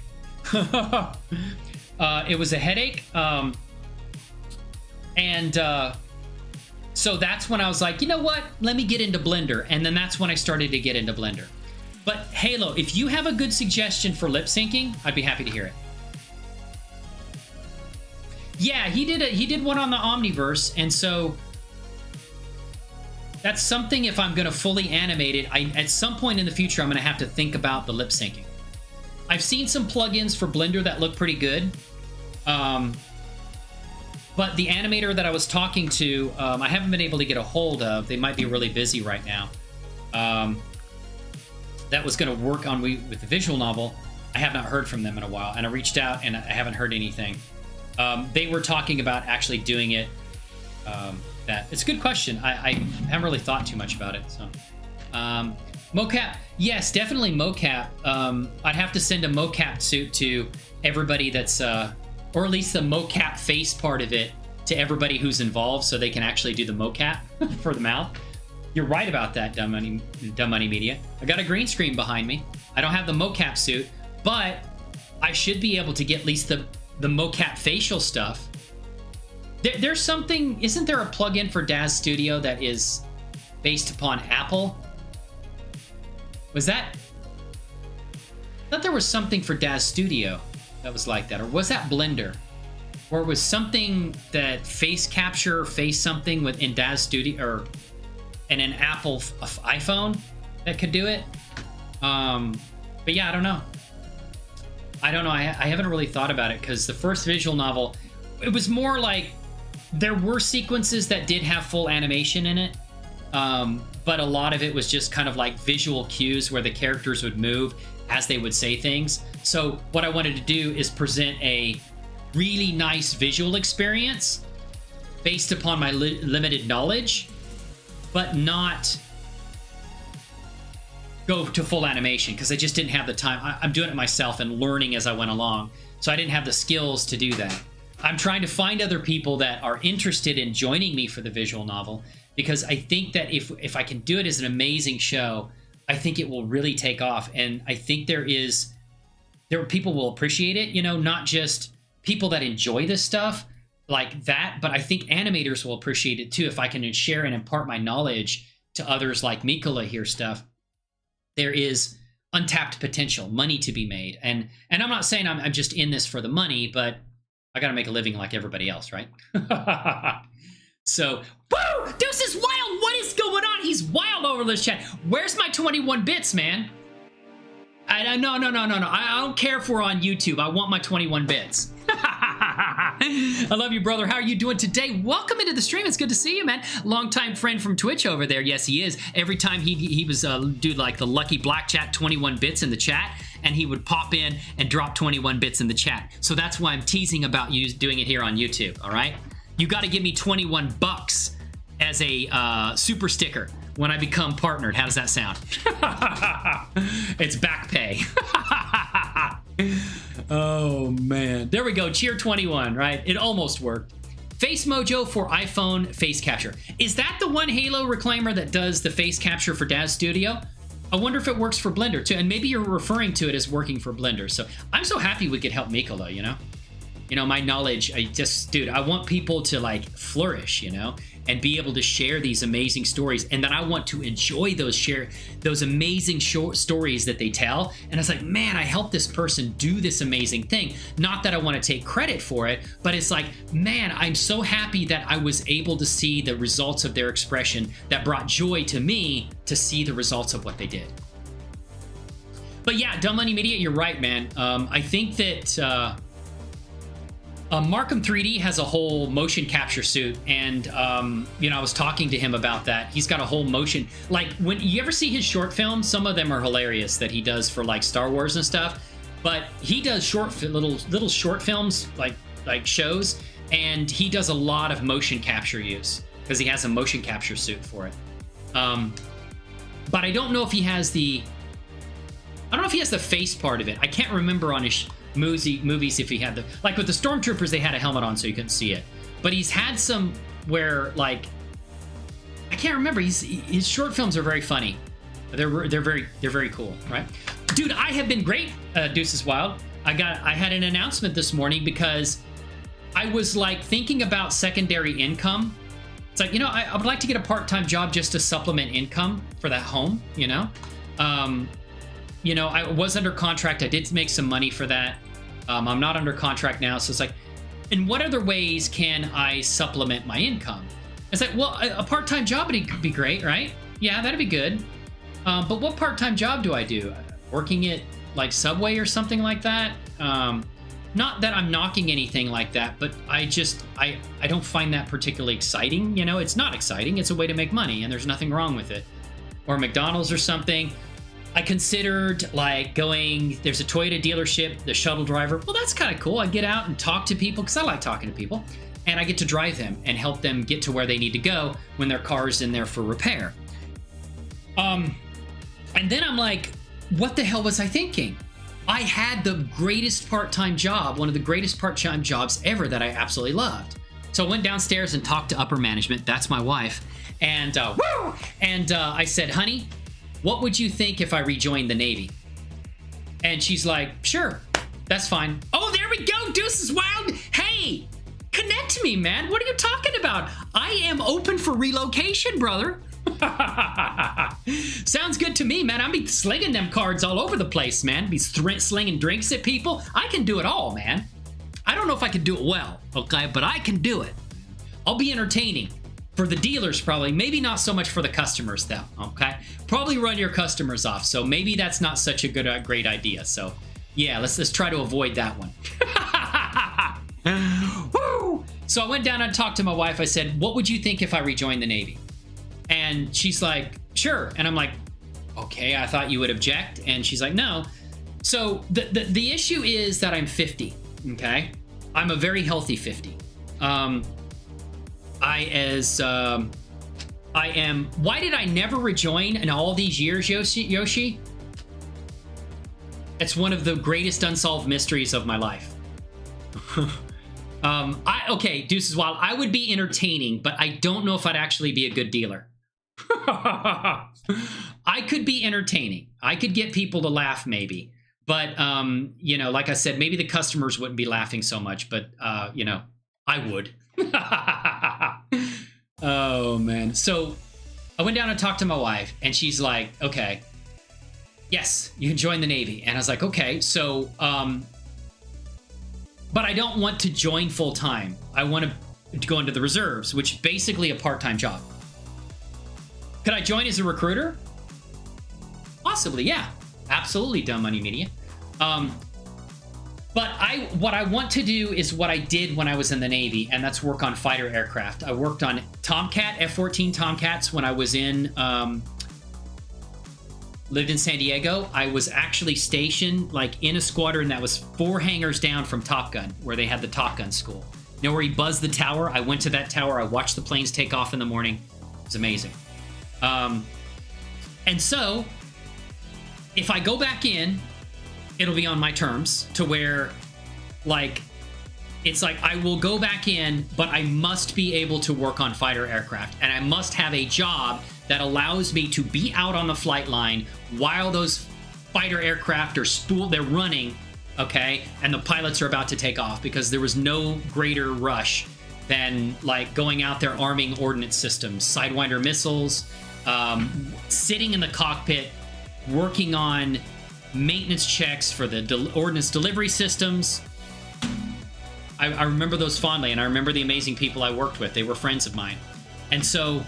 It was a headache. So that's when I was like, you know what? Let me get into Blender. And then that's when I started to get into Blender. But Halo, if you have a good suggestion for lip syncing, I'd be happy to hear it. Yeah, he did one on the Omniverse, and so that's something. If I'm going to fully animate it, at some point in the future, I'm going to have to think about the lip syncing. I've seen some plugins for Blender that look pretty good. But the animator that I was talking to, I haven't been able to get a hold of. They might be really busy right now. That was going to work on with the visual novel. I have not heard from them in a while, and I reached out and I haven't heard anything. They were talking about actually doing it. It's a good question. I haven't really thought too much about it. So, mocap, yes, definitely mocap. I'd have to send a mocap suit to everybody that's, or at least the mocap face part of it, to everybody who's involved, so they can actually do the mocap for the mouth. You're right about that, Dumb Money Media. I got a green screen behind me. I don't have the mocap suit, but I should be able to get at least the mocap facial stuff. There's something, isn't there a plugin for Daz Studio that is based upon Apple? Was that? I thought there was something for Daz Studio that was like that, or was that Blender? Or was something that face capture, face something within Daz Studio, or and an Apple iPhone that could do it. But yeah, I don't know. I haven't really thought about it, because the first visual novel, it was more like there were sequences that did have full animation in it, but a lot of it was just kind of like visual cues where the characters would move as they would say things. So what I wanted to do is present a really nice visual experience based upon my limited knowledge, but not go to full animation, because I just didn't have the time. I'm doing it myself and learning as I went along, so I didn't have the skills to do that. I'm trying to find other people that are interested in joining me for the visual novel, because I think that if I can do it as an amazing show, I think it will really take off. And I think there people will appreciate it, not just people that enjoy this stuff like that, but I think animators will appreciate it too if I can share and impart my knowledge to others like Mikola here stuff. There is untapped potential, money to be made. And I'm not saying I'm just in this for the money, but I got to make a living like everybody else, right? So, woo! Deuce is wild! What is going on? He's wild over this chat. Where's my 21 bits, man? No. I don't care if we're on YouTube. I want my 21 bits. I love you, brother. How are you doing today? Welcome into the stream. It's good to see you, man. Longtime friend from Twitch over there. Yes, he is. Every time he was do like the lucky black chat 21 bits in the chat, and he would pop in and drop 21 bits in the chat. So that's why I'm teasing about you doing it here on YouTube. All right, you got to give me 21 bucks as a super sticker when I become partnered. How does that sound? It's back pay. Oh man. There we go. Cheer 21, right? It almost worked. Face Mojo for iPhone face capture. Is that the one Halo reclaimer that does the face capture for Daz Studio? I wonder if it works for Blender too. And maybe you're referring to it as working for Blender. So I'm so happy we could help Mikolo, you know? You know, my knowledge, dude, I want people to like flourish, you know, and be able to share these amazing stories. And then I want to enjoy those amazing short stories that they tell. And it's like, man, I helped this person do this amazing thing. Not that I want to take credit for it, but it's like, man, I'm so happy that I was able to see the results of their expression that brought joy to me to see the results of what they did. But yeah, Dumb Money Media, you're right, man. I think that Markham 3D has a whole motion capture suit, and you know, I was talking to him about that. He's got a whole motion, like when you ever see his short films, some of them are hilarious that he does for like Star Wars and stuff, but he does little short films like shows, and he does a lot of motion capture use because he has a motion capture suit for it. But I don't know if he has the face part of it. I can't remember on his movies if he had like with the Stormtroopers, they had a helmet on so you couldn't see it, but he's had some where like I can't remember. His short films are very funny. They're very cool, right? Dude, I have been great. Deuces Wild. I had an announcement this morning because I was like thinking about secondary income. It's like, you know, I would like to get a part-time job just to supplement income for that home, you know. You know, I was under contract. I did make some money for that. I'm not under contract now. So it's like, in what other ways can I supplement my income? It's like, well, a part-time job would be great, right? Yeah, that'd be good. But what part-time job do I do? Working at like Subway or something like that? Not that I'm knocking anything like that, but I don't find that particularly exciting. You know, it's not exciting. It's a way to make money and there's nothing wrong with it. Or McDonald's or something. I considered like going, there's a Toyota dealership, the shuttle driver. Well, that's kind of cool. I get out and talk to people because I like talking to people, and I get to drive them and help them get to where they need to go when their car's in there for repair. And then I'm like, what the hell was I thinking? I had the greatest part-time job, one of the greatest part-time jobs ever that I absolutely loved. So I went downstairs and talked to upper management. That's my wife. And I said, honey, what would you think if I rejoined the Navy? And she's like, sure, that's fine. Oh, there we go. Deuces Wild. Hey, connect to me, man. What are you talking about? I am open for relocation, brother. Sounds good to me, man. I'll be slinging them cards all over the place, man. Be slinging drinks at people. I can do it all, man. I don't know if I can do it well, okay? But I can do it. I'll be entertaining. For the dealers, probably. Maybe not so much for the customers, though, okay? Probably run your customers off, so maybe that's not such a great idea. So, yeah, let's try to avoid that one. Woo! So I went down and talked to my wife. I said, what would you think if I rejoined the Navy? And she's like, sure. And I'm like, okay, I thought you would object. And she's like, no. So the issue is that I'm 50, okay? I'm a very healthy 50. I am. Why did I never rejoin in all these years, Yoshi? It's one of the greatest unsolved mysteries of my life. Okay, Deuces Wild. I would be entertaining, but I don't know if I'd actually be a good dealer. I could be entertaining. I could get people to laugh, maybe. But you know, like I said, maybe the customers wouldn't be laughing so much. But you know, I would. Oh man. So I went down and talked to my wife, and she's like, okay, yes, you can join the Navy. And I was like, okay, so but I don't want to join full time. I want to go into the reserves, which is basically a part-time job. Could I join as a recruiter? Possibly, yeah. Absolutely, Dumb Money Media. But what I want to do is what I did when I was in the Navy, and that's work on fighter aircraft. I worked on Tomcat, F-14 Tomcats when I was lived in San Diego. I was actually stationed like in a squadron that was 4 hangars down from Top Gun, where they had the Top Gun school. You know where he buzzed the tower? I went to that tower. I watched the planes take off in the morning. It was amazing. And so if I go back in, it'll be on my terms to where like, it's like I will go back in, but I must be able to work on fighter aircraft, and I must have a job that allows me to be out on the flight line while those fighter aircraft are they're running, okay, and the pilots are about to take off, because there was no greater rush than like going out there arming ordnance systems, Sidewinder missiles, sitting in the cockpit, working on maintenance checks for the ordnance delivery systems. I remember those fondly, and I remember the amazing people I worked with. They were friends of mine. And so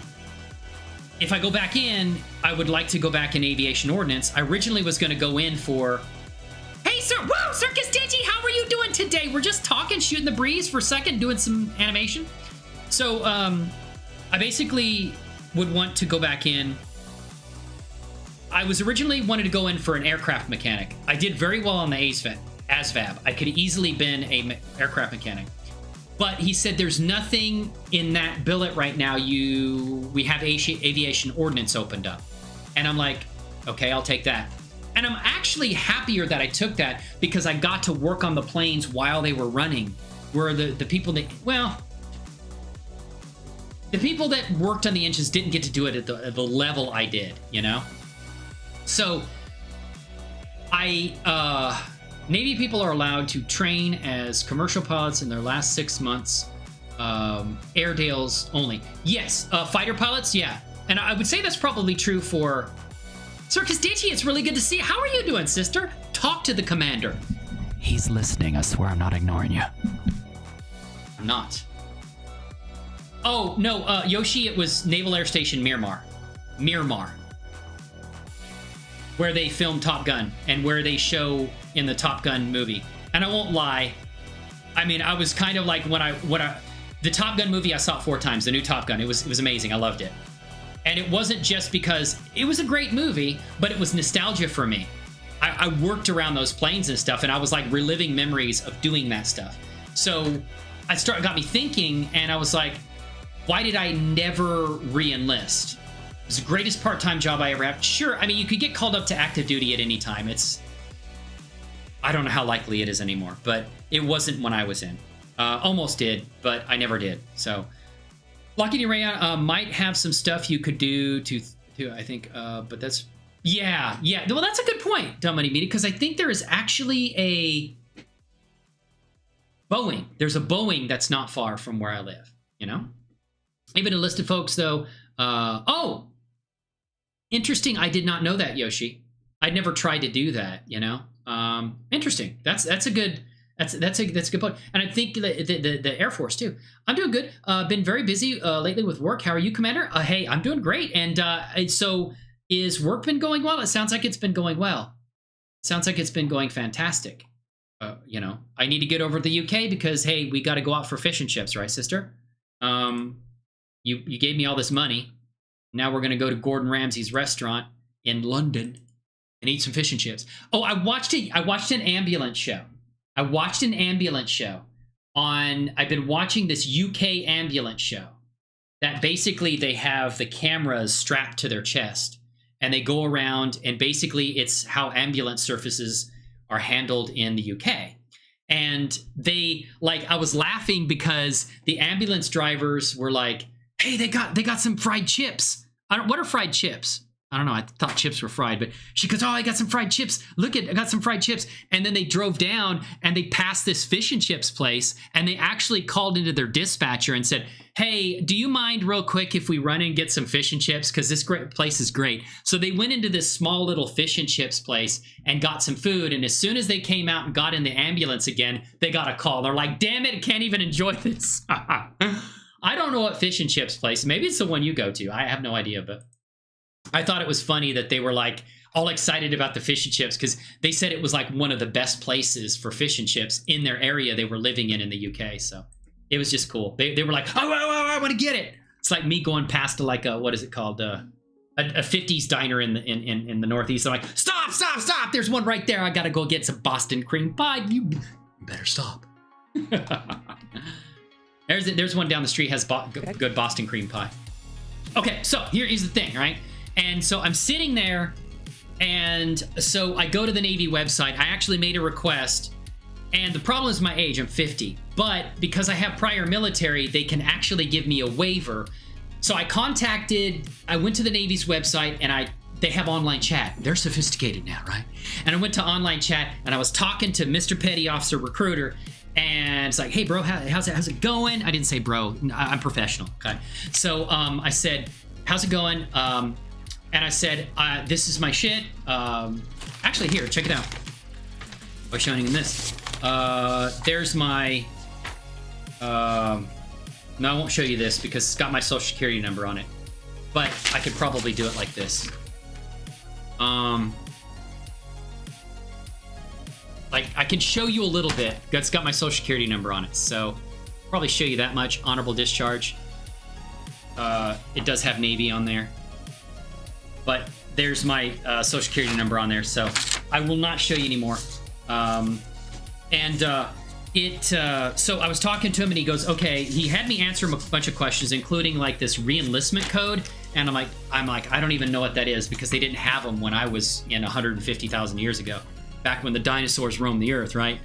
if I go back in, I would like to go back in aviation ordnance. I originally was going to go in for, hey, sir, whoa, Circus Digi, how are you doing today? We're just talking, shooting the breeze for a second, doing some animation. So I basically would want to go back in. I was originally wanted to go in for an aircraft mechanic. I did very well on the ASVAB. I could have easily been an aircraft mechanic. But he said there's nothing in that billet right now. We have aviation ordnance opened up. And I'm like, okay, I'll take that. And I'm actually happier that I took that, because I got to work on the planes while they were running. Where the people that, well, the people that worked on the engines didn't get to do it at the level I did, you know? So Navy people are allowed to train as commercial pilots in their last 6 months. Airedales only. Yes, fighter pilots, yeah. And I would say that's probably true for Circus Digi. It's really good to see you. How are you doing, sister? Talk to the commander. He's listening. I swear I'm not ignoring you. I'm not. Oh, no, Yoshi, it was Naval Air Station Miramar. Where they filmed Top Gun and where they show in the Top Gun movie. And I won't lie, I mean, I was kind of like the Top Gun movie, I saw it 4 times, the new Top Gun. It was amazing. I loved it. And it wasn't just because it was a great movie, but it was nostalgia for me. I worked around those planes and stuff, and I was like reliving memories of doing that stuff. So got me thinking, and I was like, why did I never re-enlist? It was the greatest part-time job I ever had. Sure, I mean, you could get called up to active duty at any time. I don't know how likely it is anymore, but it wasn't when I was in. Almost did, but I never did. So, Lucky Rayon might have some stuff you could do to I think, but that's, yeah. Well, that's a good point, Dumb Money Media, because I think there is actually a Boeing. There's a Boeing that's not far from where I live, you know? Even enlisted folks, though. Oh! Interesting. I did not know that, Yoshi. I'd never tried to do that, you know? Interesting. That's a good point. And I think the Air Force too. I'm doing good. Been very busy lately with work. How are you, Commander? Hey, I'm doing great. And so is work been going well? It sounds like it's been going well. Sounds like it's been going fantastic. You know, I need to get over to the UK because, hey, we got to go out for fish and chips, right, sister? You gave me all this money. Now we're going to go to Gordon Ramsay's restaurant in London and eat some fish and chips. Oh, I watched an ambulance show. I've been watching this UK ambulance show that basically they have the cameras strapped to their chest and they go around, and basically it's how ambulance services are handled in the UK. And I was laughing because the ambulance drivers were like, hey, they got some fried chips. What are fried chips? I don't know. I thought chips were fried, but she goes, oh, I got some fried chips. Look, I got some fried chips. And then they drove down and they passed this fish and chips place, and they actually called into their dispatcher and said, hey, do you mind real quick if we run and get some fish and chips? Because this place is great. So they went into this small little fish and chips place and got some food. And as soon as they came out and got in the ambulance again, they got a call. They're like, damn it, I can't even enjoy this. I don't know what fish and chips place. Maybe it's the one you go to. I have no idea, but I thought it was funny that they were like all excited about the fish and chips because they said it was like one of the best places for fish and chips in their area they were living in the UK. So it was just cool. They were like, oh, I want to get it. It's like me going past to like a, what is it called? A 50s diner in the Northeast. I'm like, stop. There's one right there. I got to go get some Boston cream pie. You better stop. There's one down the street has good Boston cream pie. Okay, so here is the thing, right? And so I'm sitting there, and so I go to the Navy website. I actually made a request And the problem is my age, I'm 50. But because I have prior military, they can actually give me a waiver. So I went to the Navy's website and they have online chat. They're sophisticated now, right? And I went to online chat and I was talking to Mr. Petty Officer Recruiter, and it's like, hey bro, how's it going? I didn't say bro, I'm professional, okay? So I said, how's it going? And I said, this is my shit. Actually, here, check it out. By showing in this. There's my, no, I won't show you this because it's got my social security number on it, but I could probably do it like this. Like I can show you a little bit. It's got my social security number on it, so probably show you that much. Honorable discharge. It does have Navy on there, but there's my social security number on there, so I will not show you anymore. So I was talking to him and he goes, okay, he had me answer him a bunch of questions, including like this re-enlistment code. And I'm like, I don't even know what that is because they didn't have them when I was in 150,000 years ago, back when the dinosaurs roamed the earth, right?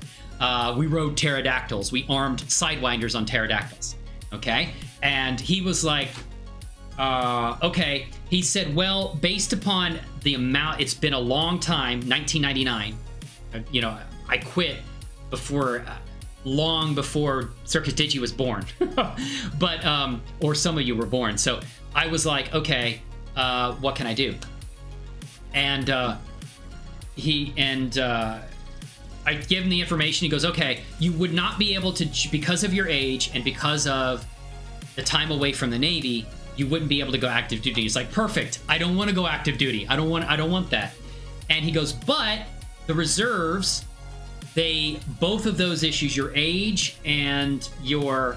We rode pterodactyls. We armed sidewinders on pterodactyls. Okay. And he was like, okay. He said, well, based upon the amount, it's been a long time, 1999, you know, I quit before, long before Circus Digi was born, but, or some of you were born. So I was like, okay, what can I do? And, I give him the information. He goes, okay, you would not be able to, because of your age and because of the time away from the Navy, you wouldn't be able to go active duty. He's like, perfect. I don't want to go active duty. I don't want that. And he goes, but the reserves, both of those issues, your age and your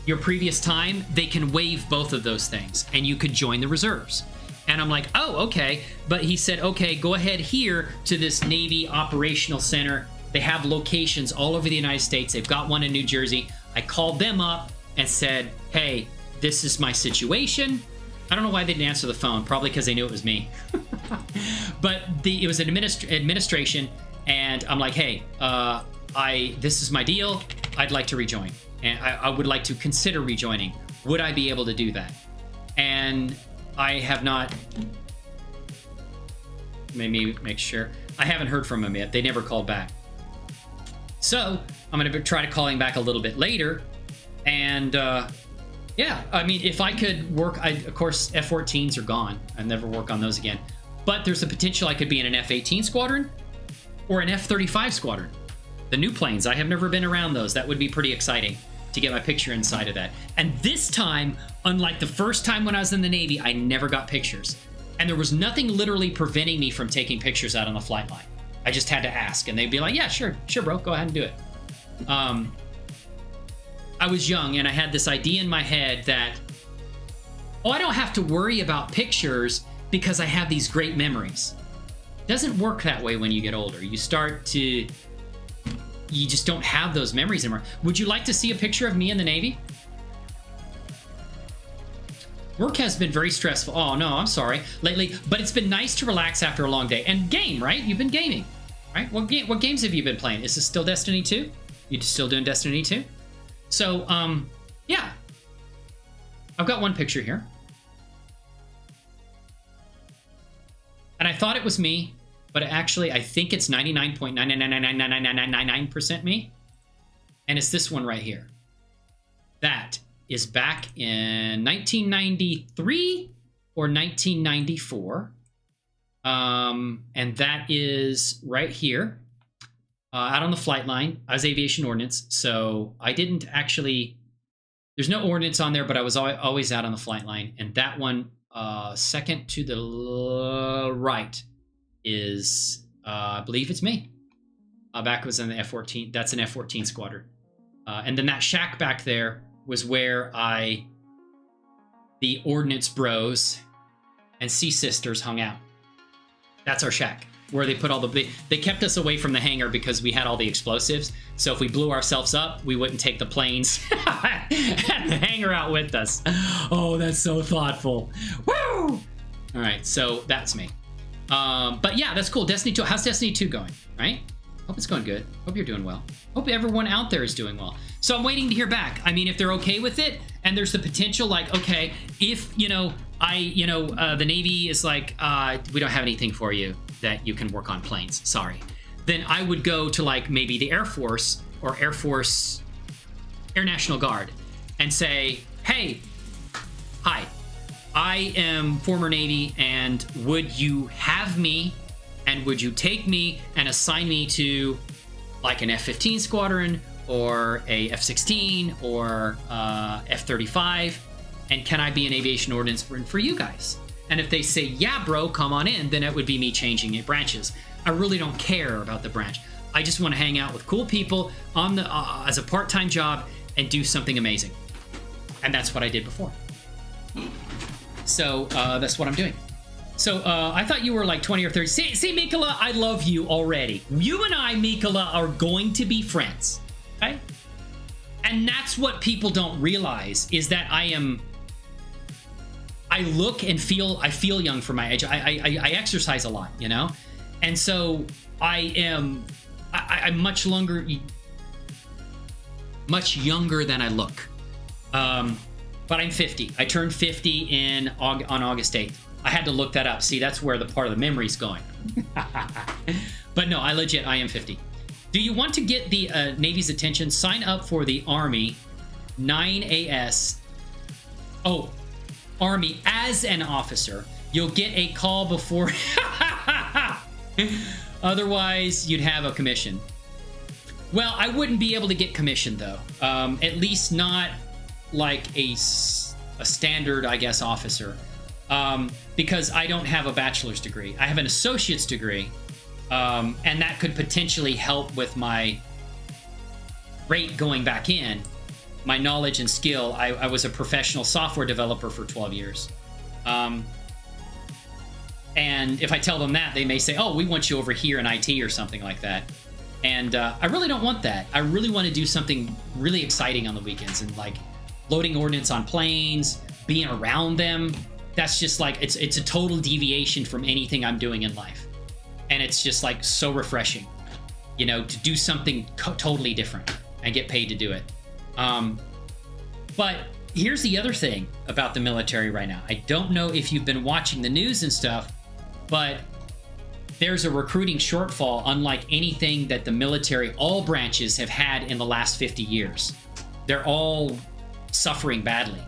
previous time, they can waive both of those things and you could join the reserves. And I'm like, oh, okay. But he said, okay, go ahead here to this Navy Operational Center. They have locations all over the United States. They've got one in New Jersey. I called them up and said, hey, this is my situation. I don't know why they didn't answer the phone. Probably because they knew it was me. But it was an administration. And I'm like, hey, this is my deal. I'd like to rejoin. And I would like to consider rejoining. Would I be able to do that? And I have not, maybe make sure. I haven't heard from him yet. They never called back. So I'm going to try to call him back a little bit later. And yeah, I mean, if I could work, of course, F-14s are gone. I'll never work on those again. But there's a potential I could be in an F-18 squadron or an F-35 squadron. The new planes, I have never been around those. That would be pretty exciting to get my picture inside of that. And this time, unlike the first time when I was in the Navy, I never got pictures. And there was nothing literally preventing me from taking pictures out on the flight line. I just had to ask, and they'd be like, yeah, sure, bro, go ahead and do it. I was young, and I had this idea in my head that, oh, I don't have to worry about pictures because I have these great memories. It doesn't work that way when you get older. You just don't have those memories anymore. Would you like to see a picture of me in the Navy? Work has been very stressful. Oh, no, I'm sorry. Lately, but it's been nice to relax after a long day. And game, right? You've been gaming, right? What games have you been playing? Is this still Destiny 2? You still doing Destiny 2? So, yeah. I've got one picture here. And I thought it was me, but actually, I think it's 99.999999999% me. And it's this one right here. That is back in 1993 or 1994. And that is right here, out on the flight line. I was aviation ordnance, so I didn't actually, there's no ordnance on there, but I was always out on the flight line. And that one, second to the right, is I believe it's me. Back was in the F-14. That's an F-14 squadron. And then that shack back there was where the ordnance bros and sea sisters hung out. That's our shack, where they put all they kept us away from the hangar because we had all the explosives. So if we blew ourselves up, we wouldn't take the planes and the hangar out with us. Oh, that's so thoughtful. Woo! All right, so that's me. But yeah, that's cool. Destiny 2. How's Destiny 2 going? Right? Hope it's going good. Hope you're doing well. Hope everyone out there is doing well. So I'm waiting to hear back. I mean, if they're okay with it, and there's the potential, like, okay, if, you know, the Navy is like, we don't have anything for you that you can work on planes, sorry. Then I would go to, like, maybe the Air Force or Air National Guard and say, hey, hi, I am former Navy, and would you have me, and would you take me and assign me to, like, an F-15 squadron or a F-16 or F-35, and can I be an aviation ordnance for you guys? And if they say, yeah, bro, come on in, then it would be me changing it branches. I really don't care about the branch. I just want to hang out with cool people on the as a part-time job and do something amazing. And that's what I did before. So that's what I'm doing. So I thought you were like 20 or 30. See, Mikola, I love you already. You and I, Mikola, are going to be friends. Okay? And that's what people don't realize, is that I look and feel young for my age. I exercise a lot, you know? And so I'm much younger than I look. But I'm 50. I turned 50 on August 8th. I had to look that up. See, that's where the part of the memory's going. But no, I am 50. Do you want to get the Navy's attention? Sign up for the Army 9AS. Oh, Army as an officer. You'll get a call before. Otherwise, you'd have a commission. Well, I wouldn't be able to get commission, though. At least not like a standard, I guess, officer. Because I don't have a bachelor's degree. I have an associate's degree. And that could potentially help with my rate going back in. My knowledge and skill. I was a professional software developer for 12 years. And if I tell them that, they may say, oh, we want you over here in IT or something like that. And I really don't want that. I really want to do something really exciting on the weekends, and like loading ordnance on planes, being around them. That's just like, it's a total deviation from anything I'm doing in life. And it's just like so refreshing, you know, to do something totally different and get paid to do it. But here's the other thing about the military right now. I don't know if you've been watching the news and stuff, but there's a recruiting shortfall unlike anything that the military, all branches, have had in the last 50 years. They're all suffering badly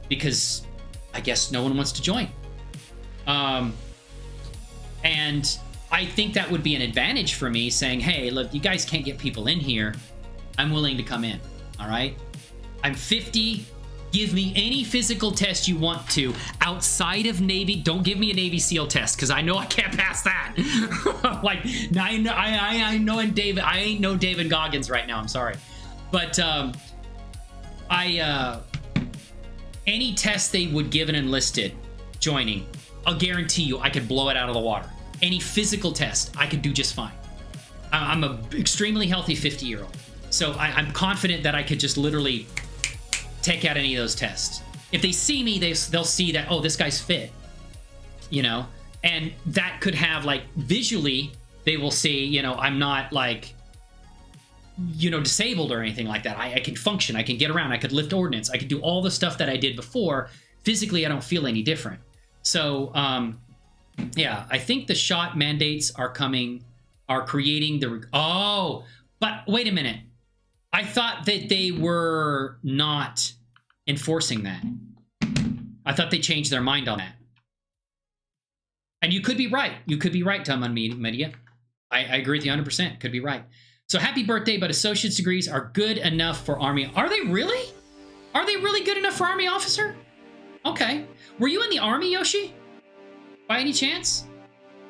because I guess no one wants to join. And I think that would be an advantage for me, saying, hey, look, you guys can't get people in here. I'm willing to come in, all right? I'm 50. Give me any physical test you want to outside of Navy. Don't give me a Navy SEAL test, because I know I can't pass that. Like, I know, and David, I ain't no David Goggins right now. I'm sorry. But any test they would give an enlisted joining, I'll guarantee you I could blow it out of the water. Any physical test, I could do just fine. I'm an extremely healthy 50-year-old. So I'm confident that I could just literally take out any of those tests. If they see me, they'll see that, oh, this guy's fit, you know? And that could have, like, visually, they will see, you know, I'm not, like, you know, disabled or anything like that. I can function. I can get around. I could lift ordnance. I could do all the stuff that I did before. Physically, I don't feel any different. So, yeah, I think the shot mandates are creating the... Oh, but wait a minute. I thought that they were not enforcing that. I thought they changed their mind on that. And you could be right. You could be right, Tom Media. I agree with you 100%. Could be right. So happy birthday, but associate's degrees are good enough for Army. Are they really? Are they really good enough for Army officer? Okay. Were you in the Army, Yoshi? By any chance?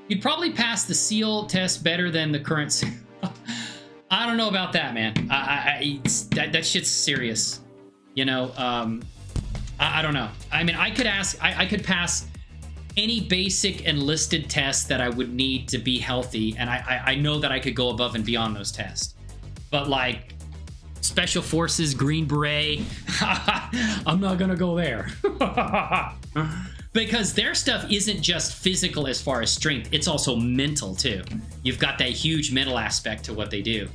You'd probably pass the SEAL test better than the current SEAL. I don't know about that, man. That shit's serious. You know, I don't know. I mean, I could pass any basic enlisted test that I would need to be healthy, and I know that I could go above and beyond those tests. But like Special Forces, Green Beret, I'm not gonna go there. Because their stuff isn't just physical as far as strength, it's also mental too. You've got that huge mental aspect to what they do.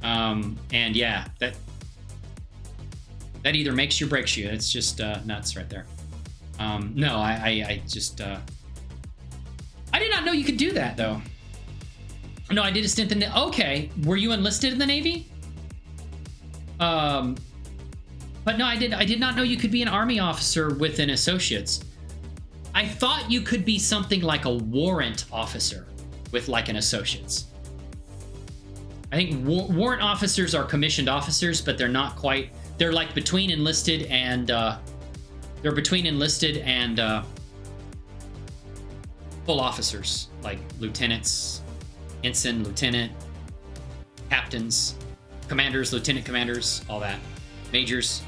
And yeah, that either makes you or breaks you. It's just nuts right there. No, I just... I did not know you could do that, though. No, I did a stint in the... Okay, were you enlisted in the Navy? But no, I did not know you could be an Army officer with an associate's. I thought you could be something like a warrant officer with like an associate's. I think warrant officers are commissioned officers, but they're not quite... They're like between enlisted and... they're between enlisted and full officers, like lieutenants, ensign, lieutenant, captains, commanders, lieutenant commanders, all that. Majors.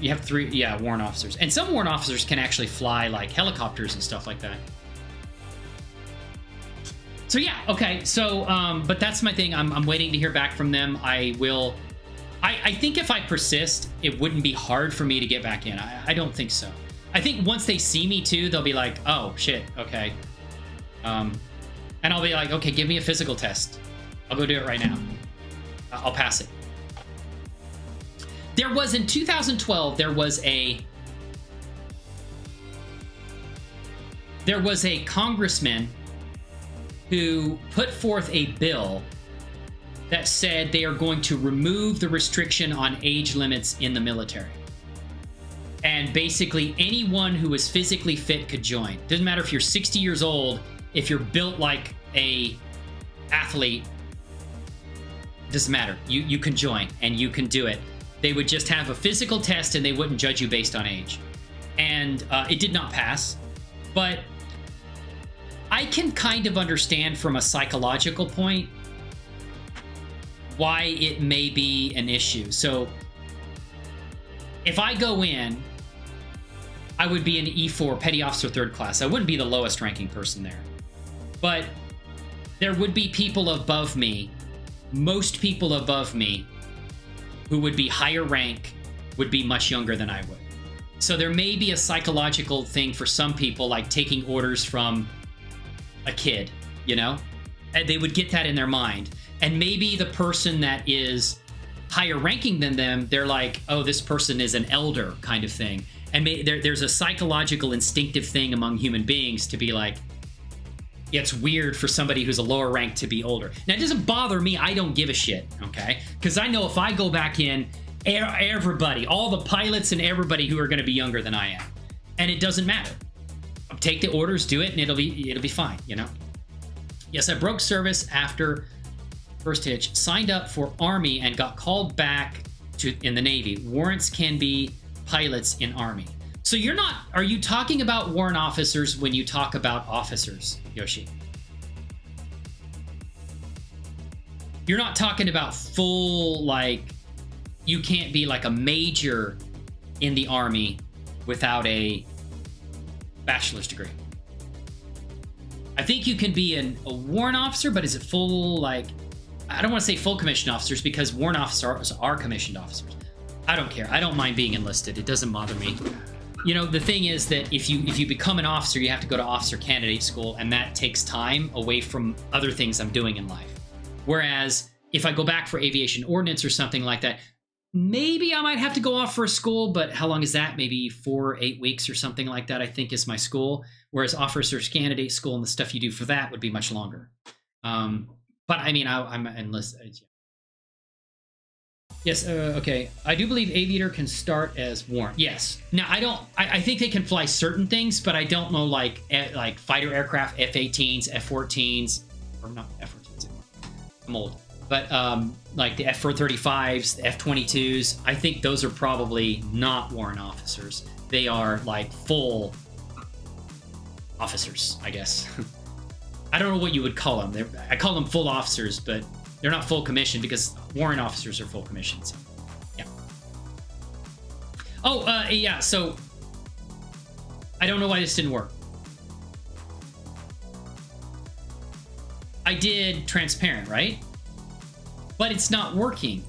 You have 3, yeah, warrant officers. And some warrant officers can actually fly like helicopters and stuff like that. So yeah, okay. So, but that's my thing. I'm waiting to hear back from them. I think if I persist, it wouldn't be hard for me to get back in. I don't think so. I think once they see me too, they'll be like, oh shit, okay. And I'll be like, okay, give me a physical test. I'll go do it right now. I'll pass it. There was in 2012, there was a congressman who put forth a bill that said they are going to remove the restriction on age limits in the military. And basically anyone who is physically fit could join. Doesn't matter if you're 60 years old, if you're built like a athlete, doesn't matter. You can join and you can do it. They would just have a physical test and they wouldn't judge you based on age. And it did not pass. But I can kind of understand from a psychological point why it may be an issue. So if I go in, I would be an E4 Petty Officer 3rd class. I wouldn't be the lowest ranking person there. But there would be people above me, most people above me, who would be higher rank, would be much younger than I would. So there may be a psychological thing for some people, like taking orders from a kid, you know? And they would get that in their mind. And maybe the person that is higher ranking than them, they're like, oh, this person is an elder kind of thing. And there's a psychological instinctive thing among human beings to be like, it's weird for somebody who's a lower rank to be older. Now, it doesn't bother me. I don't give a shit, okay? Because I know if I go back in, everybody, all the pilots and everybody who are going to be younger than I am. And it doesn't matter. I'll take the orders, do it, and it'll be fine, you know? Yes, I broke service after first hitch, signed up for Army and got called back in the Navy. Warrants can be pilots in Army. So are you talking about warrant officers when you talk about officers, Yoshi? You're not talking about full, like, you can't be like a major in the Army without a bachelor's degree. I think you can be a warrant officer, but is it full, like, I don't want to say full commissioned officers because warrant officers are commissioned officers. I don't care. I don't mind being enlisted. It doesn't bother me. You know, the thing is that if you become an officer, you have to go to officer candidate school, and that takes time away from other things I'm doing in life. Whereas if I go back for aviation ordnance or something like that, maybe I might have to go off for a school, but how long is that? Maybe 4 or 8 weeks or something like that, I think is my school. Whereas officer's candidate school and the stuff you do for that would be much longer. But I mean, I'm enlisted. Yes, okay. I do believe aviator can start as warrant. Yes. Now, I think they can fly certain things, but I don't know, like fighter aircraft, F-18s, F-14s, or not F-14s anymore. I'm old. But like the F-435s, the F-22s, I think those are probably not warrant officers. They are like full officers, I guess. I don't know what you would call them. I call them full officers, but they're not full commission because warrant officers are full commission. So, yeah. Oh, yeah. So I don't know why this didn't work. I did transparent, right? But it's not working.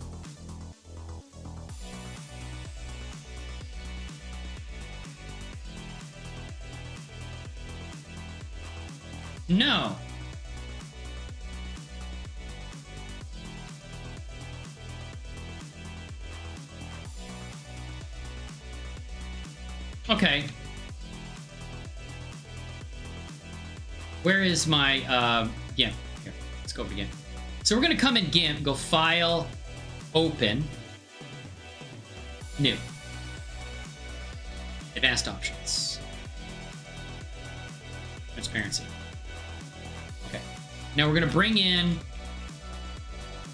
No. Okay. Where is my GIMP? Here, let's go over to GIMP. So we're gonna come in GIMP, go File, Open, New, Advanced Options, Transparency. Okay. Now we're gonna bring in.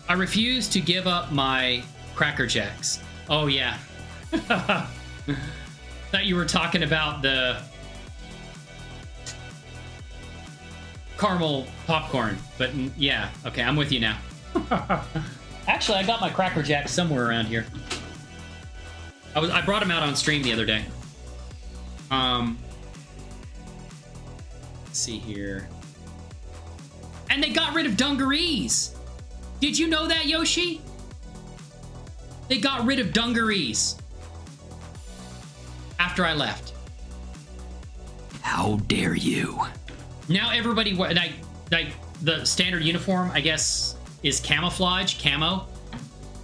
I refuse to give up my Cracker Jacks. Oh yeah. Thought you were talking about the caramel popcorn, but yeah, okay, I'm with you now. Actually, I got my Cracker Jack somewhere around here. I brought them out on stream the other day. Let's see here. And they got rid of dungarees. Did you know that, Yoshi? They got rid of dungarees after I left. How dare you? Now everybody, like the standard uniform, I guess, is camouflage, camo.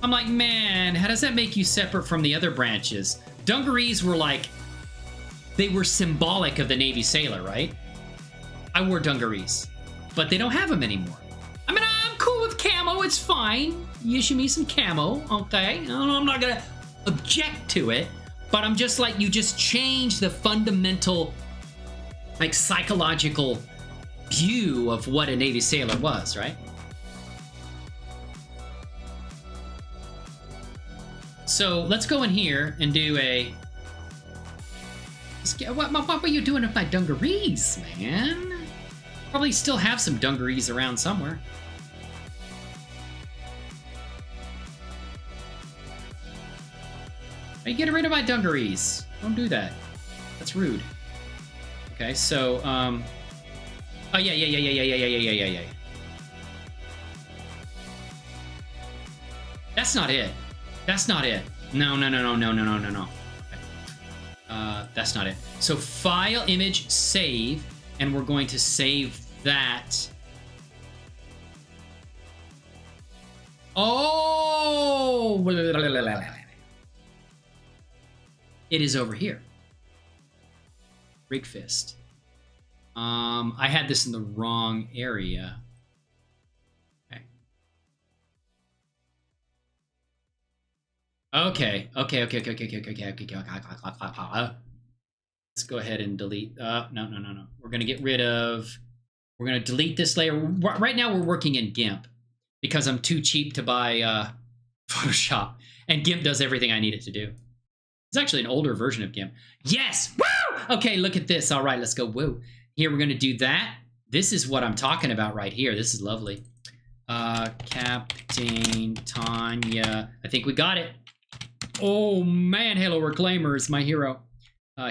I'm like, man, how does that make you separate from the other branches? Dungarees were like, they were symbolic of the Navy sailor, right? I wore dungarees, but they don't have them anymore. I mean, I'm cool with camo, it's fine. You issue me some camo, okay? I'm not gonna object to it, but I'm just like, you just change the fundamental, like, psychological view of what a Navy sailor was, right? So let's go in here and do a. What were you doing with my dungarees, man? Probably still have some dungarees around somewhere. Hey, get rid of my dungarees. Don't do that. That's rude. Okay, so oh yeah. That's not it. That's not it. No. Okay. That's not it. So file, image, save, and we're going to save that. Oh, it is over here. Rig fist. I had this in the wrong area. Okay. Let's go ahead and delete. No. We're gonna get rid of. We're gonna delete this layer. Right now we're working in GIMP because I'm too cheap to buy Photoshop, and GIMP does everything I need it to do. It's actually an older version of GIMP. Yes! Woo! Okay, look at this. All right, let's go. Woo. Here we're gonna do that. This is what I'm talking about right here. This is lovely. Captain Tanya. I think we got it. Oh man, Halo Reclaimer is my hero.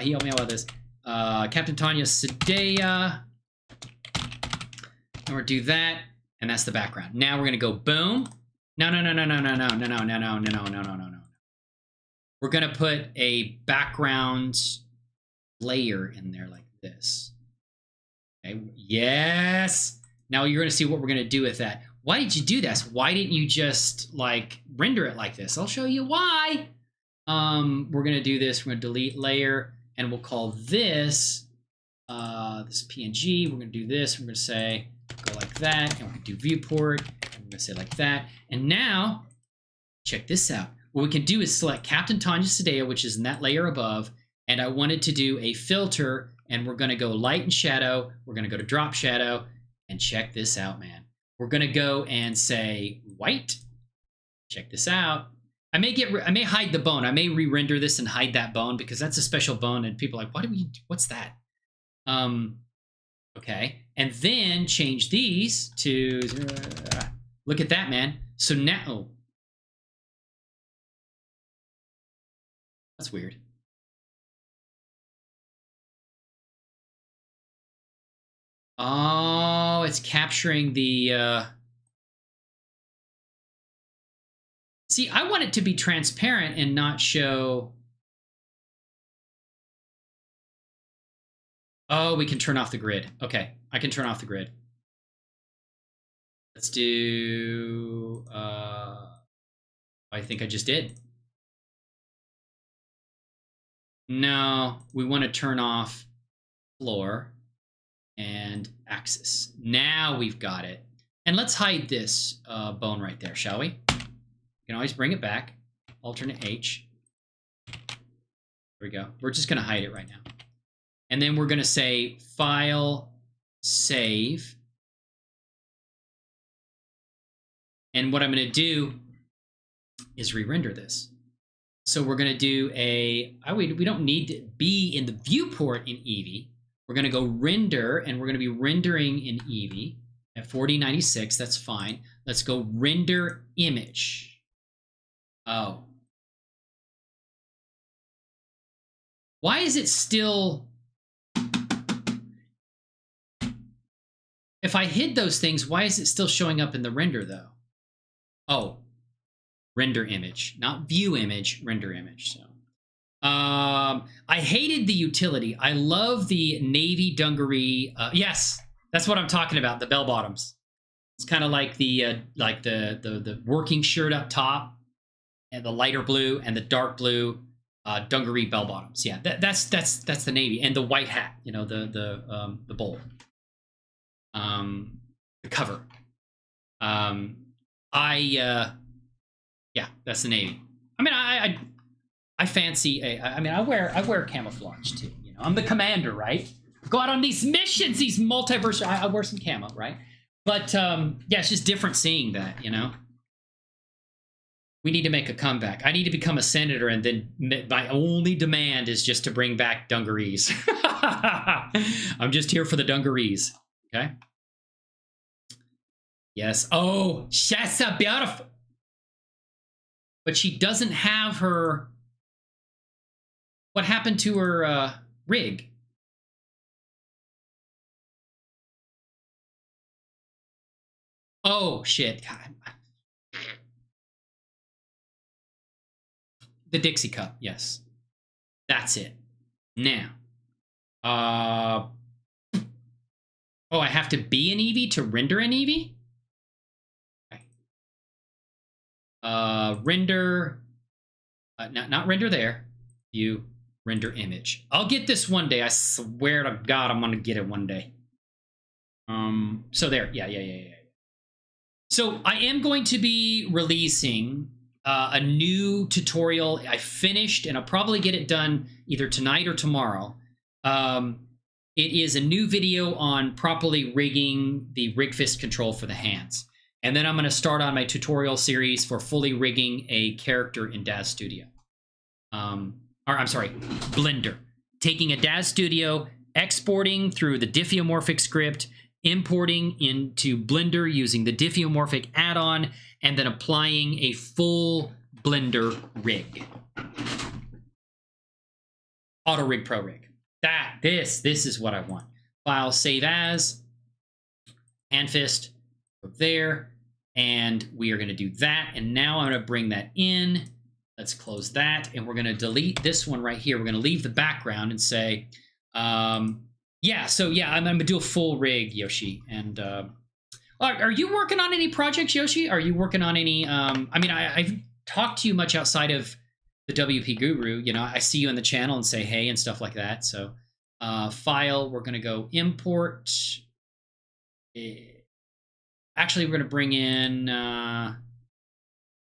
He helped me out with this. Captain Tanya Sadea. And we'll do that, and that's the background. Now we're gonna go boom. No. We're gonna put a background layer in there like this. Okay. Yes. Now you're gonna see what we're gonna do with that. Why did you do this? Why didn't you just like render it like this? I'll show you why. We're gonna do this. We're gonna delete layer, and we'll call this this PNG. We're gonna do this. We're gonna say go like that, and we're gonna do viewport. And we're gonna say like that. And now check this out. What we can do is select Captain Tanya Sadea, which is in that layer above, and I wanted to do a filter, and we're gonna go light and shadow. We're gonna go to drop shadow, and check this out, man. We're gonna go and say white. Check this out. I may hide the bone. I may re-render this and hide that bone because that's a special bone, and people are like, what's that? Okay, and then change these to. Look at that, man. So now, oh, that's weird. Oh, it's capturing the. See, I want it to be transparent and not show. Oh, we can turn off the grid. Okay, I can turn off the grid. Let's do... I think I just did. No, we want to turn off floor and axis. Now we've got it. And let's hide this bone right there, shall we? You can always bring it back. Alternate H. There we go. We're just going to hide it right now. And then we're going to say File, Save. And what I'm going to do is re-render this. So we're going to do we don't need to be in the viewport in Eevee. We're going to go render, and we're going to be rendering in Eevee at 4096. That's fine. Let's go render image. Oh. Why is it still... If I hid those things, why is it still showing up in the render, though? Oh, render image, not view image, render image. So, I hated the utility. I love the navy dungaree. Yes, that's what I'm talking about. The bell bottoms. It's kind of like the working shirt up top, and the lighter blue and the dark blue dungaree bell bottoms. Yeah, that's the navy, and the white hat. You know, the bowl. The cover. Yeah, that's the navy. I mean, I fancy I wear camouflage too. You know, I'm the commander, right? Go out on these missions, these multiverse. I wear some camo, right? But yeah, it's just different seeing that. You know, we need to make a comeback. I need to become a senator, and then my only demand is just to bring back dungarees. I'm just here for the dungarees. Okay. Yes. Oh, she's so beautiful. But she doesn't have her... What happened to her rig? Oh, shit. God. The Dixie Cup, yes. That's it. Now. Oh, I have to be an Eevee to render an Eevee? Render, not render there. View, render image. I'll get this one day. I swear to God, I'm gonna get it one day. So there, yeah. So I am going to be releasing a new tutorial. I finished, and I'll probably get it done either tonight or tomorrow. It is a new video on properly rigging the rig fist control for the hands. And then I'm going to start on my tutorial series for fully rigging a character in Daz Studio. Blender. Taking a Daz Studio, exporting through the diffeomorphic script, importing into Blender using the diffeomorphic add-on, and then applying a full Blender rig. Auto-rigpro rig. This is what I want. File, save as, hand fist. There, and we are going to do that, and now I'm going to bring that in. Let's close that, and we're going to delete this one right here. We're going to leave the background and say I'm going to do a full rig, Yoshi. And are you working on any projects, Yoshi? Are you working on any I've talked to you much outside of the WP Guru. You know, I see you on the channel and say hey and stuff like that. So file, we're going to go import. Actually, we're going to bring in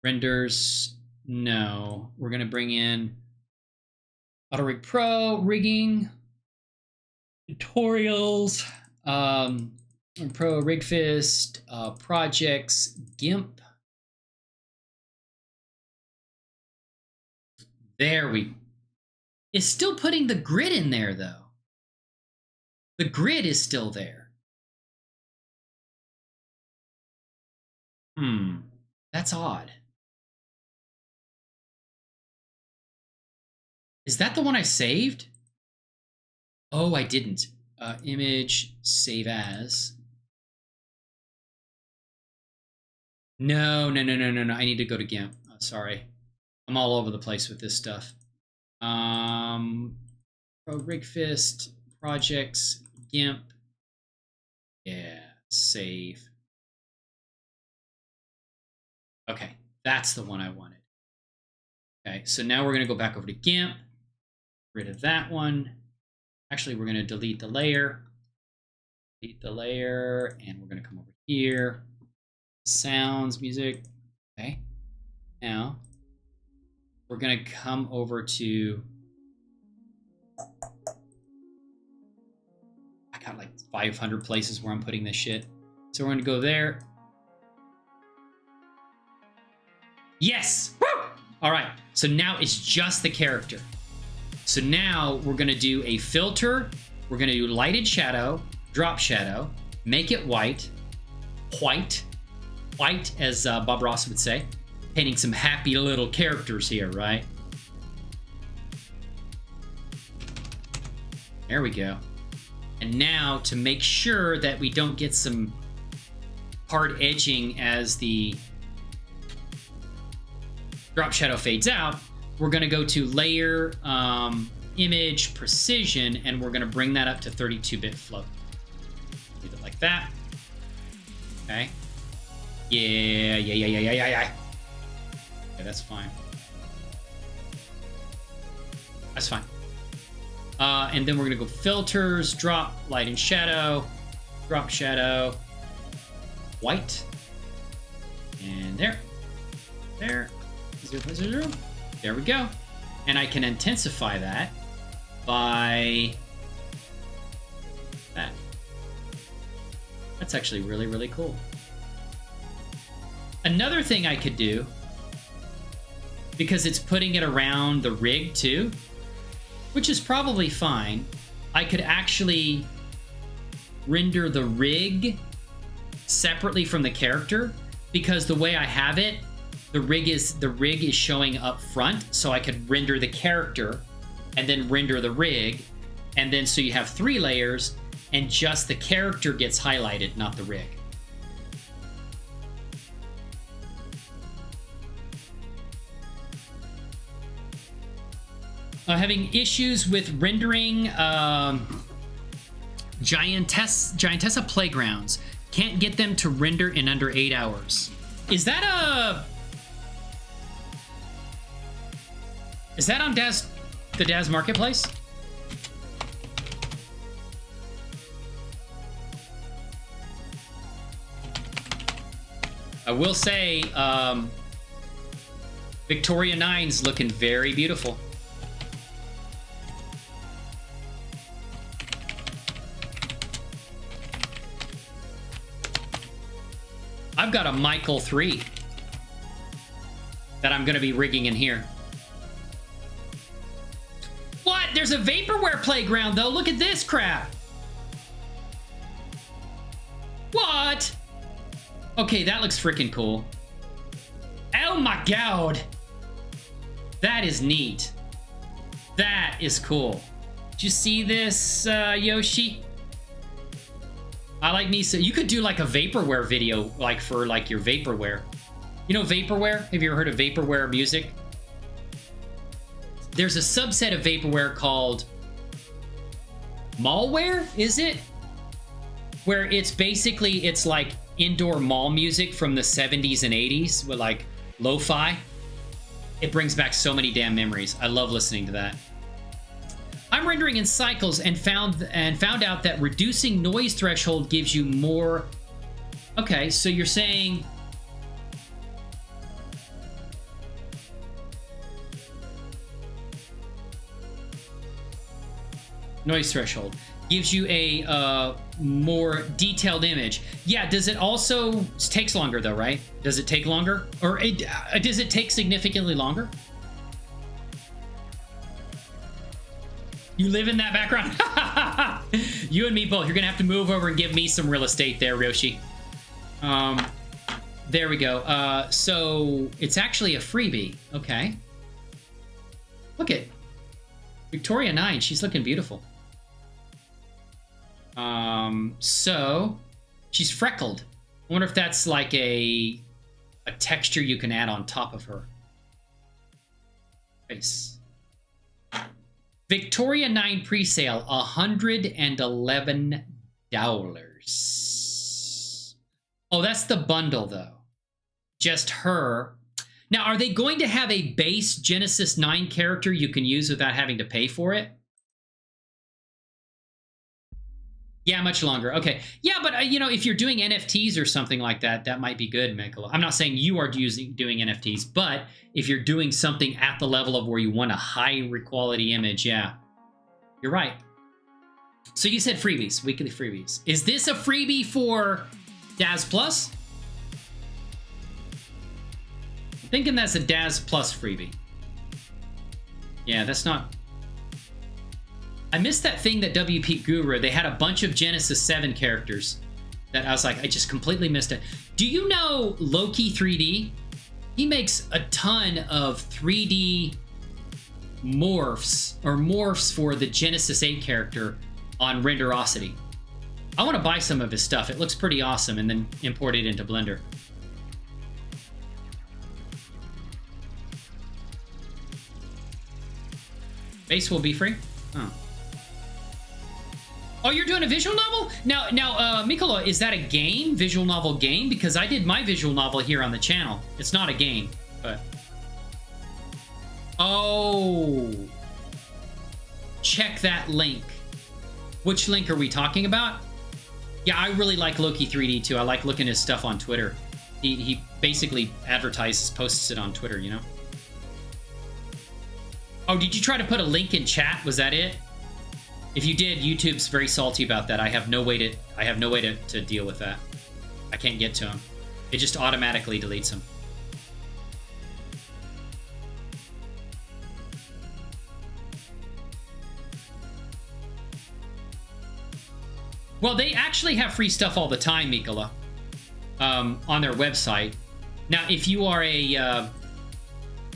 renders. No, we're going to bring in auto-rigpro, rigging, tutorials, pro rig fist, projects, GIMP. It's still putting the grid in there, though. The grid is still there. That's odd. Is that the one I saved? Oh, I didn't. Image, save as. No. I need to go to GIMP. Oh, sorry. I'm all over the place with this stuff. Pro rig fist, projects, GIMP. Yeah, save. Okay, that's the one I wanted. Okay, so now we're going to go back over to GIMP. Rid of that one. Actually, we're going to delete the layer. Delete the layer, and we're going to come over here. Sounds, music. Okay. Now, we're going to come over to... I got like 500 places where I'm putting this shit. So we're going to go there. Yes! Woo! All right, so now it's just the character. So now we're going to do a filter. We're going to do lighted shadow, drop shadow, make it white, white, as Bob Ross would say. Painting some happy little characters here, right? There we go. And now to make sure that we don't get some hard edging as the drop shadow fades out, we're going to go to layer, image, precision, and we're going to bring that up to 32-bit float. Leave it like that. Okay. Yeah. Okay, that's fine. That's fine. And then we're going to go filters, drop, light and shadow, drop shadow, white, and there. 0.00. There we go. And I can intensify that by that. That's actually really, really cool. Another thing I could do, because it's putting it around the rig too, which is probably fine, I could actually render the rig separately from the character, because the way I have it, the rig is showing up front, so I could render the character and then render the rig, and then so you have 3 layers and just the character gets highlighted, not the rig. Having issues with rendering Giantessa Playgrounds. Can't get them to render in under 8 hours. Is that on the Daz Marketplace? I will say, Victoria 9's looking very beautiful. I've got a Michael 3 that I'm going to be rigging in here. What? There's a vaporware playground, though. Look at this crap. What? Okay, that looks freaking cool. Oh my god. That is neat. That is cool. Did you see this, Yoshi? I like Nisa. You could do like a vaporware video, like for like your vaporware. You know vaporware? Have you ever heard of vaporware music? There's a subset of vaporware called mallware, is it? Where it's basically, it's like indoor mall music from the 70s and 80s with like lo-fi. It brings back so many damn memories. I love listening to that. I'm rendering in cycles and found out that reducing noise threshold gives you more. Okay, so you're saying noise threshold gives you a more detailed image. Yeah, does it also takes longer though, right? Does it take longer, or does it take significantly longer? You live in that background? You and me both. You're gonna have to move over and give me some real estate there, Ryoshi. There we go. So it's actually a freebie. Okay. Look at Victoria 9. She's looking beautiful. So she's freckled. I wonder if that's like a texture you can add on top of her face. Victoria 9 pre-sale, $111. Oh, that's the bundle, though. Just her. Now, are they going to have a base Genesis 9 character you can use without having to pay for it? Yeah, much longer. Okay. Yeah, but, you know, if you're doing NFTs or something like that, that might be good, Mikola. I'm not saying you are doing NFTs, but if you're doing something at the level of where you want a high quality image, yeah, you're right. So you said freebies, weekly freebies. Is this a freebie for Daz Plus? I'm thinking that's a Daz Plus freebie. Yeah, that's not... I missed that thing that WP Guru, they had a bunch of Genesis 7 characters that I was like, I just completely missed it. Do you know Loki 3D? He makes a ton of 3D morphs for the Genesis 8 character on Renderosity. I want to buy some of his stuff. It looks pretty awesome, and then import it into Blender. Base will be free? Oh. Oh, you're doing a visual novel? Now, Mikola, is that a game? Visual novel game? Because I did my visual novel here on the channel. It's not a game, but... Oh. Check that link. Which link are we talking about? Yeah, I really like Loki 3D too. I like looking at his stuff on Twitter. He basically advertises, posts it on Twitter, you know? Oh, did you try to put a link in chat? Was that it? If you did, YouTube's very salty about that. I have no way to deal with that. I can't get to him. It just automatically deletes them. Well, they actually have free stuff all the time, Mikola, on their website. Now, if you are a,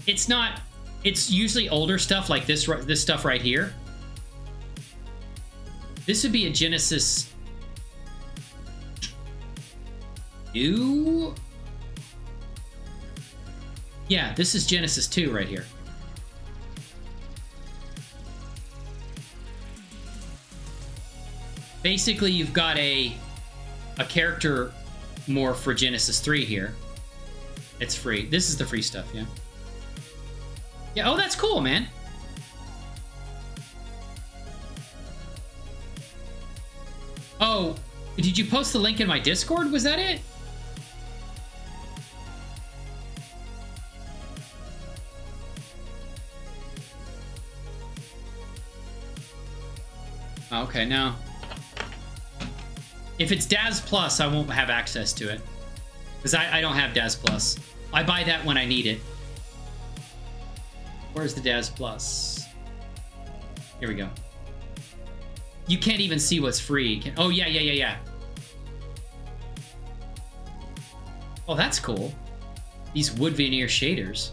it's usually older stuff like this stuff right here. This would be a Genesis 2. Yeah, this is Genesis 2 right here. Basically, you've got a character morph for Genesis 3 here. It's free. This is the free stuff, yeah. Yeah, oh, that's cool, man. Oh, did you post the link in my Discord? Was that it? Okay, no. If it's Daz Plus, I won't have access to it. Because I don't have Daz Plus. I buy that when I need it. Where's the Daz Plus? Here we go. You can't even see what's free. Oh, yeah. Oh, that's cool. These wood veneer shaders.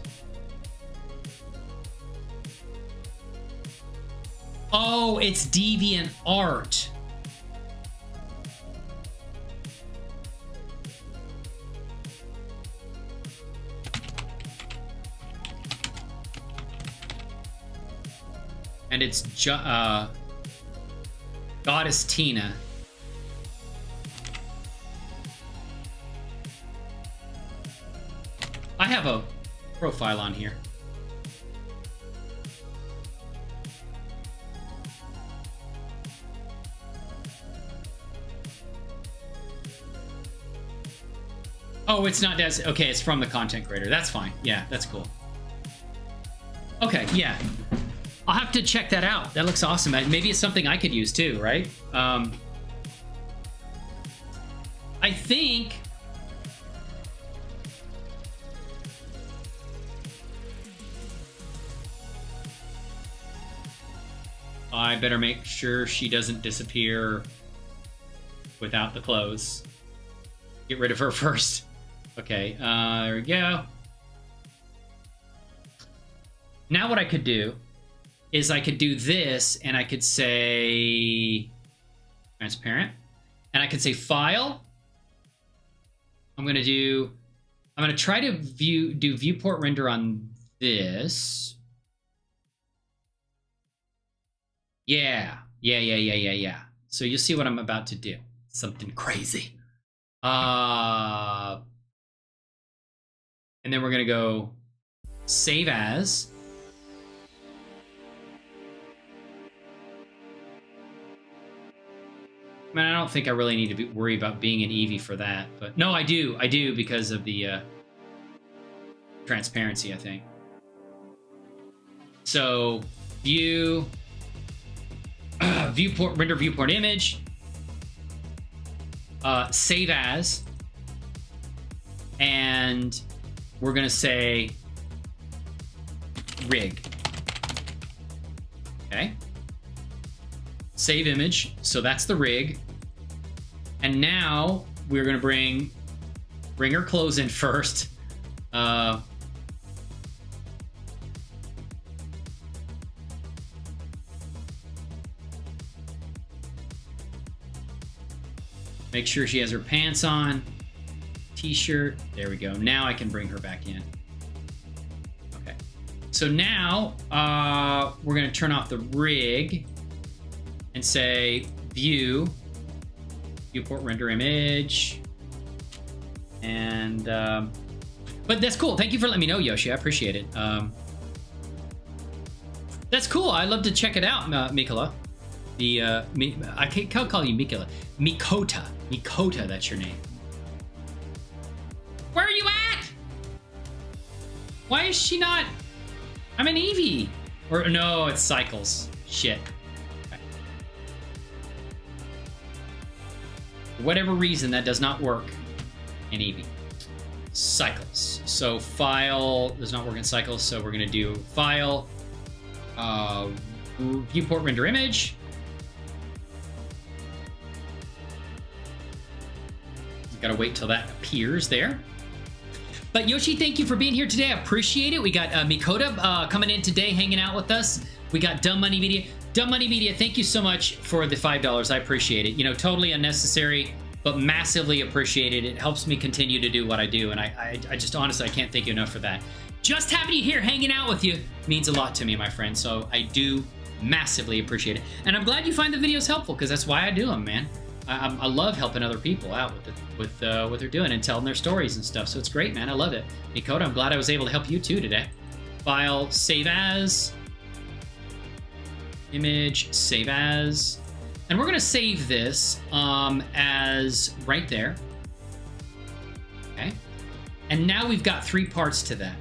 Oh, it's Deviant Art. And it's Goddess Tina. I have a profile on here. Oh, it's not Des. Okay, it's from the content creator. That's fine. Yeah, that's cool. Okay, yeah. I'll have to check that out. That looks awesome. Maybe it's something I could use too, right? I think... I better make sure she doesn't disappear without the clothes. Get rid of her first. Okay, there we go. Now what I could do is I could do this, and I could say transparent, and I could say file. I'm gonna try to do viewport render on this. Yeah. Yeah. So you'll see what I'm about to do. Something crazy. And then we're gonna go save as. I mean, I don't think I really need to worry about being an Eevee for that, but no, I do because of the transparency, I think. So view, viewport, render viewport image, save as, and we're gonna say rig. Okay. Save image, so that's the rig. And now we're gonna bring her clothes in first. Make sure she has her pants on, t-shirt. There we go. Now I can bring her back in. Okay. So now we're gonna turn off the rig and say view, viewport render image, and but that's cool. Thank you for letting me know, Yoshi. I appreciate it. That's cool. I'd love to check it out, Mikola. I can't call you Mikola. Mikota, that's your name. Where are you at? Why is she not? I'm an Eevee. Or no, it's Cycles. Shit. Okay. For whatever reason, that does not work in Eevee. Cycles. So file does not work in Cycles, so we're gonna do file, viewport render image. Gotta wait till that appears there. But Yoshi, thank you for being here today. I appreciate it. We got Mikota coming in today, hanging out with us. We got Dumb Money Media. Dumb Money Media, thank you so much for the $5. I appreciate it. You know, totally unnecessary, but massively appreciated. It helps me continue to do what I do, and I just honestly, I can't thank you enough for that. Just having you here, hanging out with you, means a lot to me, my friend. So I do massively appreciate it. And I'm glad you find the videos helpful, because that's why I do them, man. I love helping other people out with what they're doing and telling their stories and stuff. So it's great, man. I love it. Mikota, I'm glad I was able to help you too today. File, save as, image, save as, and we're gonna save this as right there. Okay, and now we've got 3 parts to that.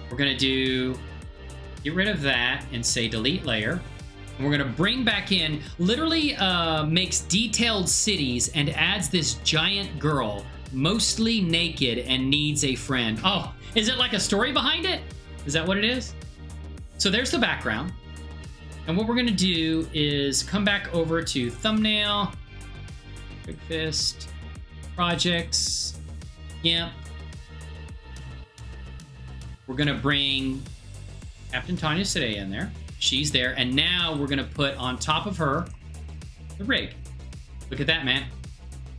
We're gonna do get rid of that and say delete layer. And we're gonna bring back in, literally makes detailed cities and adds this giant girl, mostly naked and needs a friend. Oh, is it like a story behind it? Is that what it is? So there's the background. And what we're gonna do is come back over to thumbnail, Big Fist, projects, yeah. We're gonna bring Captain Tanya Sadea in there. She's there, and now we're gonna put on top of her the rig. Look at that, man.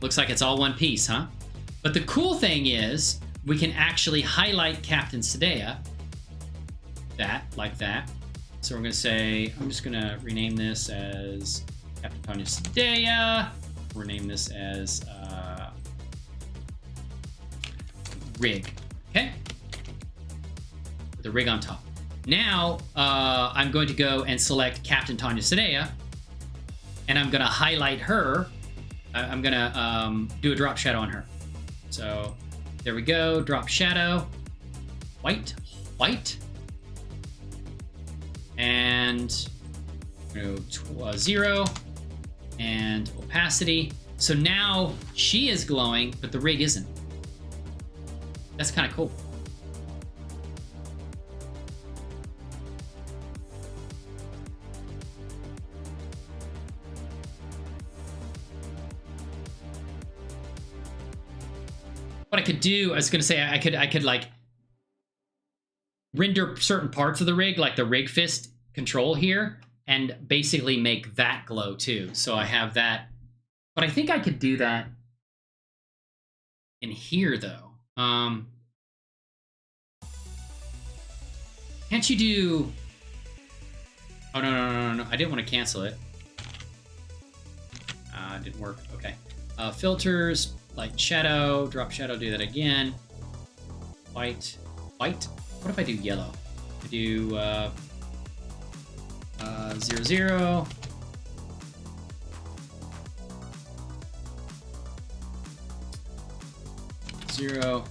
Looks like it's all one piece, huh? But the cool thing is, we can actually highlight Captain Sadea. Like that. So we're gonna say, I'm just gonna rename this as Captain Tanya Sadea. We'll rename this as rig, okay? With the rig on top. Now, I'm going to go and select Captain Tanya Sadea, and I'm going to highlight her. I'm going to do a drop shadow on her. So there we go, drop shadow, white, and 0, and opacity. So now she is glowing, but the rig isn't. That's kind of cool. What I could do, I was gonna say, I could like render certain parts of the rig, like the rig fist control here, and basically make that glow too. So I have that, but I think I could do that in here though. Can't you do? Oh, no. I didn't want to cancel it. It didn't work. Okay. Filters, light and shadow, drop shadow, do that again. White. What if I do yellow? I do 0, 0. Zero.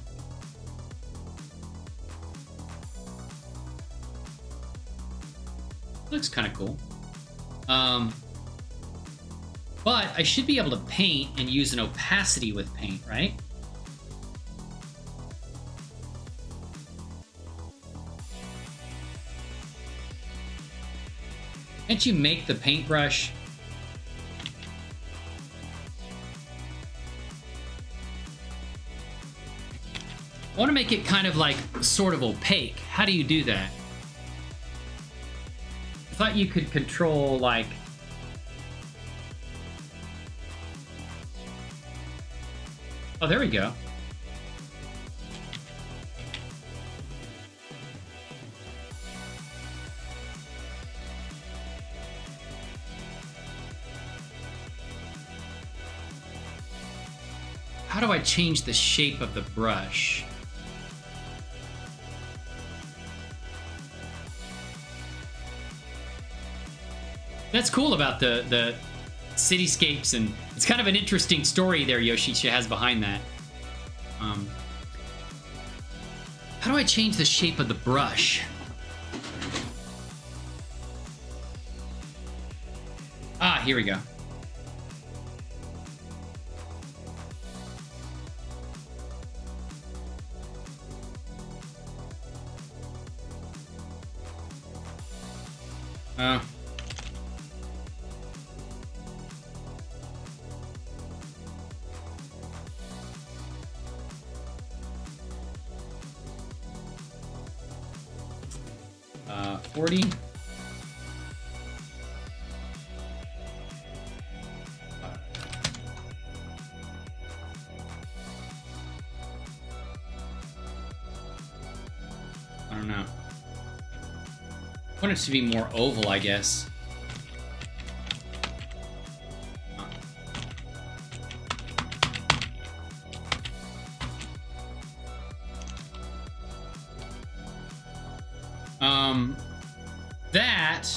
Looks kind of cool. But I should be able to paint and use an opacity with paint, right? Can't you make the paintbrush? I want to make it kind of like sort of opaque. How do you do that? I thought you could control like... Oh, there we go. How do I change the shape of the brush? That's cool about the cityscapes, and it's kind of an interesting story there Yoshicha has behind that. How do I change the shape of the brush? Ah, here we go. Uh, 40. I don't know. I want it to be more oval, I guess. That...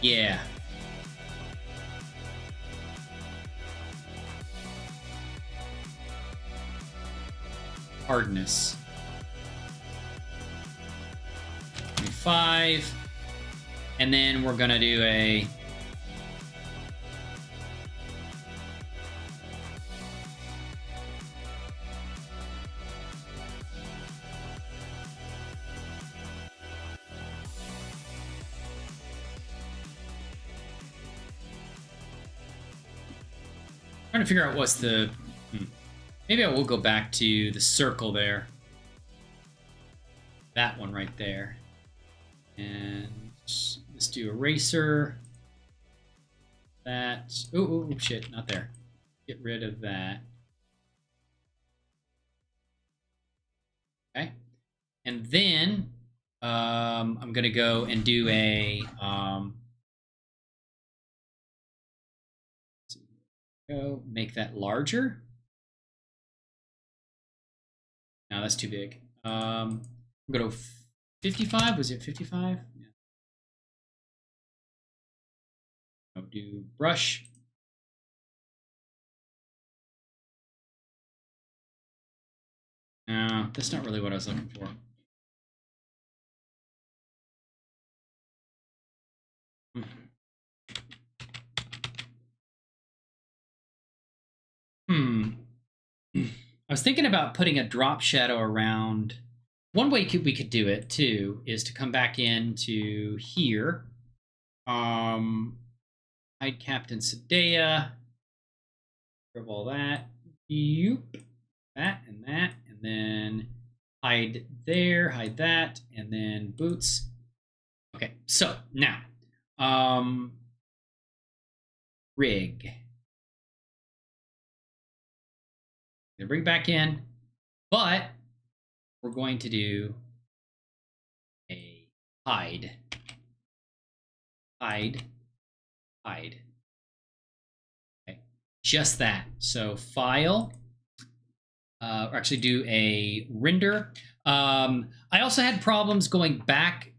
Yeah. Hardness. 25. And then we're gonna do a... Trying to figure out what's the... Maybe I will go back to the circle there. That one right there. And let's do eraser. That... Ooh, shit, not there. Get rid of that. Okay. And then I'm going to go and do a... Go make that larger. No, that's too big. I'm gonna go 55. Was it 55? Yeah. I'll do brush. No, that's not really what I was looking for. I was thinking about putting a drop shadow around. One way we could do it too is to come back into here. Hide Captain Sadea. Grab all that. Yoop. That, and then hide there, hide that, and then boots. Okay, so now, rig. Gonna bring back in, but we're going to do a hide. Hide. Hide. Okay. Just that. So file. Or actually do a render. I also had problems going back,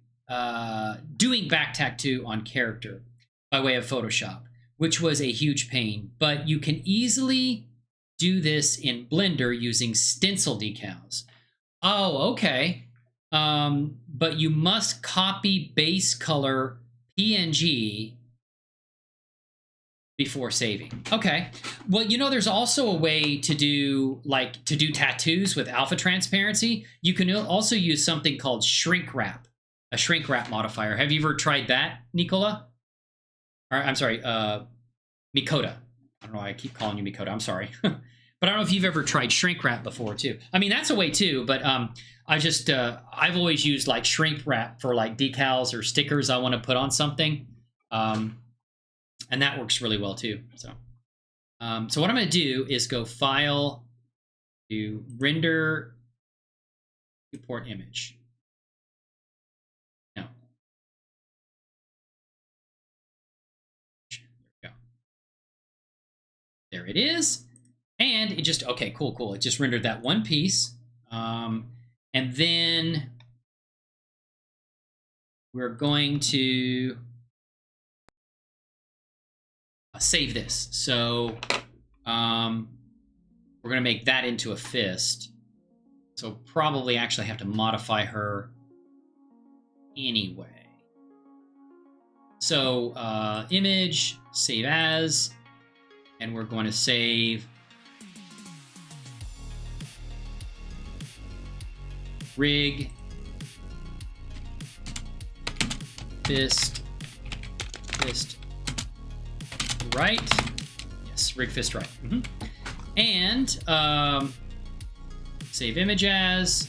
doing back tattoo on character by way of Photoshop, which was a huge pain. But you can easily do this in Blender using stencil decals. Oh, okay. But you must copy base color PNG before saving. Okay. Well, you know, there's also a way to do tattoos with alpha transparency. You can also use something called shrink wrap, a shrink wrap modifier. Have you ever tried that, Nicola? Or I'm sorry, Mikota. I don't know why I keep calling you Mikota. I'm sorry. But I don't know if you've ever tried shrink wrap before too. I mean, that's a way too, but I've always used like shrink wrap for like decals or stickers I want to put on something. And that works really well too. So what I'm going to do is go File, do Render, Import Image. No. There we go. There it is. And it just, okay, cool. It just rendered that one piece. And then we're going to save this. So we're going to make that into a fist. So probably actually have to modify her anyway. So image, save as, and we're going to save rig, fist, right. Yes, rig fist right. And save image as.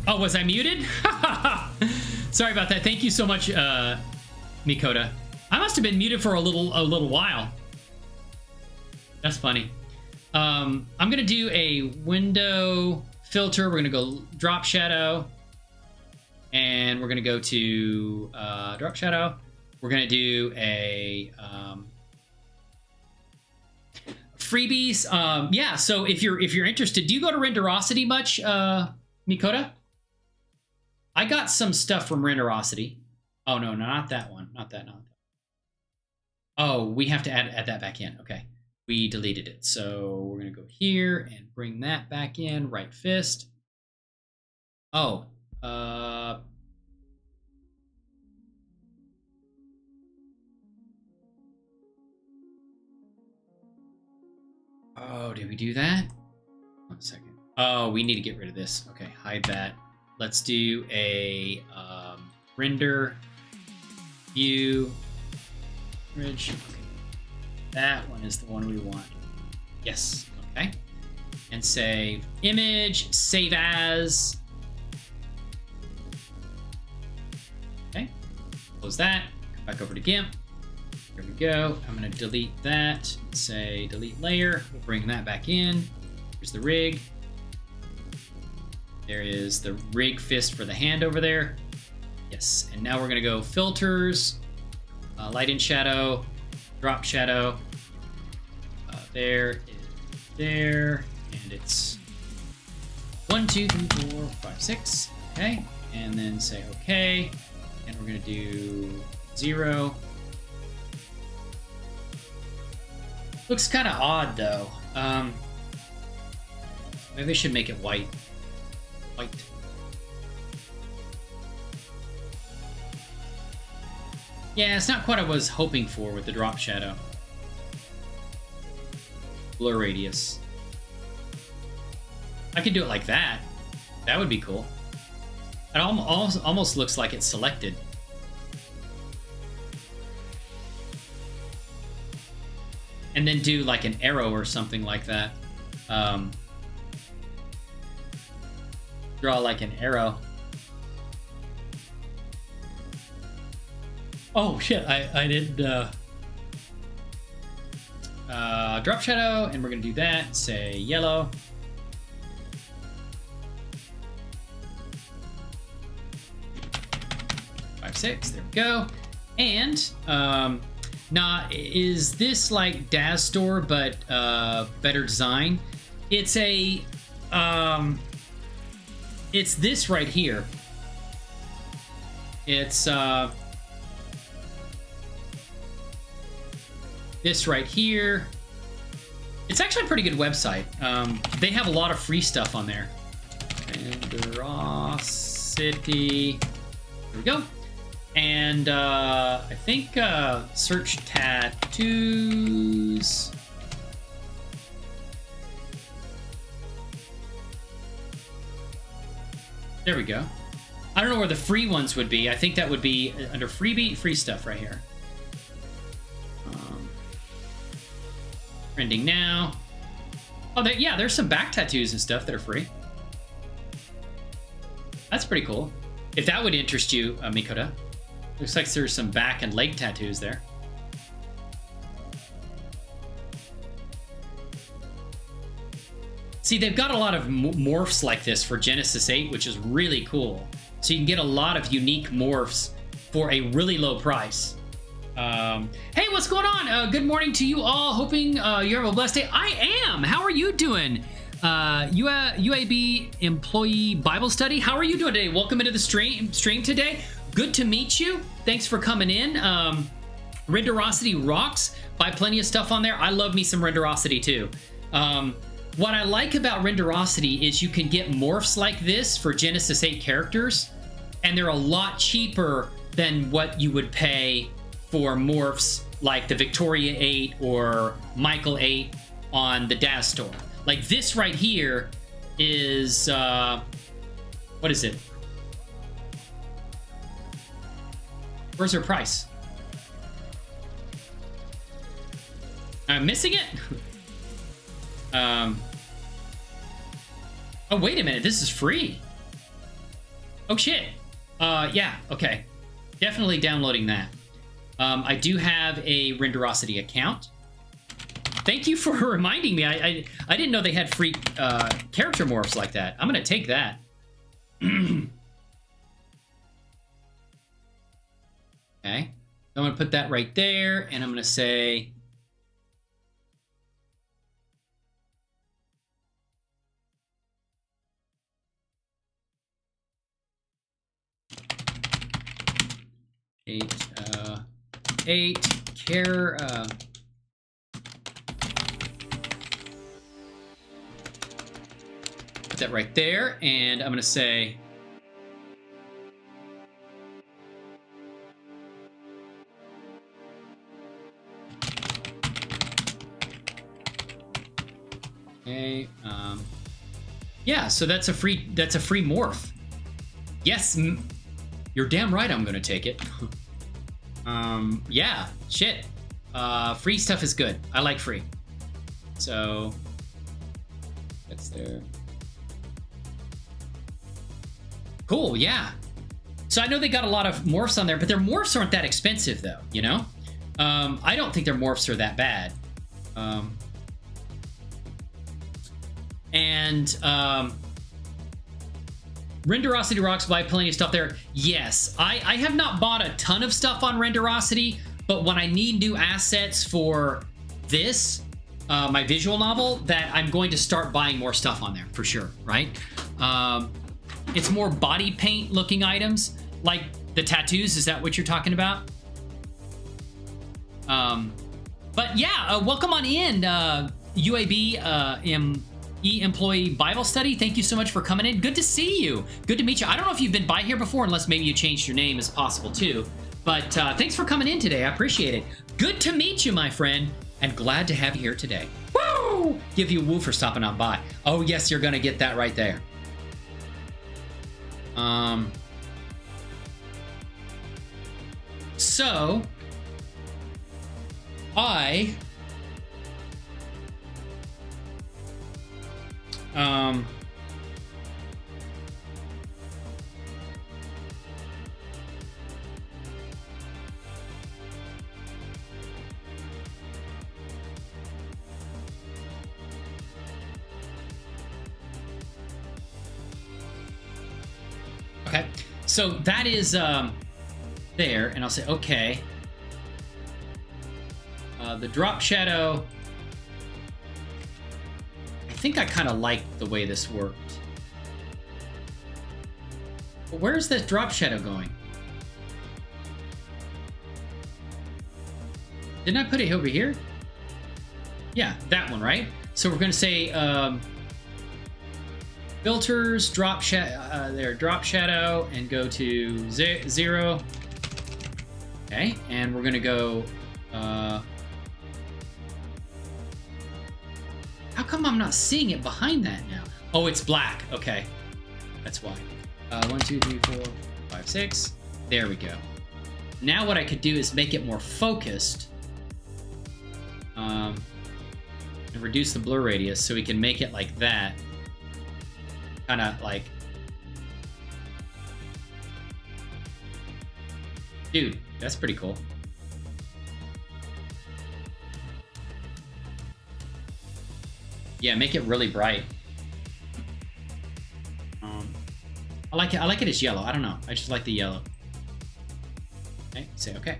Oh, was I muted? Sorry about that. Thank you so much, Mikota. I must have been muted for a little while. That's funny. I'm gonna do a window filter. We're gonna go drop shadow, and we're gonna go to drop shadow. We're gonna do a freebies. Yeah. So if you're interested, do you go to Renderosity much, Mikota? I got some stuff from Renderosity. Oh no, not that one. Not that. Oh, we have to add that back in. Okay. We deleted it. So we're going to go here and bring that back in. Right fist. Oh. Oh, did we do that? 1 second. Oh, we need to get rid of this. Okay, hide that. Let's do a render view bridge. Okay. That one is the one we want. Yes. Okay. And save image, save as. Okay. Close that. Come back over to GIMP. There we go. I'm going to delete that. Say delete layer. We'll bring that back in. Here's the rig. There is the rig fist for the hand over there. Yes. And now we're going to go filters, light and shadow, drop shadow. There is there, and it's 1, 2, 3, 4, 5, 6. Okay, and then say okay, and we're gonna do 0. Looks kind of odd though. Maybe I should make it white. White. Yeah, it's not quite what I was hoping for with the drop shadow. Blur radius. I could do it like that. That would be cool. It almost looks like it's selected. And then do like an arrow or something like that. Draw like an arrow. Oh shit, I did drop shadow, and we're gonna do that. Say yellow. Five, 6, there we go. And now is this like Daz Store but better design? It's a it's this right here. It's this right here. It's actually a pretty good website. They have a lot of free stuff on there. Renderosity. There we go. And I think search tattoos. There we go. I don't know where the free ones would be. I think that would be under freebie, free stuff right here. Trending now. Oh, yeah, there's some back tattoos and stuff that are free. That's pretty cool. If that would interest you, Mikota. Looks like there's some back and leg tattoos there. See, they've got a lot of morphs like this for Genesis 8, which is really cool. So you can get a lot of unique morphs for a really low price. Hey, what's going on? Good morning to you all. Hoping you have a blessed day. I am. How are you doing? UAB employee Bible study. How are you doing today? Welcome into the stream today. Good to meet you. Thanks for coming in. Renderosity rocks. Buy plenty of stuff on there. I love me some Renderosity too. What I like about Renderosity is you can get morphs like this for Genesis 8 characters, and they're a lot cheaper than what you would pay for morphs like the Victoria 8 or Michael 8 on the Daz Store. Like this right here is, what is it? Where's her price? I'm missing it? Oh, wait a minute, this is free. Oh shit. Yeah, okay. Definitely downloading that. I do have a Renderosity account. Thank you for reminding me. I didn't know they had free character morphs like that. I'm gonna take that. Okay. I'm gonna put that right there, and I'm gonna say eight care put that right there, and I'm gonna say okay. Yeah, so that's a free morph. Yes, you're damn right. I'm gonna take it. Yeah, shit. Free stuff is good. I like free. So that's there. Cool, yeah. So I know they got a lot of morphs on there, but their morphs aren't that expensive though, you know? I don't think their morphs are that bad. Renderosity rocks, buy plenty of stuff there. Yes, I have not bought a ton of stuff on Renderosity, but when I need new assets for this, my visual novel, that I'm going to start buying more stuff on there for sure, right? It's more body paint looking items, like the tattoos. Is that what you're talking about? But yeah, welcome on in, UAB employee Bible study. Thank you so much for coming in. Good to see you. Good to meet you. I don't know if you've been by here before, unless maybe you changed your name, as possible too. But thanks for coming in today. I appreciate it. Good to meet you, my friend, and glad to have you here today. Woo! Give you a woo for stopping on by. Oh yes, you're gonna get that right there. So I okay, so that is there, and I'll say okay. The drop shadow, I think I kind of like the way this worked. But where's this drop shadow going? Didn't I put it over here? Yeah, that one, right? So we're going to say filters, drop shadow, and go to 0. Okay, and we're going to go. How come I'm not seeing it behind that now? Oh, it's black. Okay, that's why. 1, 2, 3, 4, 5, 6. There we go. Now what I could do is make it more focused. And reduce the blur radius so we can make it like that. Kind of like... Dude, that's pretty cool. Yeah, make it really bright. I like it. I like it as yellow. I don't know. I just like the yellow. Okay, say okay.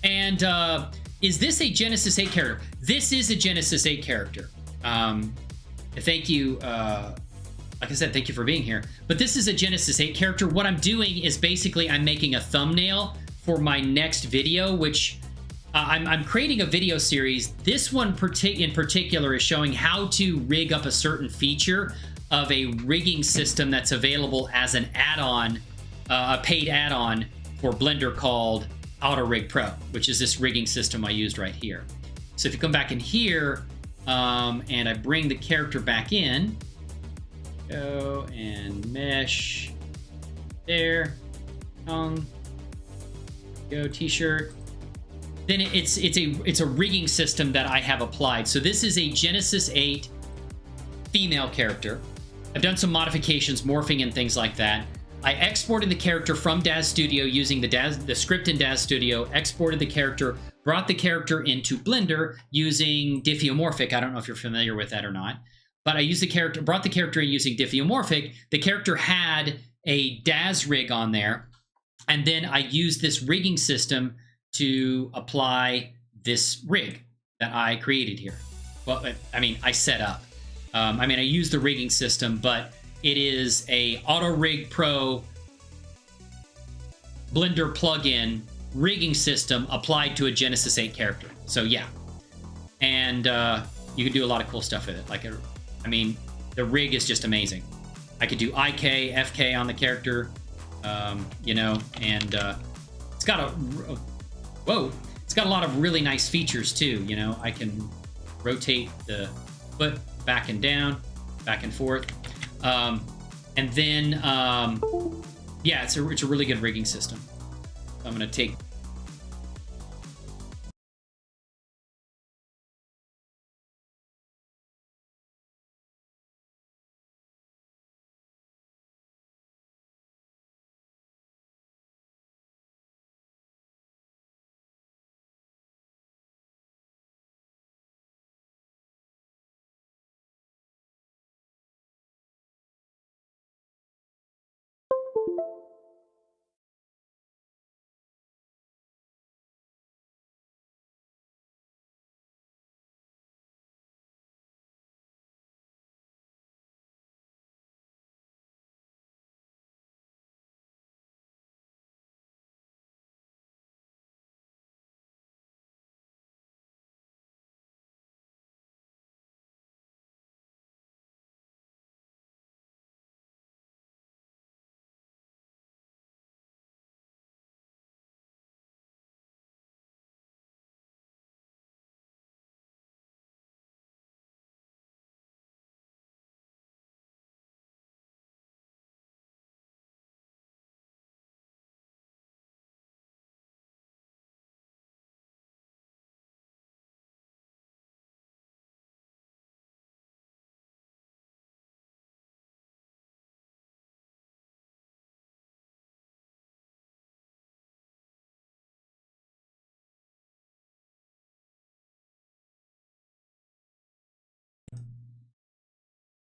And is this a Genesis 8 character? This is a Genesis 8 character. Thank you. Like I said, thank you for being here. But this is a Genesis 8 character. What I'm doing is basically I'm making a thumbnail for my next video, which I'm creating a video series. This one in particular is showing how to rig up a certain feature of a rigging system that's available as an add-on, a paid add-on for Blender called auto-rigpro, which is this rigging system I used right here. So if you come back in here and I bring the character back in, go and mesh there, tongue, go t-shirt. Then it's a rigging system that I have applied. So this is a Genesis 8 female character. I've done some modifications, morphing and things like that. I exported the character from Daz Studio using the script in Daz Studio, exported the character, brought the character into Blender using Diffeomorphic. I don't know if you're familiar with that or not, but I used the character, brought the character in using Diffeomorphic. The character had a Daz rig on there, and then I used this rigging system to apply this rig that I created here. Well, I mean, I set up. I used the rigging system, but it is a auto-rigpro Blender plugin rigging system applied to a Genesis 8 character. So yeah, and you can do a lot of cool stuff with it. Like, the rig is just amazing. I could do IK, FK on the character, you know, and it's got it's got a lot of really nice features too. You know, I can rotate the foot back and down, back and forth. And then, yeah, it's a really good rigging system. So I'm going to take...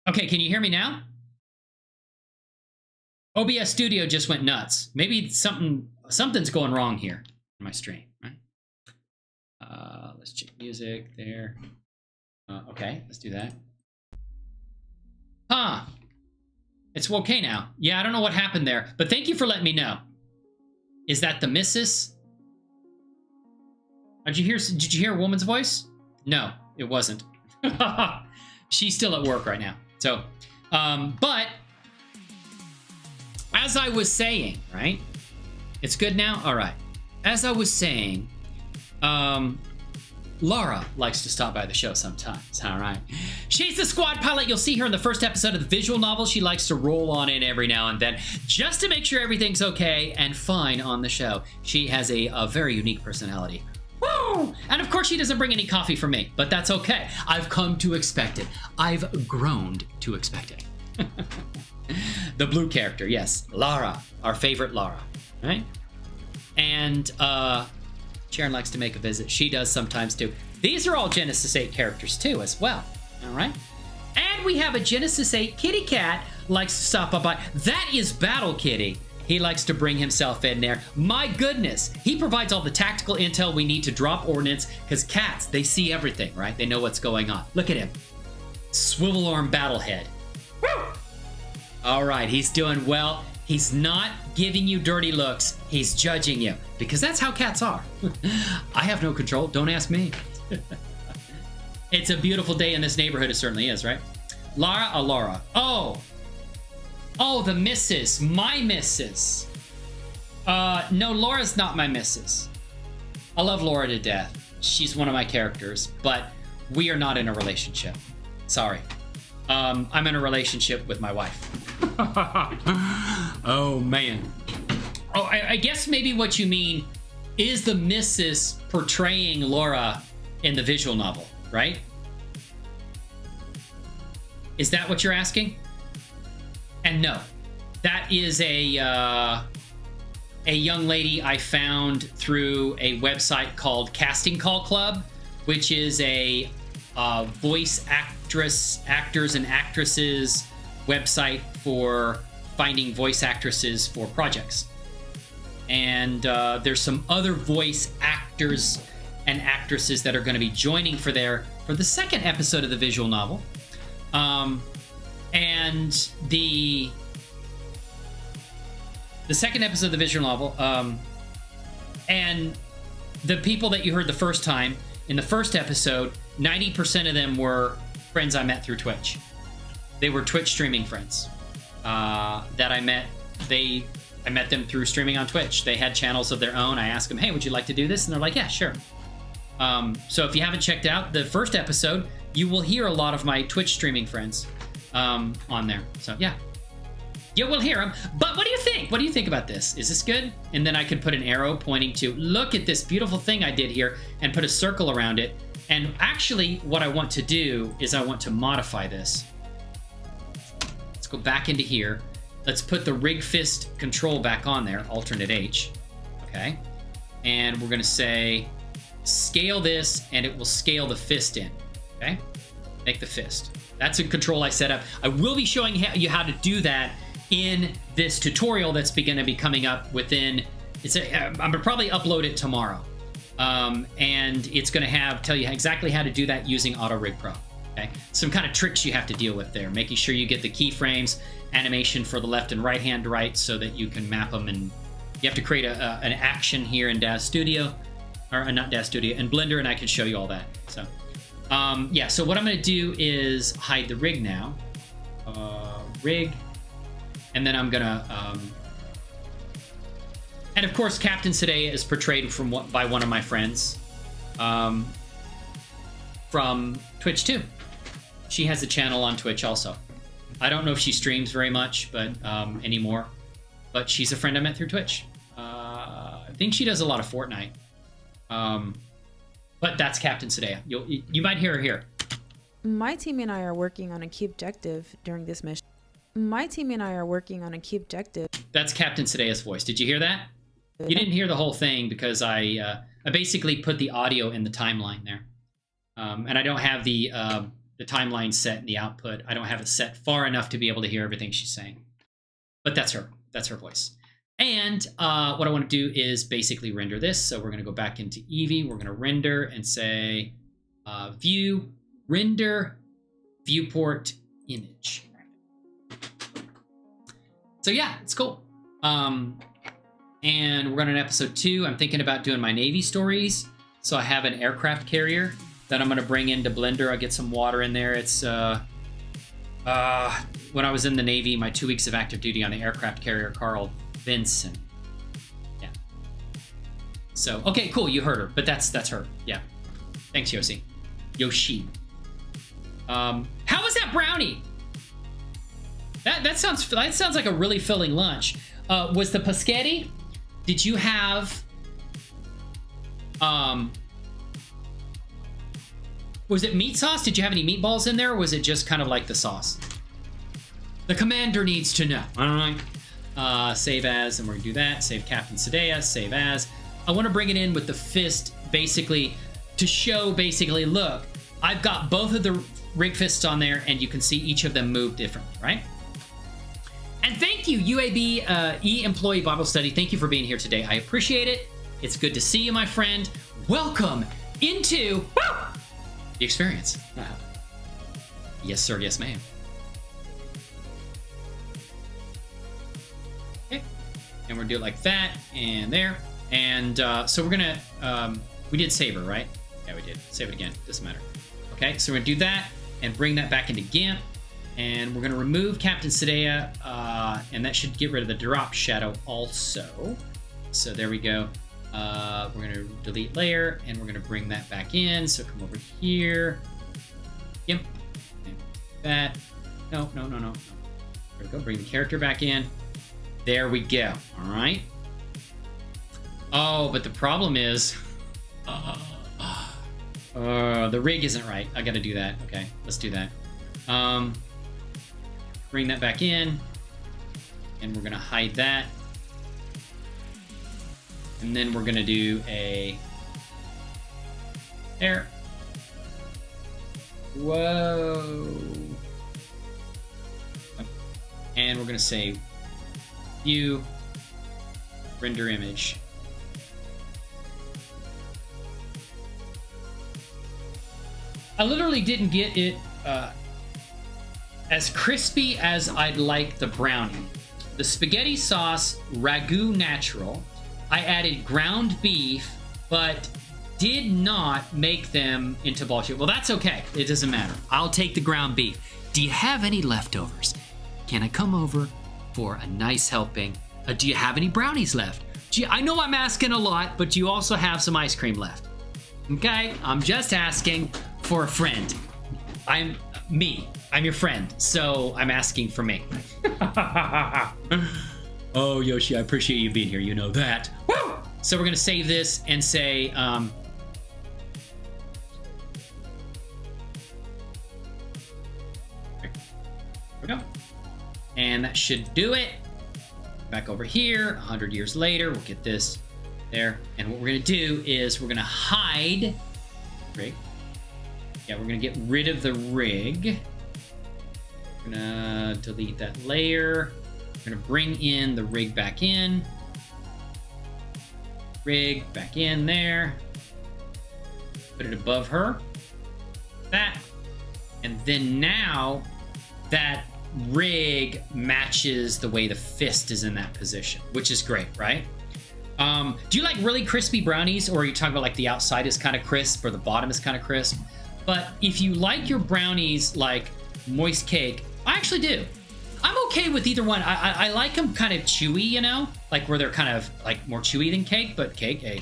Okay, can you hear me now? OBS Studio just went nuts. Maybe something's going wrong here in my stream, right? Let's check music there. Okay, let's do that. Huh. It's okay now. Yeah, I don't know what happened there, but thank you for letting me know. Is that the missus? Did you hear a woman's voice? No, it wasn't. She's still at work right now. So, but as I was saying, right? It's good now? All right. As I was saying, Laura likes to stop by the show sometimes, all right? She's the squad pilot. You'll see her in the first episode of the visual novel. She likes to roll on in every now and then just to make sure everything's okay and fine on the show. She has a very unique personality. Woo! And of course, she doesn't bring any coffee for me, but that's okay. I've come to expect it. I've grown to expect it. The blue character, yes. Lara, our favorite Lara, right? And Sharon likes to make a visit. She does sometimes too. These are all Genesis 8 characters too as well, all right? And we have a Genesis 8 kitty cat likes to stop by. That is Battle Kitty. He likes to bring himself in there. My goodness, he provides all the tactical intel we need to drop ordnance because cats, they see everything, right? They know what's going on. Look at him. Swivel arm battlehead. Woo! All right, he's doing well. He's not giving you dirty looks. He's judging you because that's how cats are. I have no control. Don't ask me. It's a beautiful day in this neighborhood. It certainly is, right? Laura. Oh, the missus. My missus. No, Laura's not my missus. I love Laura to death. She's one of my characters, but we are not in a relationship. Sorry. I'm in a relationship with my wife. Oh, man. Oh, I guess maybe what you mean is the missus portraying Laura in the visual novel, right? Is that what you're asking? And no, that is a young lady I found through a website called Casting Call Club, which is a voice actors and actresses website for finding voice actresses for projects. And there's some other voice actors and actresses that are going to be joining for the second episode of the visual novel. And the second episode of the visual novel, and the people that you heard the first time in the first episode, 90% of them were friends I met through Twitch. They were Twitch streaming friends that I met. I met them through streaming on Twitch. They had channels of their own. I asked them, hey, would you like to do this? And they're like, yeah, sure. So if you haven't checked out the first episode, you will hear a lot of my Twitch streaming friends on there. So yeah, you will hear them. But what do you think? What do you think about this? Is this good? And then I could put an arrow pointing to, look at this beautiful thing I did here, and put a circle around it. And actually what I want to do is I want to modify this. Let's go back into here. Let's put the rig fist control back on there, alternate H. Okay. And we're going to say scale this, and it will scale the fist in. Okay. Make the fist. That's a control I set up. I will be showing you how to do that in this tutorial that's going to be coming up within. I'm going to probably upload it tomorrow. And it's going to tell you exactly how to do that using auto-rigpro. Okay. Some kind of tricks you have to deal with there, making sure you get the keyframes, animation for the left and right hand right, so that you can map them, and you have to create an action here in DAZ Studio, or not DAZ Studio, in Blender, and I can show you all that. So yeah, so what I'm going to do is hide the rig now, rig, and then I'm gonna and of course Captain Sadea is portrayed by one of my friends from Twitch too. She has a channel on Twitch also. I don't know if she streams very much, but anymore. But she's a friend I met through Twitch. I think she does a lot of Fortnite. But that's Captain Sadea. You might hear her here. My team and I are working on a key objective during this mission. My team and I are working on a key objective. That's Captain Sadea's voice. Did you hear that? You didn't hear the whole thing because I basically put the audio in the timeline there. And I don't have the timeline set in the output. I don't have it set far enough to be able to hear everything she's saying. But that's her. That's her voice. And what I want to do is basically render this. So we're going to go back into Eevee. We're going to render and say view, render, viewport, image. So yeah, it's cool. And we're running episode 2. I'm thinking about doing my Navy stories. So I have an aircraft carrier that I'm going to bring into Blender. I'll get some water in there. It's when I was in the Navy, my 2 weeks of active duty on the aircraft carrier Carl Vinson. Yeah. So, okay, cool. You heard her, but that's her. Yeah. Thanks, Yoshi. How was that brownie? That sounds like a really filling lunch. Was the paschetti? Did you have was it meat sauce? Did you have any meatballs in there, or was it just kind of like the sauce? The commander needs to know. All right. Save as, and we're gonna do that. Save Captain Sadea, save as. I want to bring it in with the fist, basically, to show, basically, look, I've got both of the rig fists on there, and you can see each of them move differently, right? And thank you, UAB E-Employee Bible Study. Thank you for being here today. I appreciate it. It's good to see you, my friend. Welcome into the experience. Yes, sir. Yes, ma'am. Okay. And we're going to do it like that and there. And so we're going to... we did save her, right? Yeah, we did. Save it again. Doesn't matter. Okay, so we're going to do that and bring that back into GIMP. And we're going to remove Captain Sadea, and that should get rid of the drop shadow also. So there we go. We're going to delete layer, and we're going to bring that back in. So come over here. GIMP. And that. No. There we go. Bring the character back in. There we go. All right. Oh, but the problem is... the rig isn't right. I got to do that. Okay, let's do that. Bring that back in. And we're gonna hide that. And then we're gonna do a there. Whoa. And we're gonna say view render image. I literally didn't get it as crispy as I'd like the brownie. The spaghetti sauce ragu natural. I added ground beef, but did not make them into ball shape. Well, that's okay. It doesn't matter. I'll take the ground beef. Do you have any leftovers? Can I come over for a nice helping? Do you have any brownies left? I know I'm asking a lot, but do you also have some ice cream left? Okay, I'm just asking for a friend. I'm your friend, so I'm asking for me. Oh, Yoshi, I appreciate you being here. You know that. Woo! So we're gonna save this and say, there we go. And that should do it. Back over here, 100 years later, we'll get this there. And what we're gonna do is we're gonna hide rig. Yeah, we're gonna get rid of the rig. We're gonna delete that layer. We're gonna bring in the rig back in. Rig back in there. Put it above her. That. And then now that rig matches the way the fist is in that position, which is great, right? Do you like really crispy brownies, or are you talking about like the outside is kind of crisp or the bottom is kind of crisp? But if you like your brownies like moist cake, I actually do. I'm okay with either one. I like them kind of chewy, you know, like where they're kind of like more chewy than cake, but cake, hey,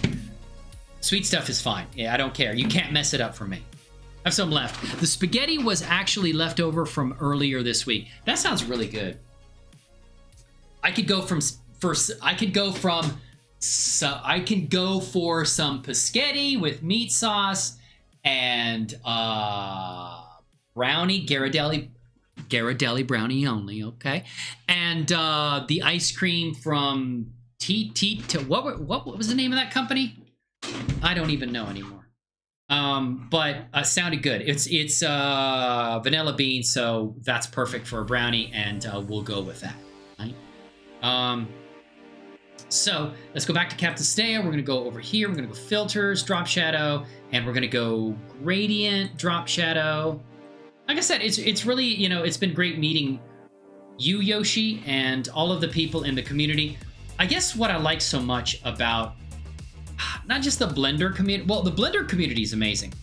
sweet stuff is fine. Yeah, I don't care. You can't mess it up for me. I have some left. The spaghetti was actually left over from earlier this week. That sounds really good. I could go for some paschetti with meat sauce and brownie, Ghirardelli brownie only, okay? And the ice cream from what was the name of that company? I don't even know anymore. But sounded good. It's vanilla bean, so that's perfect for a brownie, and we'll go with that. Right? So let's go back to Captain Stea. We're gonna go over here. We're gonna go filters, drop shadow, and we're gonna go gradient, drop shadow. Like I said, it's really, you know, it's been great meeting you, Yoshi, and all of the people in the community. I guess what I like so much about not just the Blender community, well, the Blender community is amazing,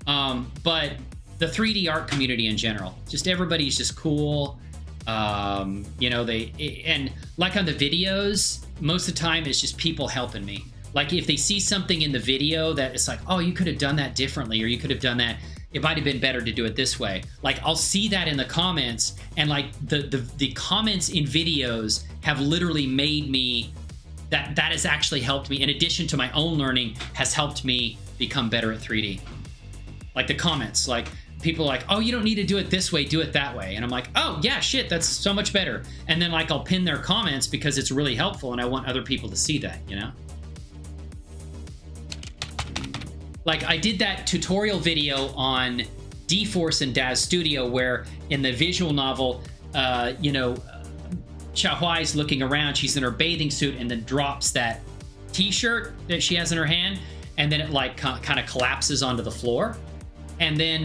but the 3D art community in general, just everybody's just cool. You know, and like on the videos, most of the time it's just people helping me. Like if they see something in the video that it's like, oh, you could have done that differently, or you could have done that, it might have been better to do it this way. Like I'll see that in the comments, and like the comments in videos have literally made me, that has actually helped me, in addition to my own learning, has helped me become better at 3D. Like the comments, like people are like, oh, you don't need to do it this way, do it that way. And I'm like, oh yeah, shit, that's so much better. And then like I'll pin their comments because it's really helpful and I want other people to see that, you know? Like I did that tutorial video on D-Force and Daz Studio where in the visual novel, you know, Xiaohuai's looking around, she's in her bathing suit and then drops that t-shirt that she has in her hand, and then it like kind of collapses onto the floor. And then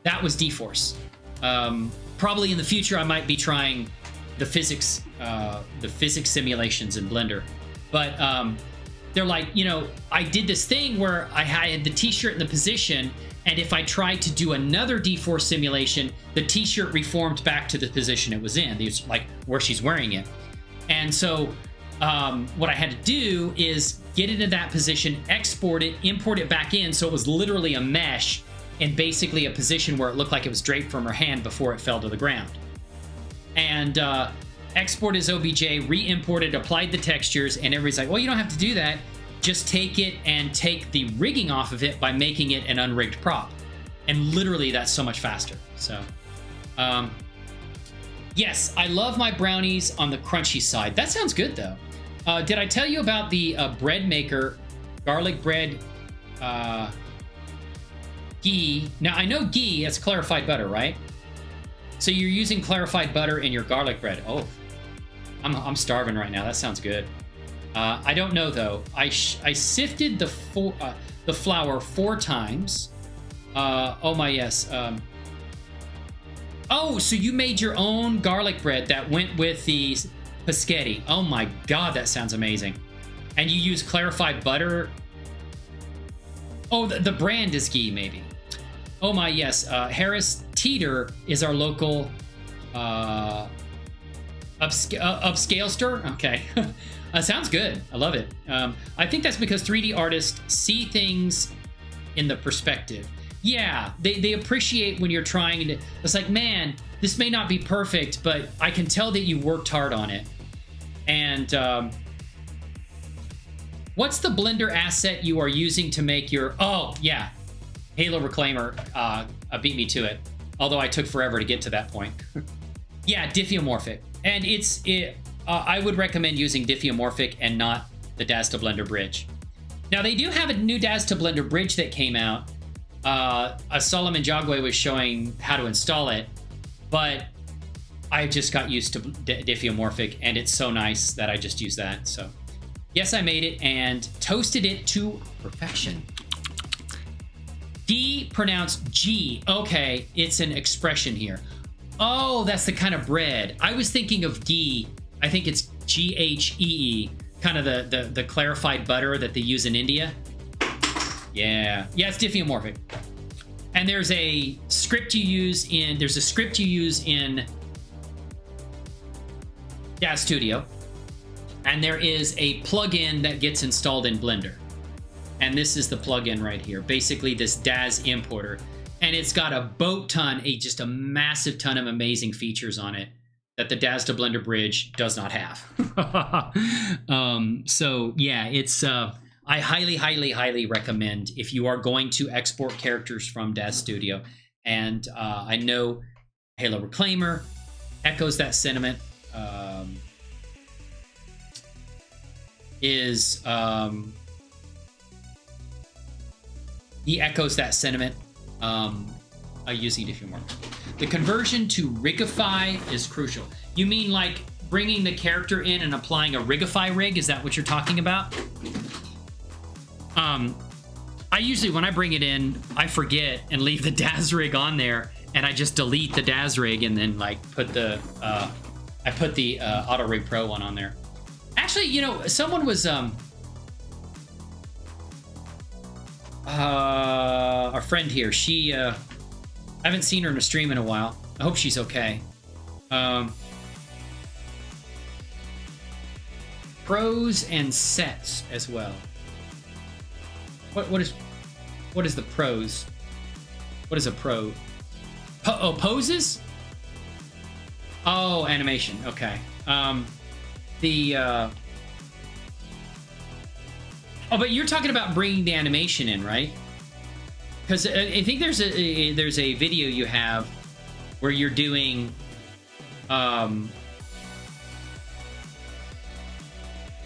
that was D-Force. Probably in the future I might be trying the physics simulations in Blender. But they're like, you know, I did this thing where I had the t-shirt in the position, and if I tried to do another D-Force simulation, the t-shirt reformed back to the position it was in. It's like where she's wearing it. And so what I had to do is get it in that position, export it, import it back in, so it was literally a mesh in basically a position where it looked like it was draped from her hand before it fell to the ground. And export as OBJ, re-imported, applied the textures, and everybody's like, well, you don't have to do that. Just take it and take the rigging off of it by making it an unrigged prop. And literally, that's so much faster. So, Yes, I love my brownies on the crunchy side. That sounds good, though. Did I tell you about the bread maker, garlic bread ghee? Now, I know ghee, that's clarified butter, right? So you're using clarified butter in your garlic bread. Oh, I'm starving right now. That sounds good. I don't know, though. I sifted the flour 4 times. Oh, my, yes. Oh, so you made your own garlic bread that went with the paschetti. Oh my God, that sounds amazing. And you use clarified butter. Oh, the brand is ghee, maybe. Oh my, yes. Harris Teeter is our local upscale store. Okay. Sounds good. I love it. I think that's because 3D artists see things in the perspective. Yeah, they appreciate when you're trying to... It's like, man, this may not be perfect, but I can tell that you worked hard on it. And what's the Blender asset you are using to make your... Oh, yeah. Halo Reclaimer beat me to it. Although I took forever to get to that point. Yeah, diffeomorphic. And I would recommend using diffeomorphic and not the Daz to Blender bridge. Now, they do have a new Daz to Blender bridge that came out. Solomon Jagwe was showing how to install it, but I just got used to diffeomorphic, and it's so nice that I just use that. So, yes, I made it and toasted it to perfection. D pronounced G. Okay, it's an expression here. Oh, that's the kind of bread. I was thinking of ghee. I think it's Ghee, kind of the clarified butter that they use in India. Yeah, it's diffeomorphic. And there's a script you use in Daz Studio, and there is a plugin that gets installed in Blender. And this is the plugin right here. Basically, this Daz importer, and it's got a just a massive ton of amazing features on it that the Daz to Blender bridge does not have. So yeah, it's. I highly, highly, highly recommend if you are going to export characters from Daz Studio. And I know Halo Reclaimer echoes that sentiment. He echoes that sentiment using diffeomorphic. The conversion to rigify is crucial. You mean like bringing the character in and applying a rigify rig? Is that what you're talking about? I usually, when I bring it in, I forget and leave the Daz rig on there, and I just delete the Daz rig and then like put the auto-rigpro one on there. Actually, you know, someone was our friend here. She I haven't seen her in a stream in a while. I hope she's okay. Pros and sets as well. What is the pros? What is a pro? Poses? Oh, animation. Okay. Oh, but you're talking about bringing the animation in, right? Because I think there's a video you have where you're doing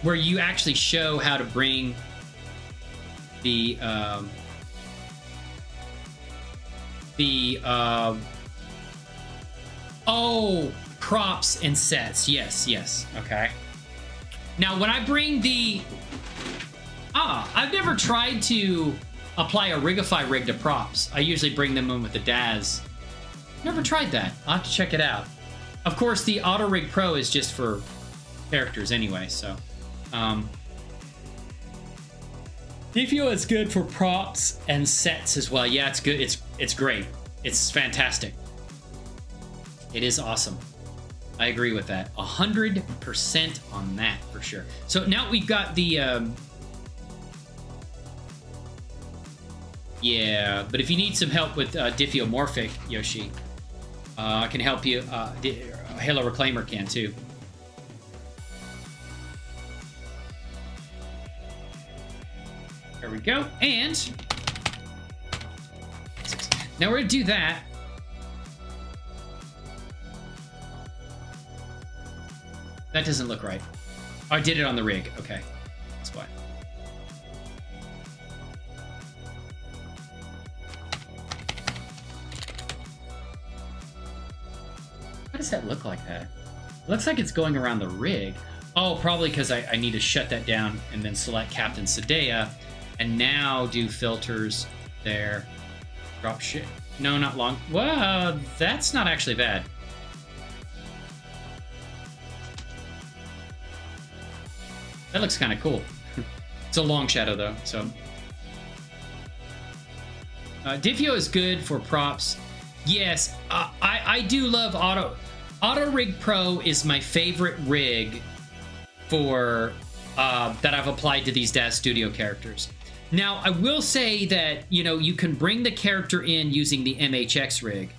where you actually show how to bring the props and sets. Yes. Okay. Now, when I bring I've never tried to apply a rigify rig to props. I usually bring them in with the Daz. Never tried that. I'll have to check it out. Of course, the auto-rigpro is just for characters anyway, so Diffeo is good for props and sets as well. Yeah, it's good. It's great. It's fantastic. It is awesome. I agree with that. 100% on that for sure. So now we've got the yeah, but if you need some help with diffeomorphic, Yoshi, I can help you. Halo Reclaimer can too. There we go. And now we're gonna do that. That doesn't look right. Oh, I did it on the rig. Okay, that's why. Why does that look like that? It looks like it's going around the rig. Oh, probably because I need to shut that down and then select Captain Sadea and now do filters there. Drop shit. No, not long. Well, that's not actually bad. That looks kind of cool. It's a long shadow though, so. Diffio is good for props. Yes, I do love auto-rigpro is my favorite rig for that I've applied to these Daz Studio characters. Now, I will say that, you know, you can bring the character in using the MHX rig,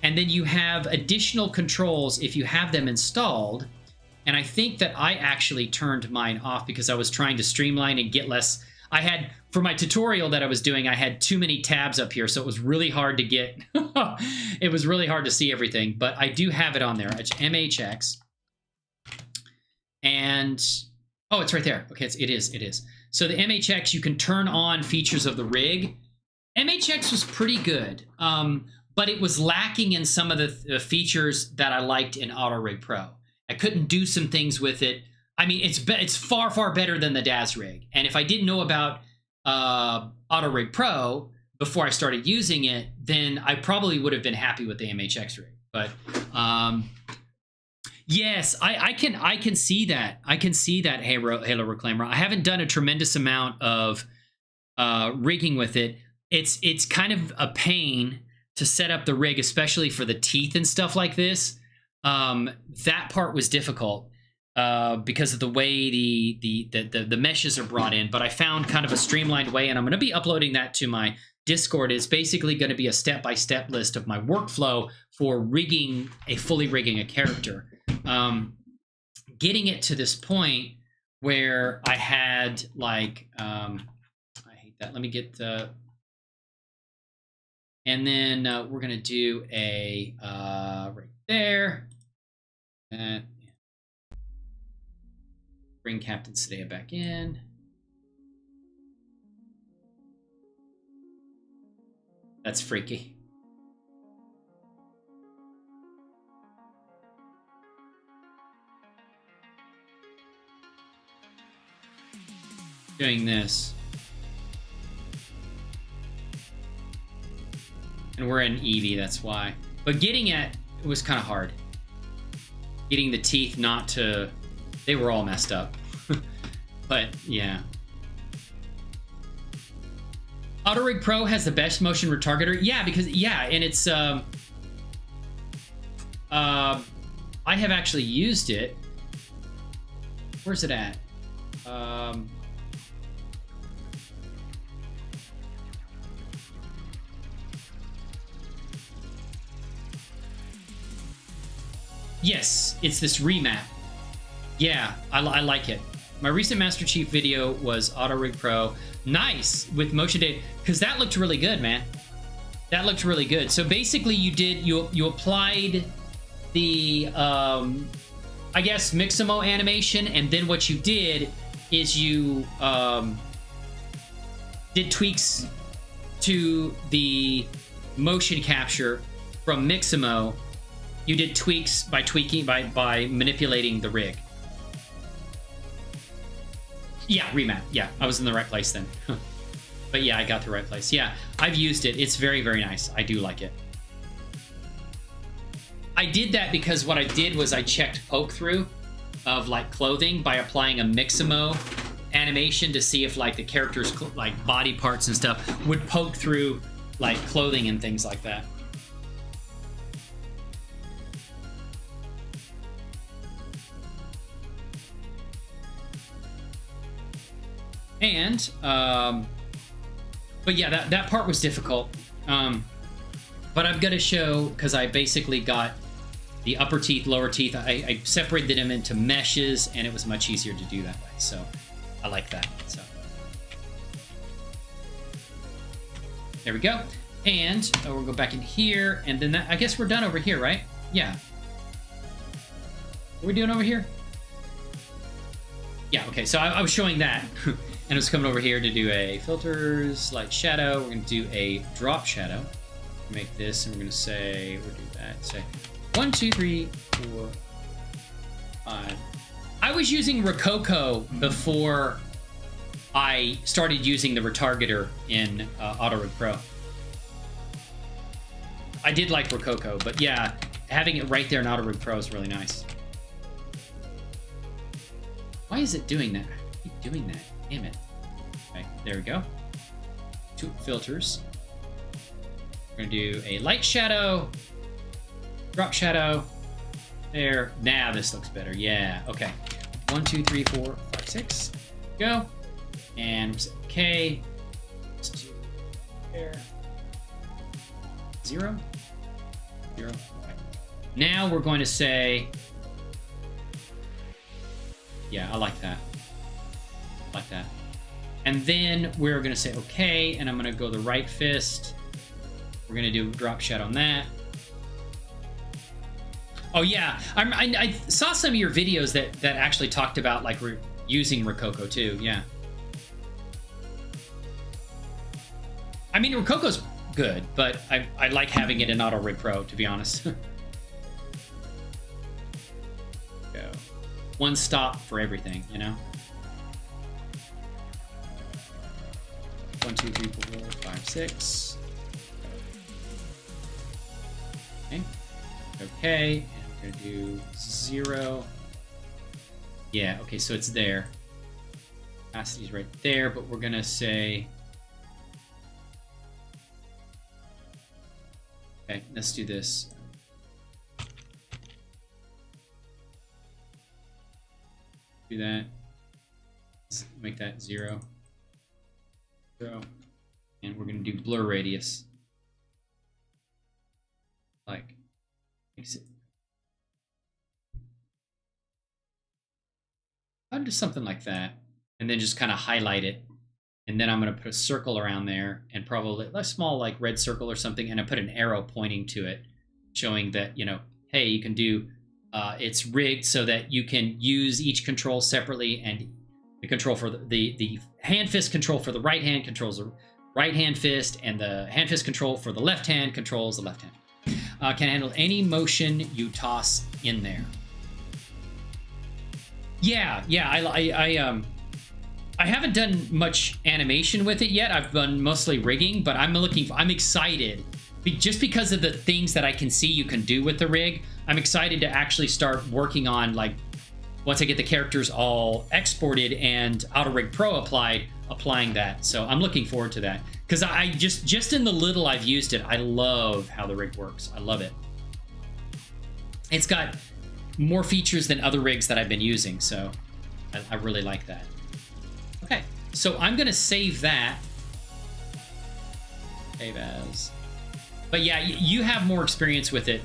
and then you have additional controls if you have them installed. And I think that I actually turned mine off because I was trying to streamline and get less. I had, for my tutorial that I was doing, I had too many tabs up here, so it was really hard to get, it was really hard to see everything, but I do have it on there. It's MHX. And, oh, it's right there. Okay, it is. So the MHX, you can turn on features of the rig. MHX was pretty good, but it was lacking in some of the features that I liked in auto-rigpro. I couldn't do some things with it. I mean, it's far, far better than the Daz rig. And if I didn't know about auto-rigpro before I started using it, then I probably would have been happy with the MHX rig. But yes, I can see that. I can see that, Halo Reclaimer. I haven't done a tremendous amount of rigging with it. It's kind of a pain to set up the rig, especially for the teeth and stuff like this. That part was difficult because of the way the meshes are brought in, but I found kind of a streamlined way, and I'm going to be uploading that to my Discord. It's basically going to be a step-by-step list of my workflow for fully rigging a character. Getting it to this point where I had like, I hate that. Let me get the, and then we're going to do a, right there. And bring Captain Sadea back in. That's freaky. Doing this. And we're in Eevee, that's why. But getting it was kind of hard. Getting the teeth not to... They were all messed up. But, yeah. auto-rigpro has the best motion retargeter. Yeah, because... Yeah, and it's... I have actually used it. Where's it at? Yes, it's this remap. Yeah, I like it. My recent Master Chief video was auto-rigpro. Nice, with motion data, because that looked really good, man. That looked really good. So basically you applied the, I guess, Mixamo animation, and then what you did is you did tweaks to the motion capture from Mixamo. You did tweaks by manipulating the rig. Yeah, remap. Yeah, I was in the right place then. But yeah, I got the right place. Yeah, I've used it. It's very, very nice. I do like it. I did that because what I did was I checked poke through of like clothing by applying a Mixamo animation to see if like the character's like body parts and stuff would poke through like clothing and things like that. And, but yeah, that part was difficult. But I'm going to show, because I basically got the upper teeth, lower teeth. I separated them into meshes, and it was much easier to do that way. So I like that. So there we go. And we'll go back in here, and then I guess we're done over here, right? Yeah. What are we doing over here? Yeah, okay, so I was showing that. And it's coming over here to do a filters, light shadow. We're going to do a drop shadow. Make this, and we're going to say, we'll do that. Say 1, 2, 3, 4, 5. I was using Rococo before I started using the retargeter in auto-rigpro. I did like Rococo, but yeah, having it right there in auto-rigpro is really nice. Why is it doing that? I keep doing that. Damn it. Okay, there we go. 2 filters. We're gonna do a light shadow, drop shadow. There. Now this looks better. Yeah. Okay. 1, 2, 3, 4, 5, 6. Go. And okay. Let's do there. 0. 0. Okay. Now we're going to say. Yeah, I like that. I like that. And then we're going to say okay, and I'm going to go the right fist. We're going to do drop shadow on that. Oh yeah, I saw some of your videos that actually talked about like using Rococo too. Yeah. I mean, Rococo's good, but I like having it in auto-rigpro, to be honest. Go. One stop for everything, you know? 1, 2, 3, 4, 5, 6. Okay. Okay. And we're going to do 0. Yeah, okay, so it's there. Opacity's right there, but we're going to say... Okay, let's do this. Do that. Let's make that 0. 0. And we're going to do blur radius. Like, makes it. I'll do something like that. And then just kind of highlight it. And then I'm going to put a circle around there and probably a small like red circle or something. And I put an arrow pointing to it, showing that, you know, hey, you can do, it's rigged so that you can use each control separately, and the control for the hand fist control for the right hand controls the right hand fist, and the hand fist control for the left hand controls the left hand. Can handle any motion you toss in there. Yeah, I haven't done much animation with it yet. I've done mostly rigging, but I'm excited just because of the things that I can see you can do with the rig. I'm excited to actually start working on, like, once I get the characters all exported and auto-rigpro applying that. So I'm looking forward to that, because I just in the little I've used it, I love how the rig works. I love it. It's got more features than other rigs that I've been using, so I really like that. Okay, so I'm gonna save that. Save as. But yeah, you have more experience with it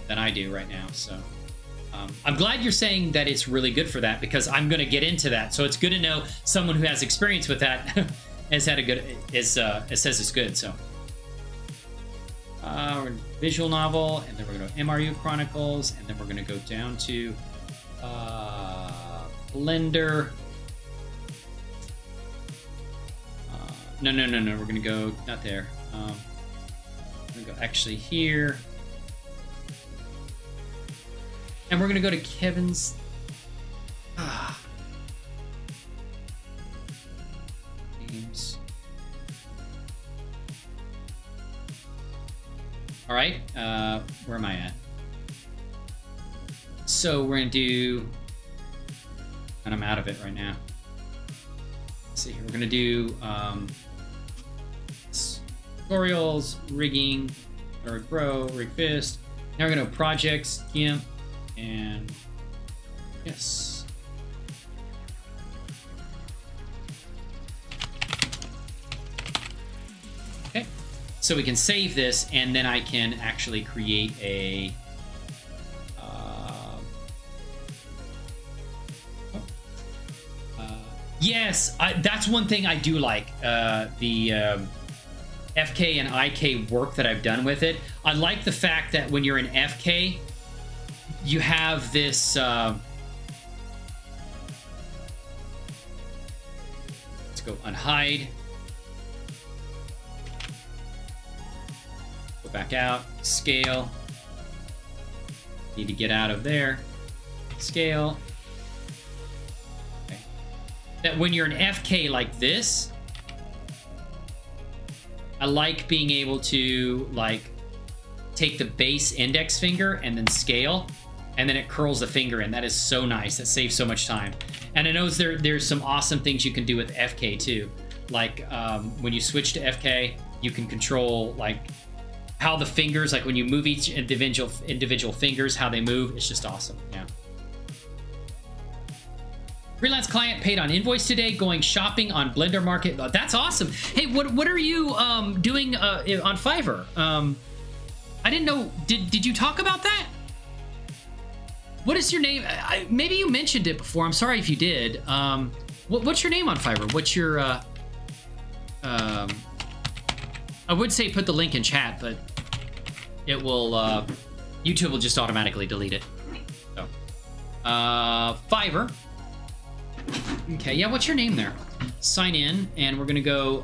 than I do right now, so I'm glad you're saying that it's really good for that, because I'm gonna get into that. So it's good to know someone who has experience with that has had a good, it says it's good. So visual novel, and then we're gonna go MRU Chronicles, and then we're gonna go down to Blender. No, we're gonna go not there. We're gonna go actually here, and we're gonna go to Kevin's. Games. All right, where am I at? So we're gonna do, and I'm out of it right now. Let's see here. We're gonna do tutorials, rigging, auto-rigpro, rig fist. Now we're gonna go projects, GIMP, and yes. Okay, so we can save this, and then I can actually create a yes, that's one thing I do like, the FK and IK work that I've done with it. I like the fact that when you're in FK, you have this go unhide. Go back out, scale. Need to get out of there. Scale. Okay. That when you're an FK like this, I like being able to like take the base index finger and then scale, and then it curls the finger in. That is so nice. That saves so much time. And I know there's some awesome things you can do with FK too. Like when you switch to FK, you can control like how the fingers, like when you move each individual fingers, how they move. It's just awesome. Yeah. Freelance client paid on invoice today, going shopping on Blender Market. That's awesome. Hey, what are you doing on Fiverr? I didn't know. Did you talk about that? What is your name? Maybe you mentioned it before. I'm sorry if you did. What's your name on Fiverr? What's your I would say put the link in chat, but it will YouTube will just automatically delete it. So Fiverr. Okay, yeah, what's your name there? Sign in, and we're gonna go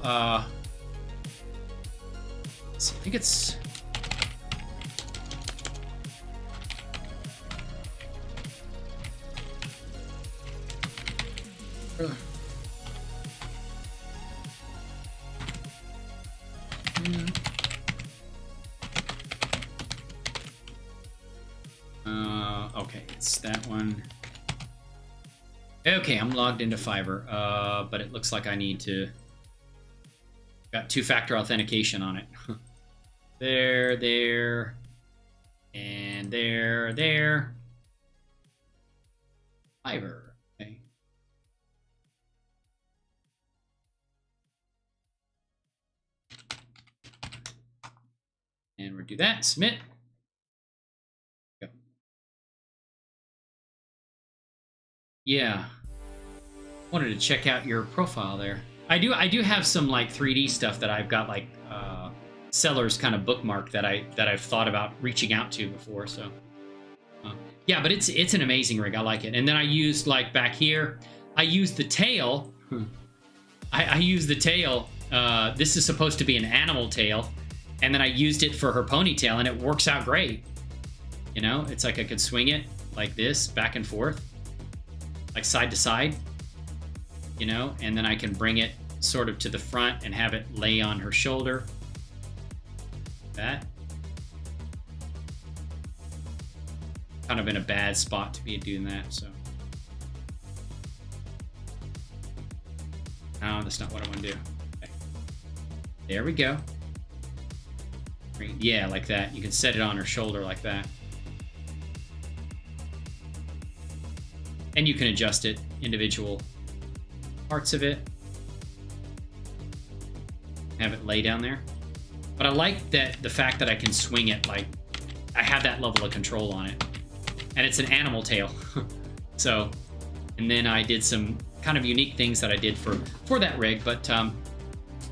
let's see, I think it's okay, it's that one. Okay, I'm logged into Fiverr, but it looks like I need to... Got two-factor authentication on it. there, and there. Fiverr, okay. And we'll do that, submit. Go. Yeah. Wanted to check out your profile there. I do have some like 3D stuff that I've got like sellers kind of bookmarked that I've thought about reaching out to before, so yeah, but it's an amazing rig. I like it. And then I used like back here, I used the tail. I used the tail. This is supposed to be an animal tail. And then I used it for her ponytail, and it works out great. You know, it's like I could swing it like this, back and forth, like side to side, you know, and then I can bring it sort of to the front and have it lay on her shoulder. That. Kind of in a bad spot to be doing that, so. No, that's not what I want to do. Okay. There we go. Yeah, like that. You can set it on her shoulder like that. And you can adjust it, individual parts of it. Have it lay down there. But I like that the fact that I can swing it, like I have that level of control on it. And it's an animal tail. So, and then I did some kind of unique things that I did for that rig, but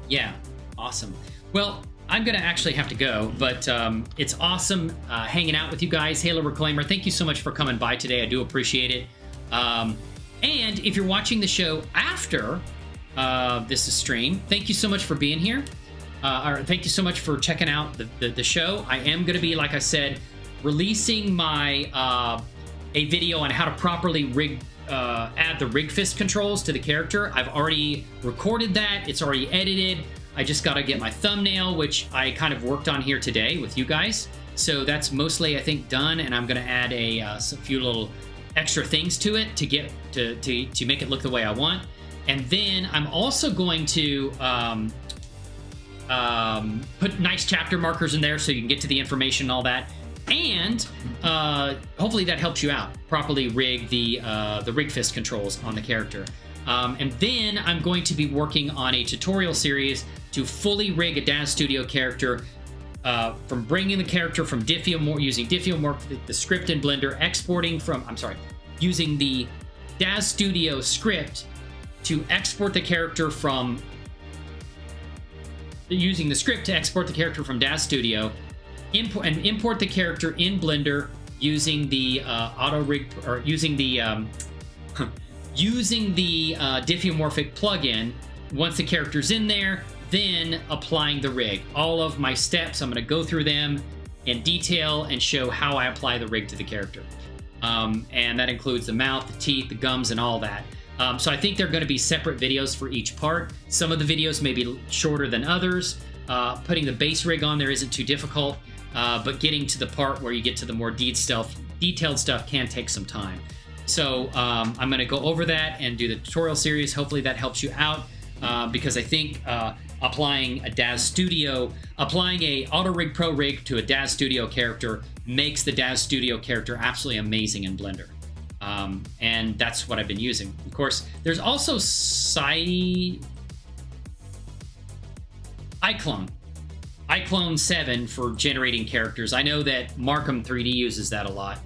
yeah, awesome. Well, I'm gonna actually have to go, but it's awesome hanging out with you guys. Halo Reclaimer, thank you so much for coming by today. I do appreciate it. And if you're watching the show after this is stream, thank you so much for being here. Or thank you so much for checking out the show. I am gonna be, like I said, releasing my a video on how to properly add the rig fist controls to the character. I've already recorded that. It's already edited. I just got to get my thumbnail, which I kind of worked on here today with you guys. So that's mostly, I think, done, and I'm going to add a few little extra things to it to get to make it look the way I want. And then I'm also going to put nice chapter markers in there so you can get to the information and all that. And hopefully that helps you out. Properly rig the rig fist controls on the character. And then I'm going to be working on a tutorial series to fully rig a Daz Studio character, from bringing the character from using Diffeomorph, the script in Blender, using the Daz Studio script to export the character from, using the script to export the character from Daz Studio, import the character in Blender using the auto-rigpro, or using the using the diffeomorphic plugin once the character's in there, then applying the rig. All of my steps, I'm going to go through them in detail and show how I apply the rig to the character. And that includes the mouth, the teeth, the gums, and all that. So I think they're going to be separate videos for each part. Some of the videos may be shorter than others. Putting the base rig on there isn't too difficult, but getting to the part where you get to the more detailed stuff can take some time. So I'm going to go over that and do the tutorial series. Hopefully that helps you out, because I think applying a DAZ Studio, applying a auto-rigpro rig to a DAZ Studio character makes the DAZ Studio character absolutely amazing in Blender. And that's what I've been using. Of course, there's also iClone 7 for generating characters. I know that Markham 3D uses that a lot.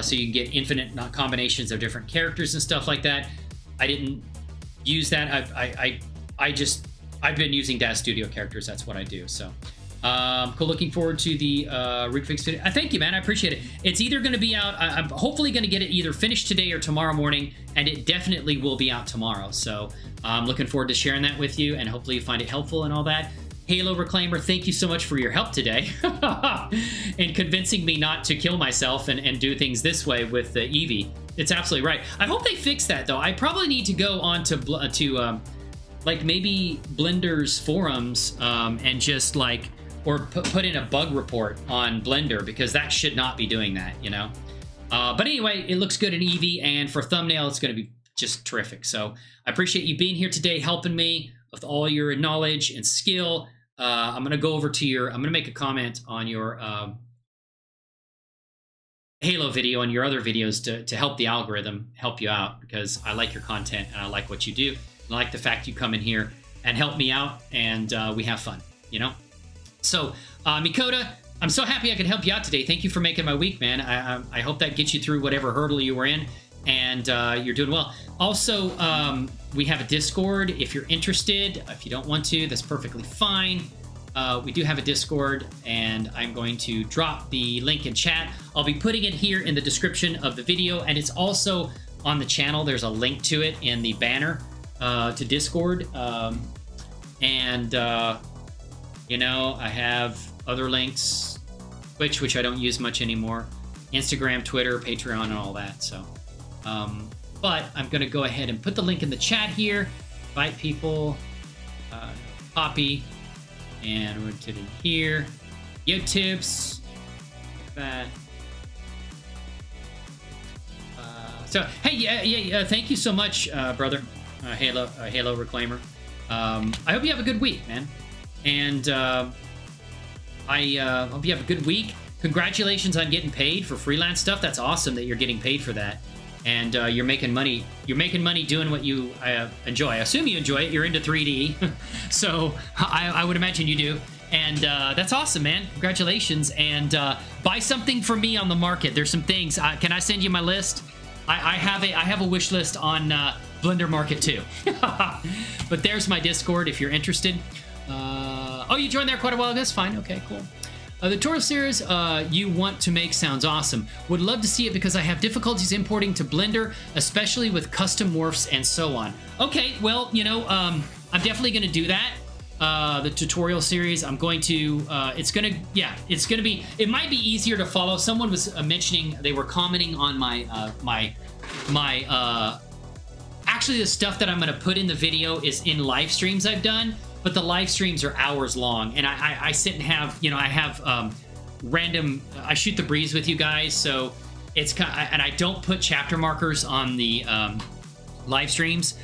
So you can get infinite combinations of different characters and stuff like that. I didn't use that. I've been using DAZ Studio characters. That's what I do. So cool. Looking forward to the rig fix video. Thank you, man. I appreciate it. It's either going to be out. I'm hopefully going to get it either finished today or tomorrow morning, and it definitely will be out tomorrow. So I'm looking forward to sharing that with you, and hopefully you find it helpful and all that. Halo Reclaimer, thank you so much for your help today in convincing me not to kill myself and do things this way with the Eevee. It's absolutely right. I hope they fix that, though. I probably need to go on to like maybe Blender's forums and just like, or put in a bug report on Blender, because that should not be doing that, you know? But anyway, it looks good in Eevee, and for thumbnail, it's going to be just terrific. So I appreciate you being here today, helping me with all your knowledge and skill. I'm going to go over to I'm going to make a comment on your Halo video and your other videos to help the algorithm help you out, because I like your content and I like what you do. And I like the fact you come in here and help me out, and we have fun, you know? So, Mikota, I'm so happy I could help you out today. Thank you for making my week, man. I hope that gets you through whatever hurdle you were in, and you're doing well. Also, we have a Discord if you're interested. If you don't want to, that's perfectly fine. We do have a Discord, and I'm going to drop the link in chat. I'll be putting it here in the description of the video, and it's also on the channel. There's a link to it in the banner to Discord. You know, I have other links, Twitch, which I don't use much anymore, Instagram, Twitter, Patreon, and all that. So, but I'm going to go ahead and put the link in the chat here, invite people, copy, and we're to here, YouTubes, like that. So, hey, yeah, thank you so much, brother, Halo Reclaimer. I hope you have a good week, man. And I hope you have a good week. Congratulations on getting paid for freelance stuff. That's awesome that you're getting paid for that. And you're making money. You're making money doing what you enjoy. I assume you enjoy it. You're into 3D. So I would imagine you do. And that's awesome, man. Congratulations. And buy something for me on the market. There's some things. Can I send you my list? I have a wish list on Blender Market too. But there's my Discord if you're interested. Oh, you joined there quite a while ago? That's fine. Okay, cool. The tutorial series you want to make sounds awesome. Would love to see it because I have difficulties importing to Blender, especially with custom morphs and so on. Okay, well, you know, I'm definitely going to do that. The tutorial series, I'm going to, it's going to be, it might be easier to follow. Someone was mentioning, they were commenting on my, actually the stuff that I'm going to put in the video is in live streams I've done. But the live streams are hours long, and I sit and have, you know, I have random, I shoot the breeze with you guys, so it's kind of, and I don't put chapter markers on the live streams,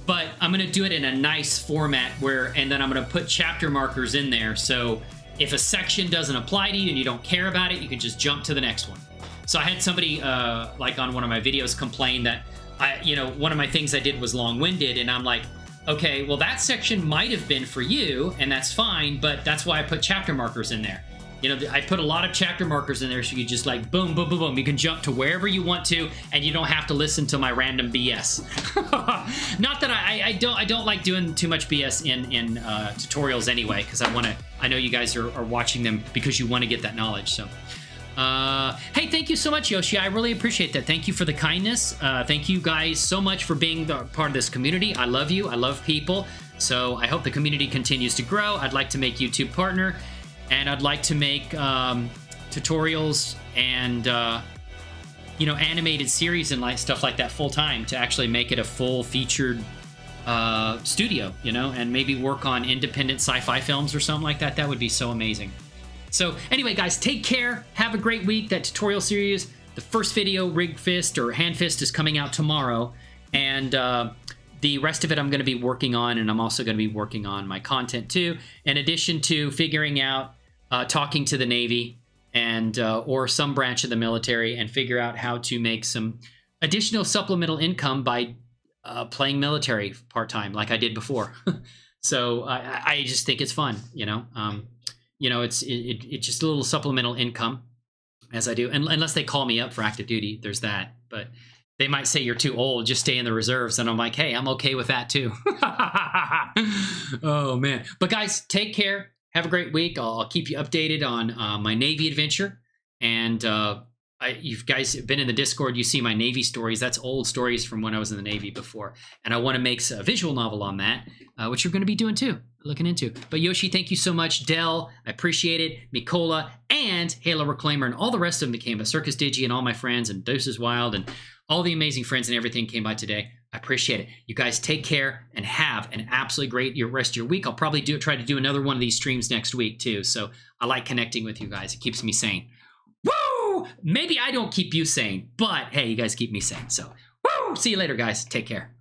but I'm going to do it in a nice format and then I'm going to put chapter markers in there, so if a section doesn't apply to you and you don't care about it, you can just jump to the next one. So I had somebody, like on one of my videos, complain that, one of my things I did was long-winded, and I'm like, okay, well, that section might have been for you, and that's fine, but that's why I put chapter markers in there. You know, I put a lot of chapter markers in there so you just like, boom, boom, boom, boom. You can jump to wherever you want to, and you don't have to listen to my random BS. Not that I don't like doing too much BS in tutorials anyway, because I know you guys are watching them because you want to get that knowledge, so. Hey, thank you so much, Yoshi. I really appreciate that. Thank you for the kindness. Thank you guys so much for being part of this community. I love you. I love people. So I hope the community continues to grow. I'd like to make YouTube partner, and I'd like to make tutorials and animated series and like stuff like that full time to actually make it a full featured studio, and maybe work on independent sci-fi films or something like that. That would be so amazing. So anyway, guys, take care. Have a great week. That tutorial series, the first video, Rig Fist or Hand Fist, is coming out tomorrow. And the rest of it I'm going to be working on, and I'm also going to be working on my content too, in addition to figuring out, talking to the Navy and or some branch of the military and figure out how to make some additional supplemental income by playing military part-time like I did before. So I just think it's fun, it's just a little supplemental income as I do, unless they call me up for active duty. There's that, but they might say you're too old, just stay in the reserves. And I'm like, hey, I'm okay with that too. Oh man. But guys, take care. Have a great week. I'll keep you updated on my Navy adventure. And you guys have been in the Discord. You see my Navy stories. That's old stories from when I was in the Navy before. And I want to make a visual novel on that, which you're going to be doing too, looking into. But Yoshi, thank you so much. Dell, I appreciate it. Mikola and Halo Reclaimer and all the rest of them that came by. Circus Digi and all my friends and Doses Wild and all the amazing friends and everything came by today. I appreciate it. You guys take care and have an absolutely great rest of your week. I'll probably try to do another one of these streams next week too. So I like connecting with you guys. It keeps me sane. Woo! Maybe I don't keep you sane, but hey, you guys keep me sane. So woo! See you later, guys. Take care.